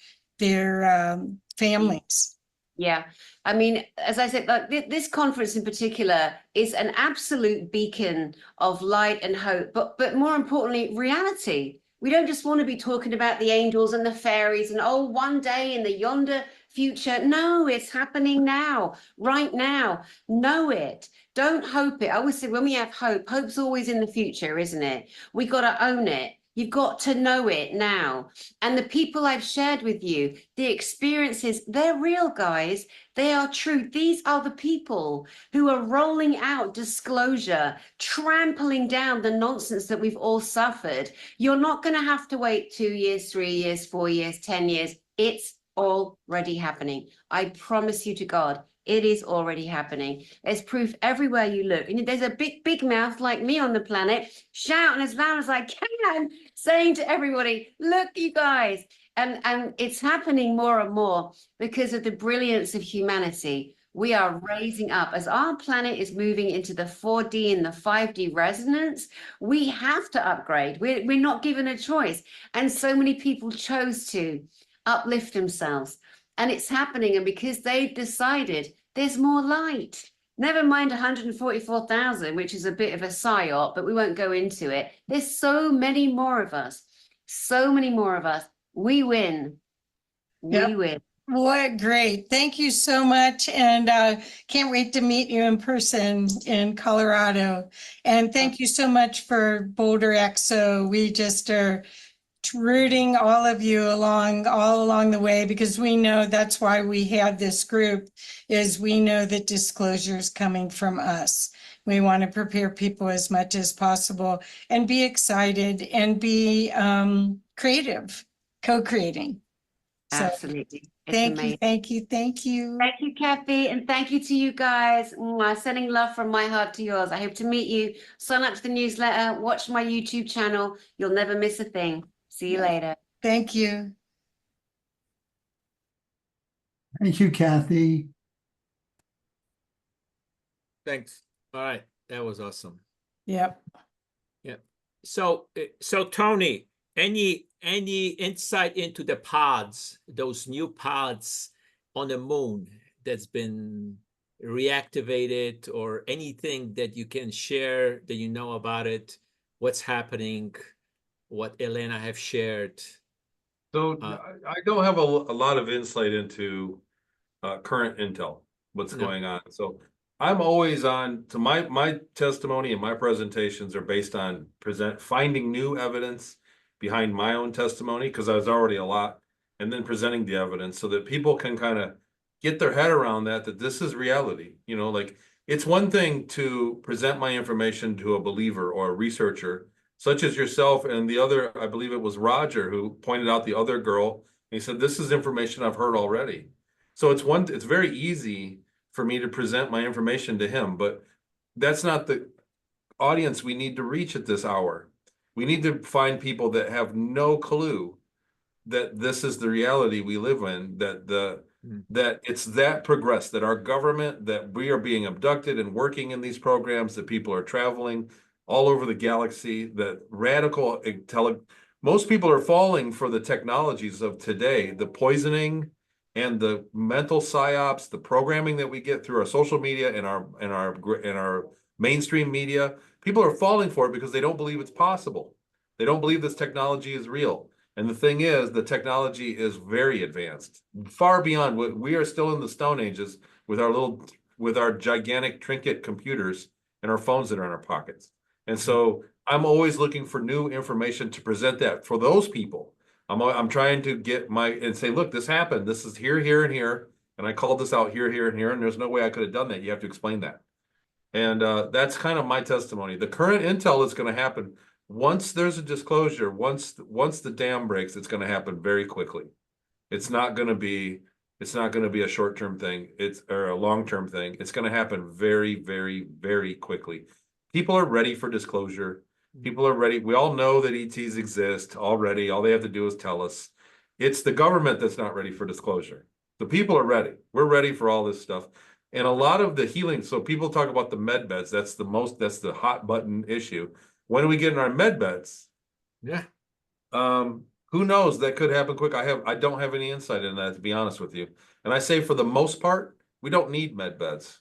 families. Yeah, I mean, as I said, like this conference in particular is an absolute beacon of light and hope, but more importantly, reality. We don't just want to be talking about the angels and the fairies and oh, one day in the yonder future. No, it's happening now, right now. Know it. Don't hope it. I always say when we have hope, hope's always in the future, isn't it? We got to own it. You've got to know it now. And the people I've shared with you, the experiences, they're real, guys. They are true. These are the people who are rolling out disclosure, trampling down the nonsense that we've all suffered. You're not going to have to wait 2 years, 3 years, 4 years, 10 years. It's already happening. I promise you to God. It is already happening. There's proof everywhere you look. And there's a big mouth like me on the planet, shouting as loud as I can, saying to everybody, look, you guys. And it's happening more and more because of the brilliance of humanity. We are raising up. As our planet is moving into the 4D and the 5D resonance, we have to upgrade. We're not given a choice. And so many people chose to uplift themselves. And it's happening. And because they've decided there's more light, never mind 144,000, which is a bit of a psyop, but we won't go into it. There's so many more of us, so many more of us. We win. We win. What great. Thank you so much. And can't wait to meet you in person in Colorado. And thank you so much for BoulderEXO. We just are rooting all of you all along the way, because we know that's why we have this group, is we know that disclosure is coming from us. We want to prepare people as much as possible and be excited and be creative, co-creating. So Absolutely. It's thank amazing. you, thank you, thank you. Thank you, Kathy, and thank you to you guys. Sending love from my heart to yours. I hope to meet you. Sign up to the newsletter, watch my YouTube channel. You'll never miss a thing. See you later. Thank you. Thank you, Kathy. Thanks. All right. That was awesome. Yep. So Tony, any insight into the pods, those new pods on the moon that's been reactivated, or anything that you can share that you know about it, what's happening, what Elena have shared? So I don't have a lot of insight into current intel, what's going on. So I'm always on to my testimony, and my presentations are based on finding new evidence behind my own testimony, because I was already a lot, and then presenting the evidence so that people can kind of get their head around that this is reality. You know, like, it's one thing to present my information to a believer or a researcher, such as yourself and the other, I believe it was Roger, who pointed out the other girl. And he said, this is information I've heard already. So it's very easy for me to present my information to him. But that's not the audience we need to reach at this hour. We need to find people that have no clue that this is the reality we live in, that it's that progressed, that our government, that we are being abducted and working in these programs, that people are traveling all over the galaxy, that most people are falling for the technologies of today, the poisoning and the mental psyops, the programming that we get through our social media and our mainstream media. People are falling for it because they don't believe it's possible. They don't believe this technology is real. And the thing is, the technology is very advanced, far beyond what we are still in the Stone Ages with our gigantic trinket computers and our phones that are in our pockets. And so I'm always looking for new information to present that for those people. I'm trying to get and say, look, this happened. This is here, here, and here. And I called this out here, here, and here. And there's no way I could have done that. You have to explain that. And that's kind of my testimony. The current intel is going to happen. Once there's a disclosure, once the dam breaks, it's going to happen very quickly. It's not going to be a short-term thing. Or a long-term thing. It's going to happen very, very, very quickly. People are ready for disclosure. People are ready. We all know that ETs exist already. All they have to do is tell us. It's the government that's not ready for disclosure. The people are ready. We're ready for all this stuff. And a lot of the healing, so people talk about the med beds. That's the hot button issue. When do we get in our med beds? Yeah. Who knows? That could happen quick. I don't have any insight in that, to be honest with you. And I say for the most part, we don't need med beds.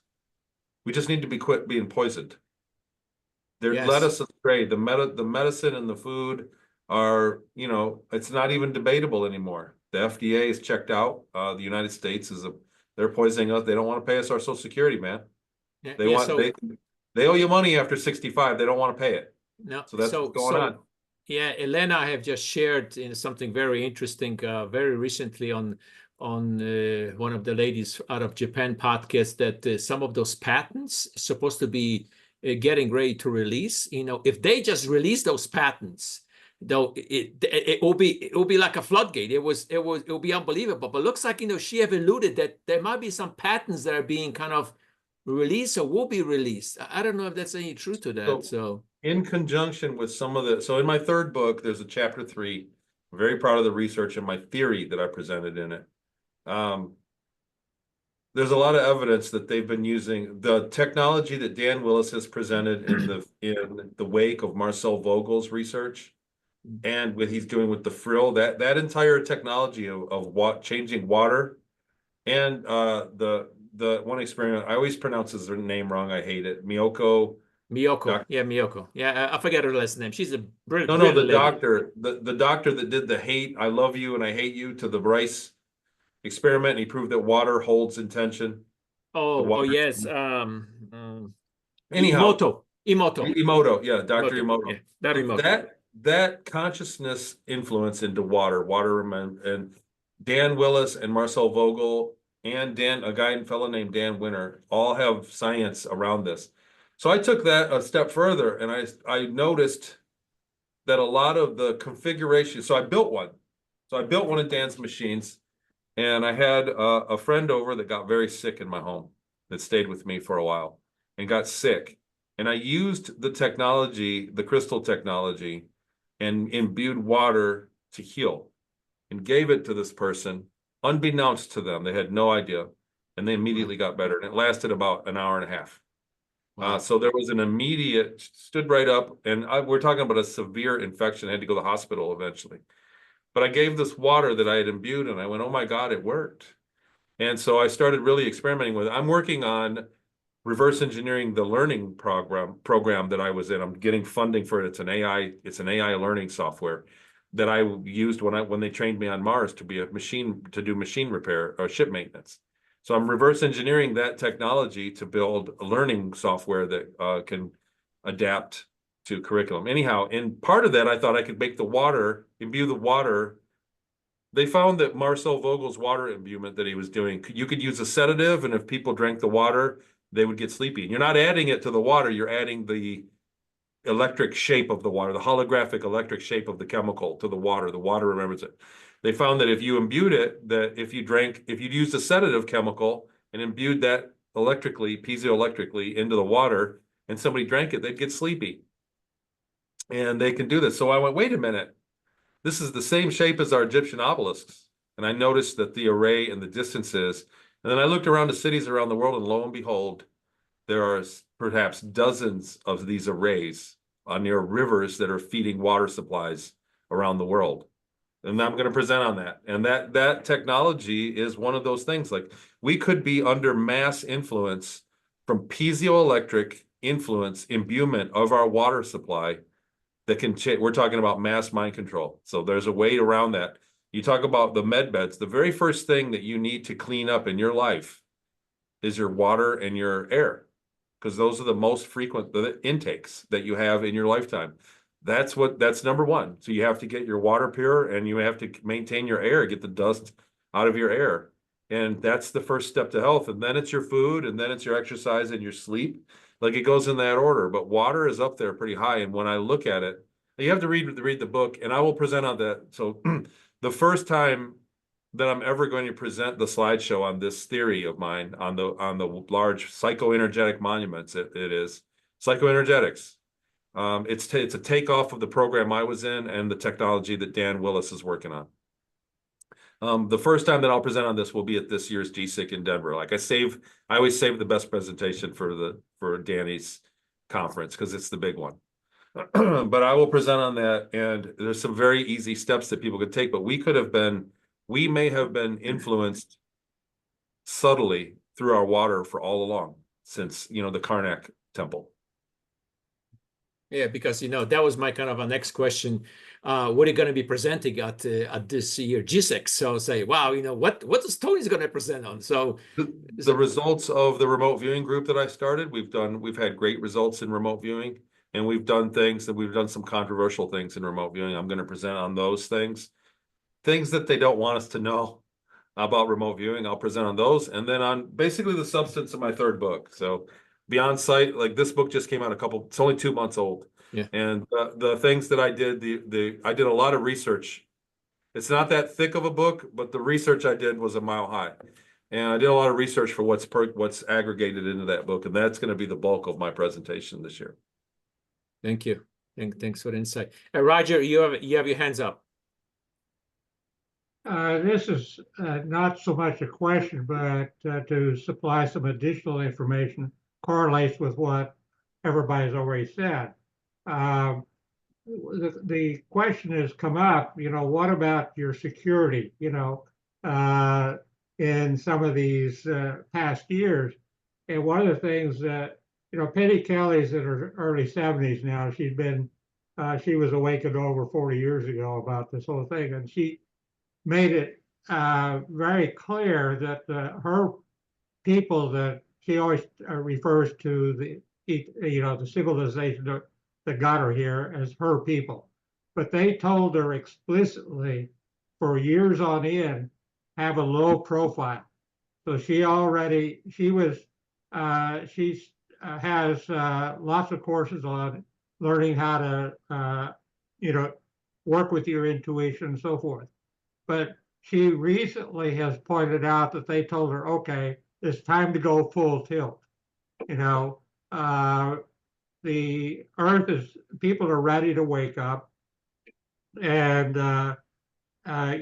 We just need to quit being poisoned. They're led us astray. The medicine and the food are, it's not even debatable anymore. The FDA is checked out. The United States they're poisoning us. They don't want to pay us our Social Security, man. Yeah, they owe you money after 65. They don't want to pay it. No, so that's what's going on. Yeah, Elena have just shared in something very interesting very recently on one of the ladies out of Japan podcast that some of those patents supposed to be getting ready to release. If they just release those patents, though, it will be like a floodgate. It will be unbelievable. But looks like she have alluded that there might be some patents that are being kind of released or will be released. I don't know if that's any truth to that. So in conjunction with so in my third book, there's a chapter 3. I'm very proud of the research and my theory that I presented in it. There's a lot of evidence that they've been using the technology that Dan Willis has presented in the wake of Marcel Vogel's research, and what he's doing with the frill. That entire technology of changing water, and the one experiment, I always pronounce his name wrong. I hate it. Miyoko. Miyoko. Yeah, I forget her last name. She's a brilliant. No, the doctor, the doctor that did the hate. I love you and I hate you to the rice experiment, and he proved that water holds intention. Oh yes. Anyhow, Emoto. Yeah, Dr. Emoto. Yeah, Dr. Emoto. That consciousness influence into water, and Dan Willis and Marcel Vogel and a fellow named Dan Winter all have science around this. So I took that a step further, and I noticed that a lot of the configuration. So I built one. Of Dan's machines. And I had a friend over that got very sick in my home that stayed with me for a while and got sick. And I used the technology, the crystal technology, and imbued water to heal and gave it to this person, unbeknownst to them. They had no idea. And they immediately got better. And it lasted about an hour and a half. Wow. So there was an immediate, stood right up. And we're talking about a severe infection. I had to go to the hospital eventually. But I gave this water that I had imbued, and I went, oh my God, it worked. And so I started really experimenting with it. I'm working on reverse engineering the learning program that I was in. I'm getting funding for it. It's an AI learning software that I used when they trained me on Mars to do machine repair or ship maintenance. So I'm reverse engineering that technology to build a learning software that can adapt to curriculum. Anyhow, in part of that, I thought I could imbue the water. They found that Marcel Vogel's water imbuement that he was doing, you could use a sedative, and if people drank the water, they would get sleepy. And you're not adding it to the water, you're adding the electric shape of the water, the holographic electric shape of the chemical to the water. The water remembers it. They found that if you imbued it, that if you used a sedative chemical and imbued that piezoelectrically into the water, and somebody drank it, they'd get sleepy. And they can do this. So I went, wait a minute. This is the same shape as our Egyptian obelisks. And I noticed that the array and the distances. And then I looked around the cities around the world, and lo and behold, there are perhaps dozens of these arrays near rivers that are feeding water supplies around the world. And I'm going to present on that. And that technology is one of those things. Like, we could be under mass influence from piezoelectric influence, imbuement of our water supply that can change. We're talking about mass mind control. So there's a way around that. You talk about the med beds. The very first thing that you need to clean up in your life is your water and your air, because those are the most frequent intakes that you have in your lifetime. That's number one. So you have to get your water pure, and you have to maintain your air, get the dust out of your air. And that's the first step to health. And then it's your food, and then it's your exercise and your sleep. Like, it goes in that order, but water is up there pretty high. And when I look at it, you have to read the book, and I will present on that. So the first time that I'm ever going to present the slideshow on this theory of mine on the large psychoenergetic monuments, it is psychoenergetics. It's a takeoff of the program I was in and the technology that Dan Willis is working on. The first time that I'll present on this will be at this year's GSIC in Denver. Like, I always save the best presentation for Danny's conference, because it's the big one. But I will present on that, and there's some very easy steps that people could take, but we may have been influenced subtly through our water for all along, since, the Karnak temple. Yeah, because that was my kind of a next question. What are you going to be presenting at this year GSIC? So say, wow, what is Tony's going to present on? So the results of the remote viewing group that I started, we've had great results in remote viewing, and we've done some controversial things in remote viewing. I'm going to present on those things that they don't want us to know about remote viewing. I'll present on those, and then on basically the substance of my third book. So Beyond Sight, like, this book just came out it's only 2 months old. Yeah. And the things that I did, I did a lot of research. It's not that thick of a book, but the research I did was a mile high. And I did a lot of research for what's aggregated into that book. And that's going to be the bulk of my presentation this year. Thank you. Thanks for the insight. Roger, you have your hands up. This is not so much a question, but to supply some additional information, correlates with what everybody's already said. The question has come up, what about your security, in some of these past years? And one of the things that, Penny Kelly's in her early 70s now. She was awakened over 40 years ago about this whole thing. And she made it very clear that her people, that she always refers to the civilization that got her here as her people. But they told her explicitly for years on end, have a low profile. So she has lots of courses on learning how to, work with your intuition and so forth. But she recently has pointed out that they told her, okay, it's time to go full tilt. The earth people are ready to wake up, and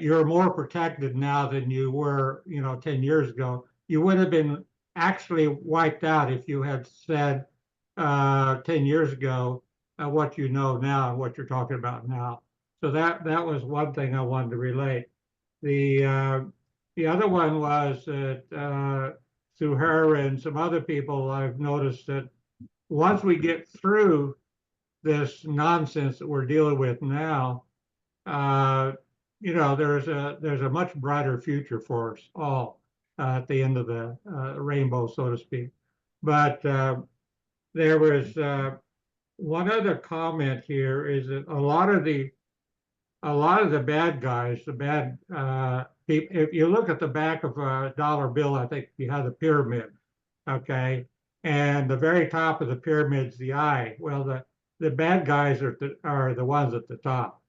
you're more protected now than you were, 10 years ago. You would have been actually wiped out if you had said 10 years ago what you know now and what you're talking about now. So that was one thing I wanted to relate. The other one was that through her and some other people, I've noticed that once we get through this nonsense that we're dealing with now, there's a much brighter future for us all at the end of the rainbow, so to speak. But there was one other comment here, is that a lot of the bad guys, the bad people, if you look at the back of a dollar bill, I think you have the pyramid, okay? And the very top of the pyramid's the eye. Well, the bad guys are the ones at the top.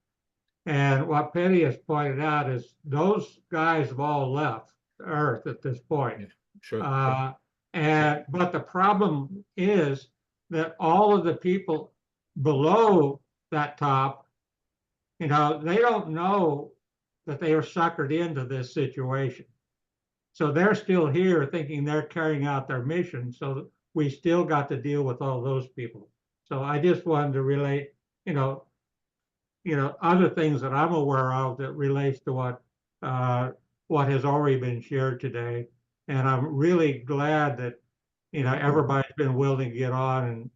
And what Penny has pointed out is those guys have all left Earth at this point. Yeah, sure. But the problem is that all of the people below that top, they don't know that they are suckered into this situation. So they're still here thinking they're carrying out their mission. So we still got to deal with all those people. So I just wanted to relate, other things that I'm aware of that relates to what has already been shared today. And I'm really glad that, everybody's been willing to get on,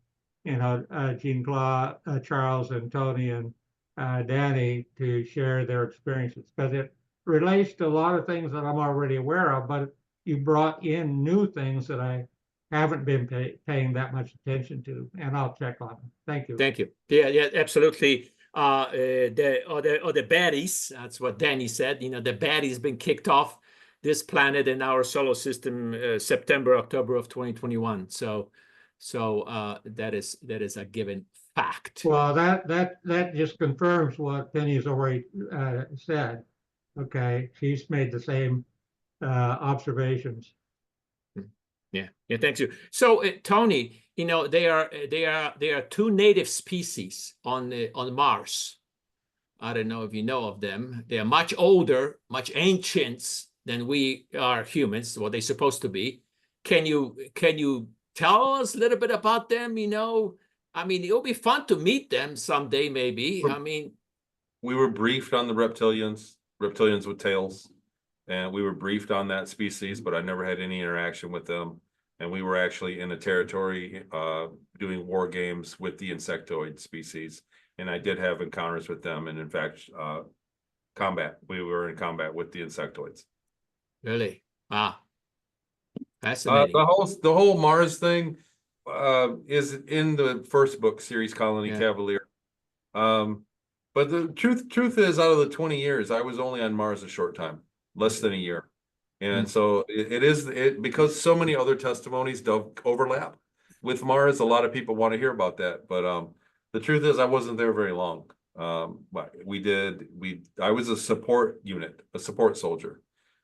and Jean-Claude, Charles, and Tony, and Dani to share their experiences, because it relates to a lot of things that I'm already aware of, but you brought in new things that I haven't been paying that much attention to, and I'll check on them. Thank you. Thank you. Yeah, absolutely. The baddies, that's what Dani said, the baddies been kicked off this planet in our solar system September, October of 2021. So that is a given fact. Well, that just confirms what Penny's already said. Okay, she's made the same observations. Yeah, thanks you. So Tony, there are two native species on Mars. I don't know if you know of them. They are much older, much ancient than we are humans, what they're supposed to be. Can you tell us a little bit about them? I mean, it'll be fun to meet them someday, maybe. I mean, we were briefed on the reptilians with tails, and we were briefed on that species, but I never had any interaction with them. And we were actually in a territory doing war games with the insectoid species, and I did have encounters with them, and in fact, combat. We were in combat with the insectoids. Really? Wow. Fascinating. The whole Mars thing is in the first book, Series Colony Cavalier. But the truth is, out of the 20 years, I was only on Mars a short time, less than a year. And so it is because so many other testimonies don't overlap with Mars. A lot of people want to hear about that, but the truth is I wasn't there very long. But I was a support unit, a support soldier.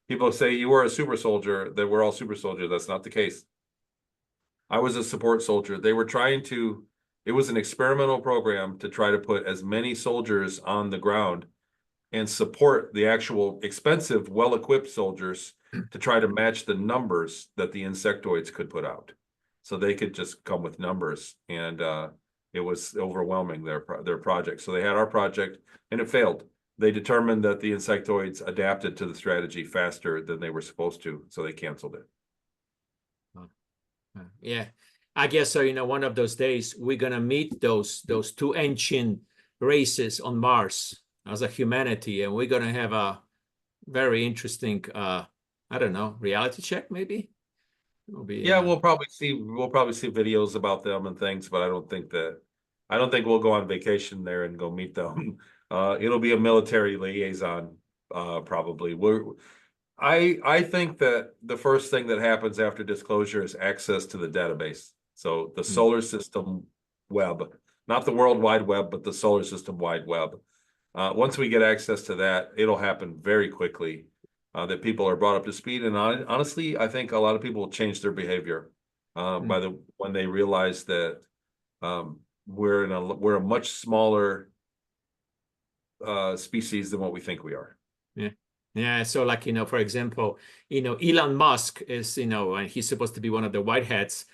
People say you were a super soldier, that we're all super soldiers. That's not the case. I was a support soldier. They were it was an experimental program to try to put as many soldiers on the ground and support the actual expensive, well-equipped soldiers to try to match the numbers that the insectoids could put out. So they could just come with numbers, and it was overwhelming, their project. So they had our project, and it failed. They determined that the insectoids adapted to the strategy faster than they were supposed to, so they canceled it. Yeah, I guess so. One of those days we're gonna meet those two ancient races on Mars as a humanity, and we're gonna have a very interesting, I don't know, reality check maybe. It'll be, we'll probably see videos about them and things, but I don't think we'll go on vacation there and go meet them. It'll be a military liaison, probably. I think that the first thing that happens after disclosure is access to the database. So the solar system web, not the World Wide Web, but the solar system wide web. Once we get access to that, it'll happen very quickly, that people are brought up to speed. And honestly, I think a lot of people will change their behavior when they realize that we're a much smaller species than what we think we are. Yeah, so like, for example, Elon Musk is, and he's supposed to be one of the white hats.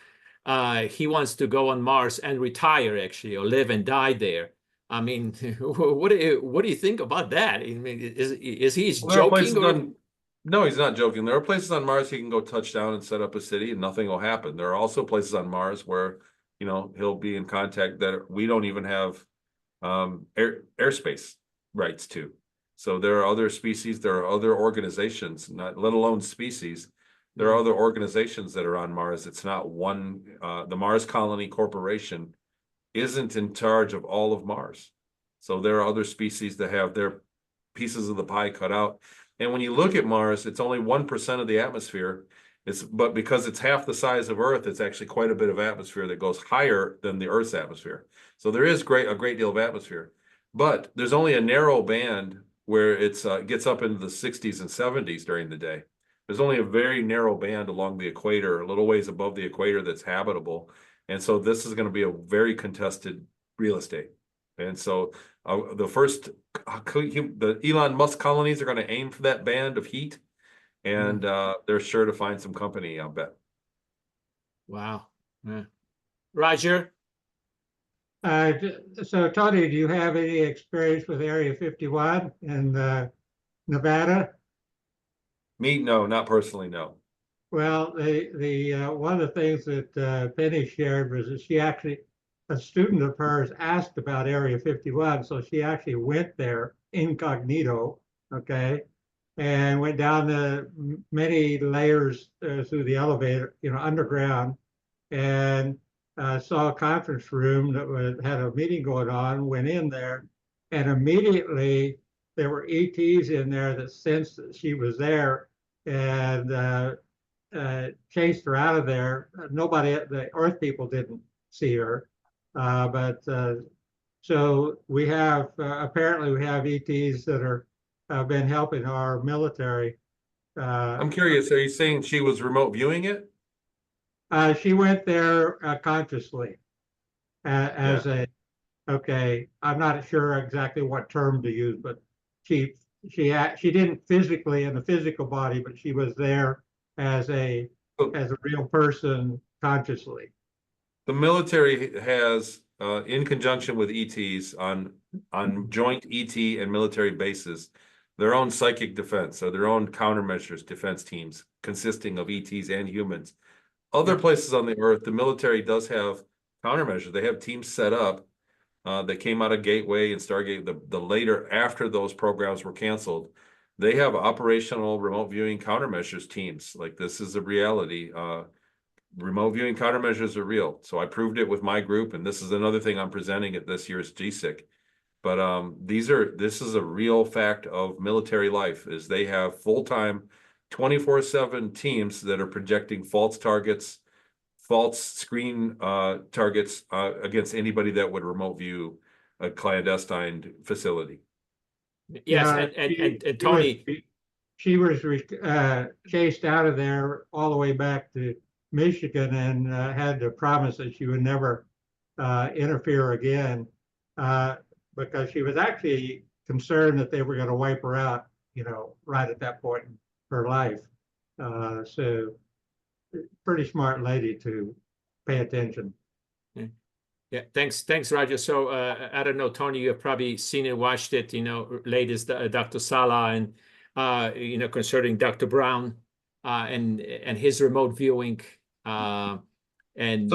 He wants to go on Mars and retire, actually, or live and die there. I mean, what do you think about that? I mean, is he joking? No, he's not joking. There are places on Mars he can go touch down and set up a city and nothing will happen. There are also places on Mars where, he'll be in contact that we don't even have airspace rights to. So there are other species, there are other organizations, let alone species. There are other organizations that are on Mars. It's not one. The Mars Colony Corporation isn't in charge of all of Mars. So there are other species that have their pieces of the pie cut out. And when you look at Mars, it's only 1% of the atmosphere. But because it's half the size of Earth, it's actually quite a bit of atmosphere that goes higher than the Earth's atmosphere. So there is a great deal of atmosphere. But there's only a narrow band where it gets up into the 60s and 70s during the day. There's only a very narrow band along the equator, a little ways above the equator, that's habitable. And so this is going to be a very contested real estate. And so the Elon Musk colonies are going to aim for that band of heat, and they're sure to find some company, I'll bet. Wow. Yeah. Roger? So Tony, do you have any experience with Area 51 in Nevada? Me, no, not personally, no. Well, one of the things that Penny shared was that a student of hers asked about Area 51, so she actually went there incognito, okay, and went down the many layers through the elevator, underground, and saw a conference room that had a meeting going on, went in there, and immediately there were ETs in there that sensed that she was there and chased her out of there. The Earth people didn't see her, so we have apparently we have ETs that are been helping our military. I'm curious, are you saying she was remote viewing it? She went there consciously okay, I'm not sure exactly what term to use, but she didn't physically in the physical body, but she was there as a real person consciously. The military has, in conjunction with ETs on joint ET and military bases, their own psychic defense or their own countermeasures defense teams consisting of ETs and humans. Other places on the Earth, the military does have countermeasures. They have teams set up that came out of Gateway and Stargate. The later, after those programs were canceled, they have operational remote viewing countermeasures teams. Like, this is a reality. Remote viewing countermeasures are real. So I proved it with my group, and this is another thing I'm presenting at this year's GSIC. But this is a real fact of military life, is they have full-time 24/7 teams that are projecting false targets, false screen targets against anybody that would remote view a clandestine facility. Yes, and Tony. She was chased out of there all the way back to Michigan and had to promise that she would never interfere again because she was actually concerned that they were going to wipe her out, right at that point in her life. So pretty smart lady to pay attention. Yeah, thanks, Roger. So I don't know, Tony, you have probably seen it, watched it, latest Dr. Sala and concerning Dr. Brown and his remote viewing. I haven't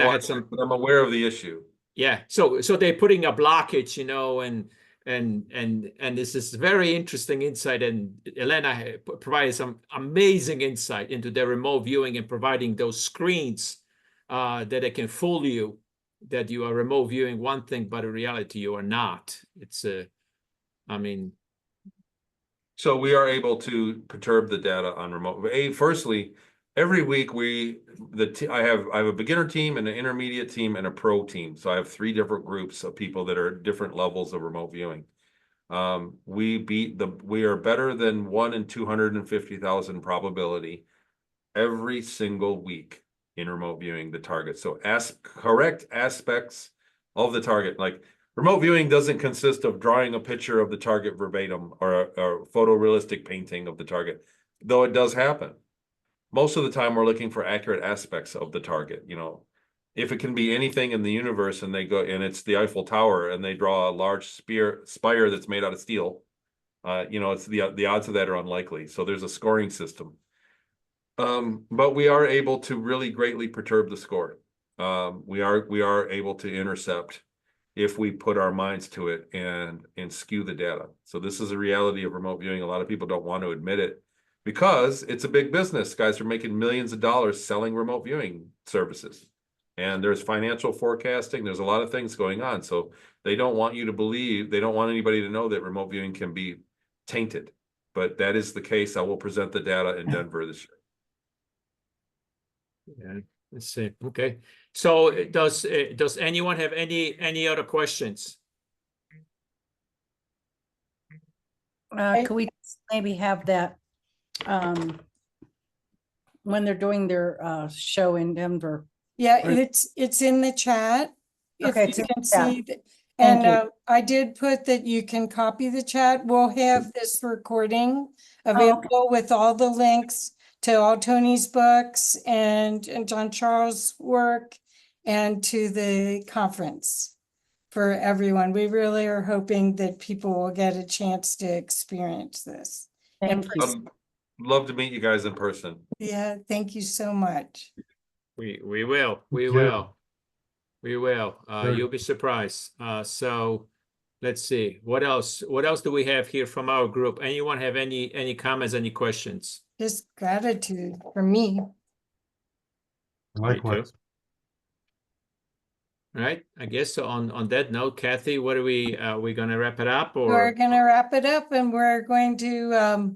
watched it, but I'm aware of the issue. Yeah, so they're putting a blockage, and this is very interesting insight, and Elena provided some amazing insight into their remote viewing and providing those screens that they can fool you that you are remote viewing one thing, but in reality you are not. It's so we are able to perturb the data on remote. Firstly, every week I have a beginner team and an intermediate team and a pro team. So I have 3 different groups of people that are different levels of remote viewing. We are better than 1 in 250,000 probability every single week in remote viewing the target. So correct aspects of the target. Like, remote viewing doesn't consist of drawing a picture of the target verbatim or a photorealistic painting of the target, though it does happen. Most of the time we're looking for accurate aspects of the target. If it can be anything in the universe and they go and it's the Eiffel Tower and they draw a large spire that's made out of steel, it's the odds of that are unlikely. So there's a scoring system. But we are able to really greatly perturb the score. We are able to intercept if we put our minds to it and skew the data. So this is a reality of remote viewing. A lot of people don't want to admit it because it's a big business. Guys are making millions of dollars selling remote viewing services. And there's financial forecasting. There's a lot of things going on. So they don't want you to believe, they don't want anybody to know that remote viewing can be tainted. But that is the case. I will present the data in Denver this year. Yeah, let's see. Okay. So does anyone have any other questions? Could we maybe have that when they're doing their show in Denver? Yeah, Or- it's in the chat. If Okay, you it's in can the chat. see, Thank and you. I did put that you can copy the chat. We'll have this recording okay. available with all the links to all Tony's books and John Charles' work and to the conference for everyone. We really are hoping that people will get a chance to experience this. in Thank you. person. Love to meet you guys in person. Yeah, thank you so much. We will. We Yeah. will. We will. Sure. You'll be surprised. So let's see. What else? What else do we have here from our group? Anyone have any comments, any questions? Just gratitude for me. Likewise. All right. I guess so on that note, Kathy, what are we gonna wrap it up We're or going to wrap it up and we're going to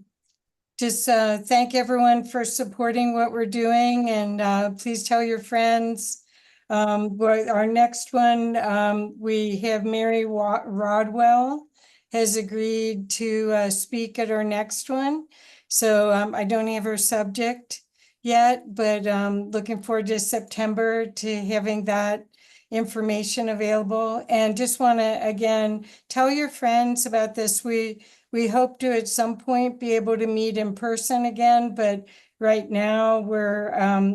just thank everyone for supporting what we're doing and please tell your friends. Our next one, we have Mary Rodwell has agreed to speak at our next one. So I don't have her subject yet, but looking forward to September to having that information available. And just want to, again, tell your friends about this. We hope to at some point be able to meet in person again, but right now we're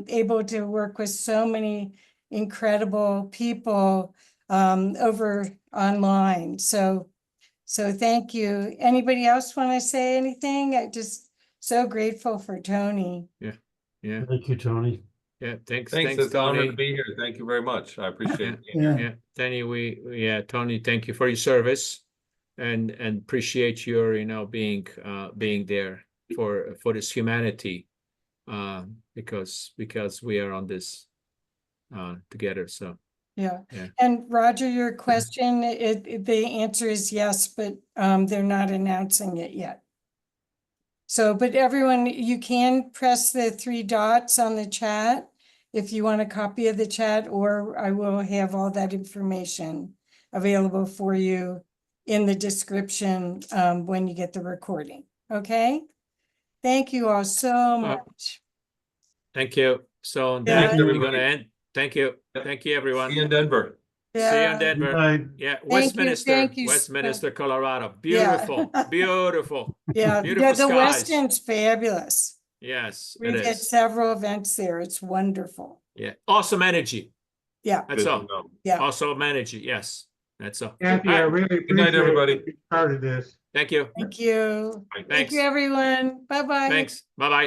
able to work with so many incredible people over online. So thank you. Anybody else want to say anything? I just so grateful for Tony. yeah, Thank you, Tony. yeah, thanks, Thanks. It's an honor Tony. to be here. Thank you very much. I appreciate it. Yeah, Danny, Tony, thank you for your service and appreciate your, being there for this humanity, because we are on this together. So Yeah. Yeah. And Roger, your question, the answer is yes, but they're not announcing it yet. So, but everyone, you can press the 3 dots on the chat if you want a copy of the chat, or I will have all that information available for you in the description when you get the recording. Okay? Thank you all so much. thank you. So on Yeah. that, Thanks, we're everybody. gonna end. Thank you. Thank you, everyone. See you in Denver. See you in Yeah. Denver. Bye. Yeah, Thank Westminster, you, thank you so- Westminster, Colorado. Yeah. Beautiful, beautiful. Yeah, Beautiful the skies. Weston's fabulous. Yes, We it did is. several events there. It's wonderful. Yeah, awesome energy. Yeah, That's Good to all. know. yeah. Awesome energy. Yes, that's all. Kathy, All I right. really Good night, appreciate everybody. you started this. Thank you. Thank you. Thanks. Thank you, everyone. Bye-bye. Thanks. Bye-bye.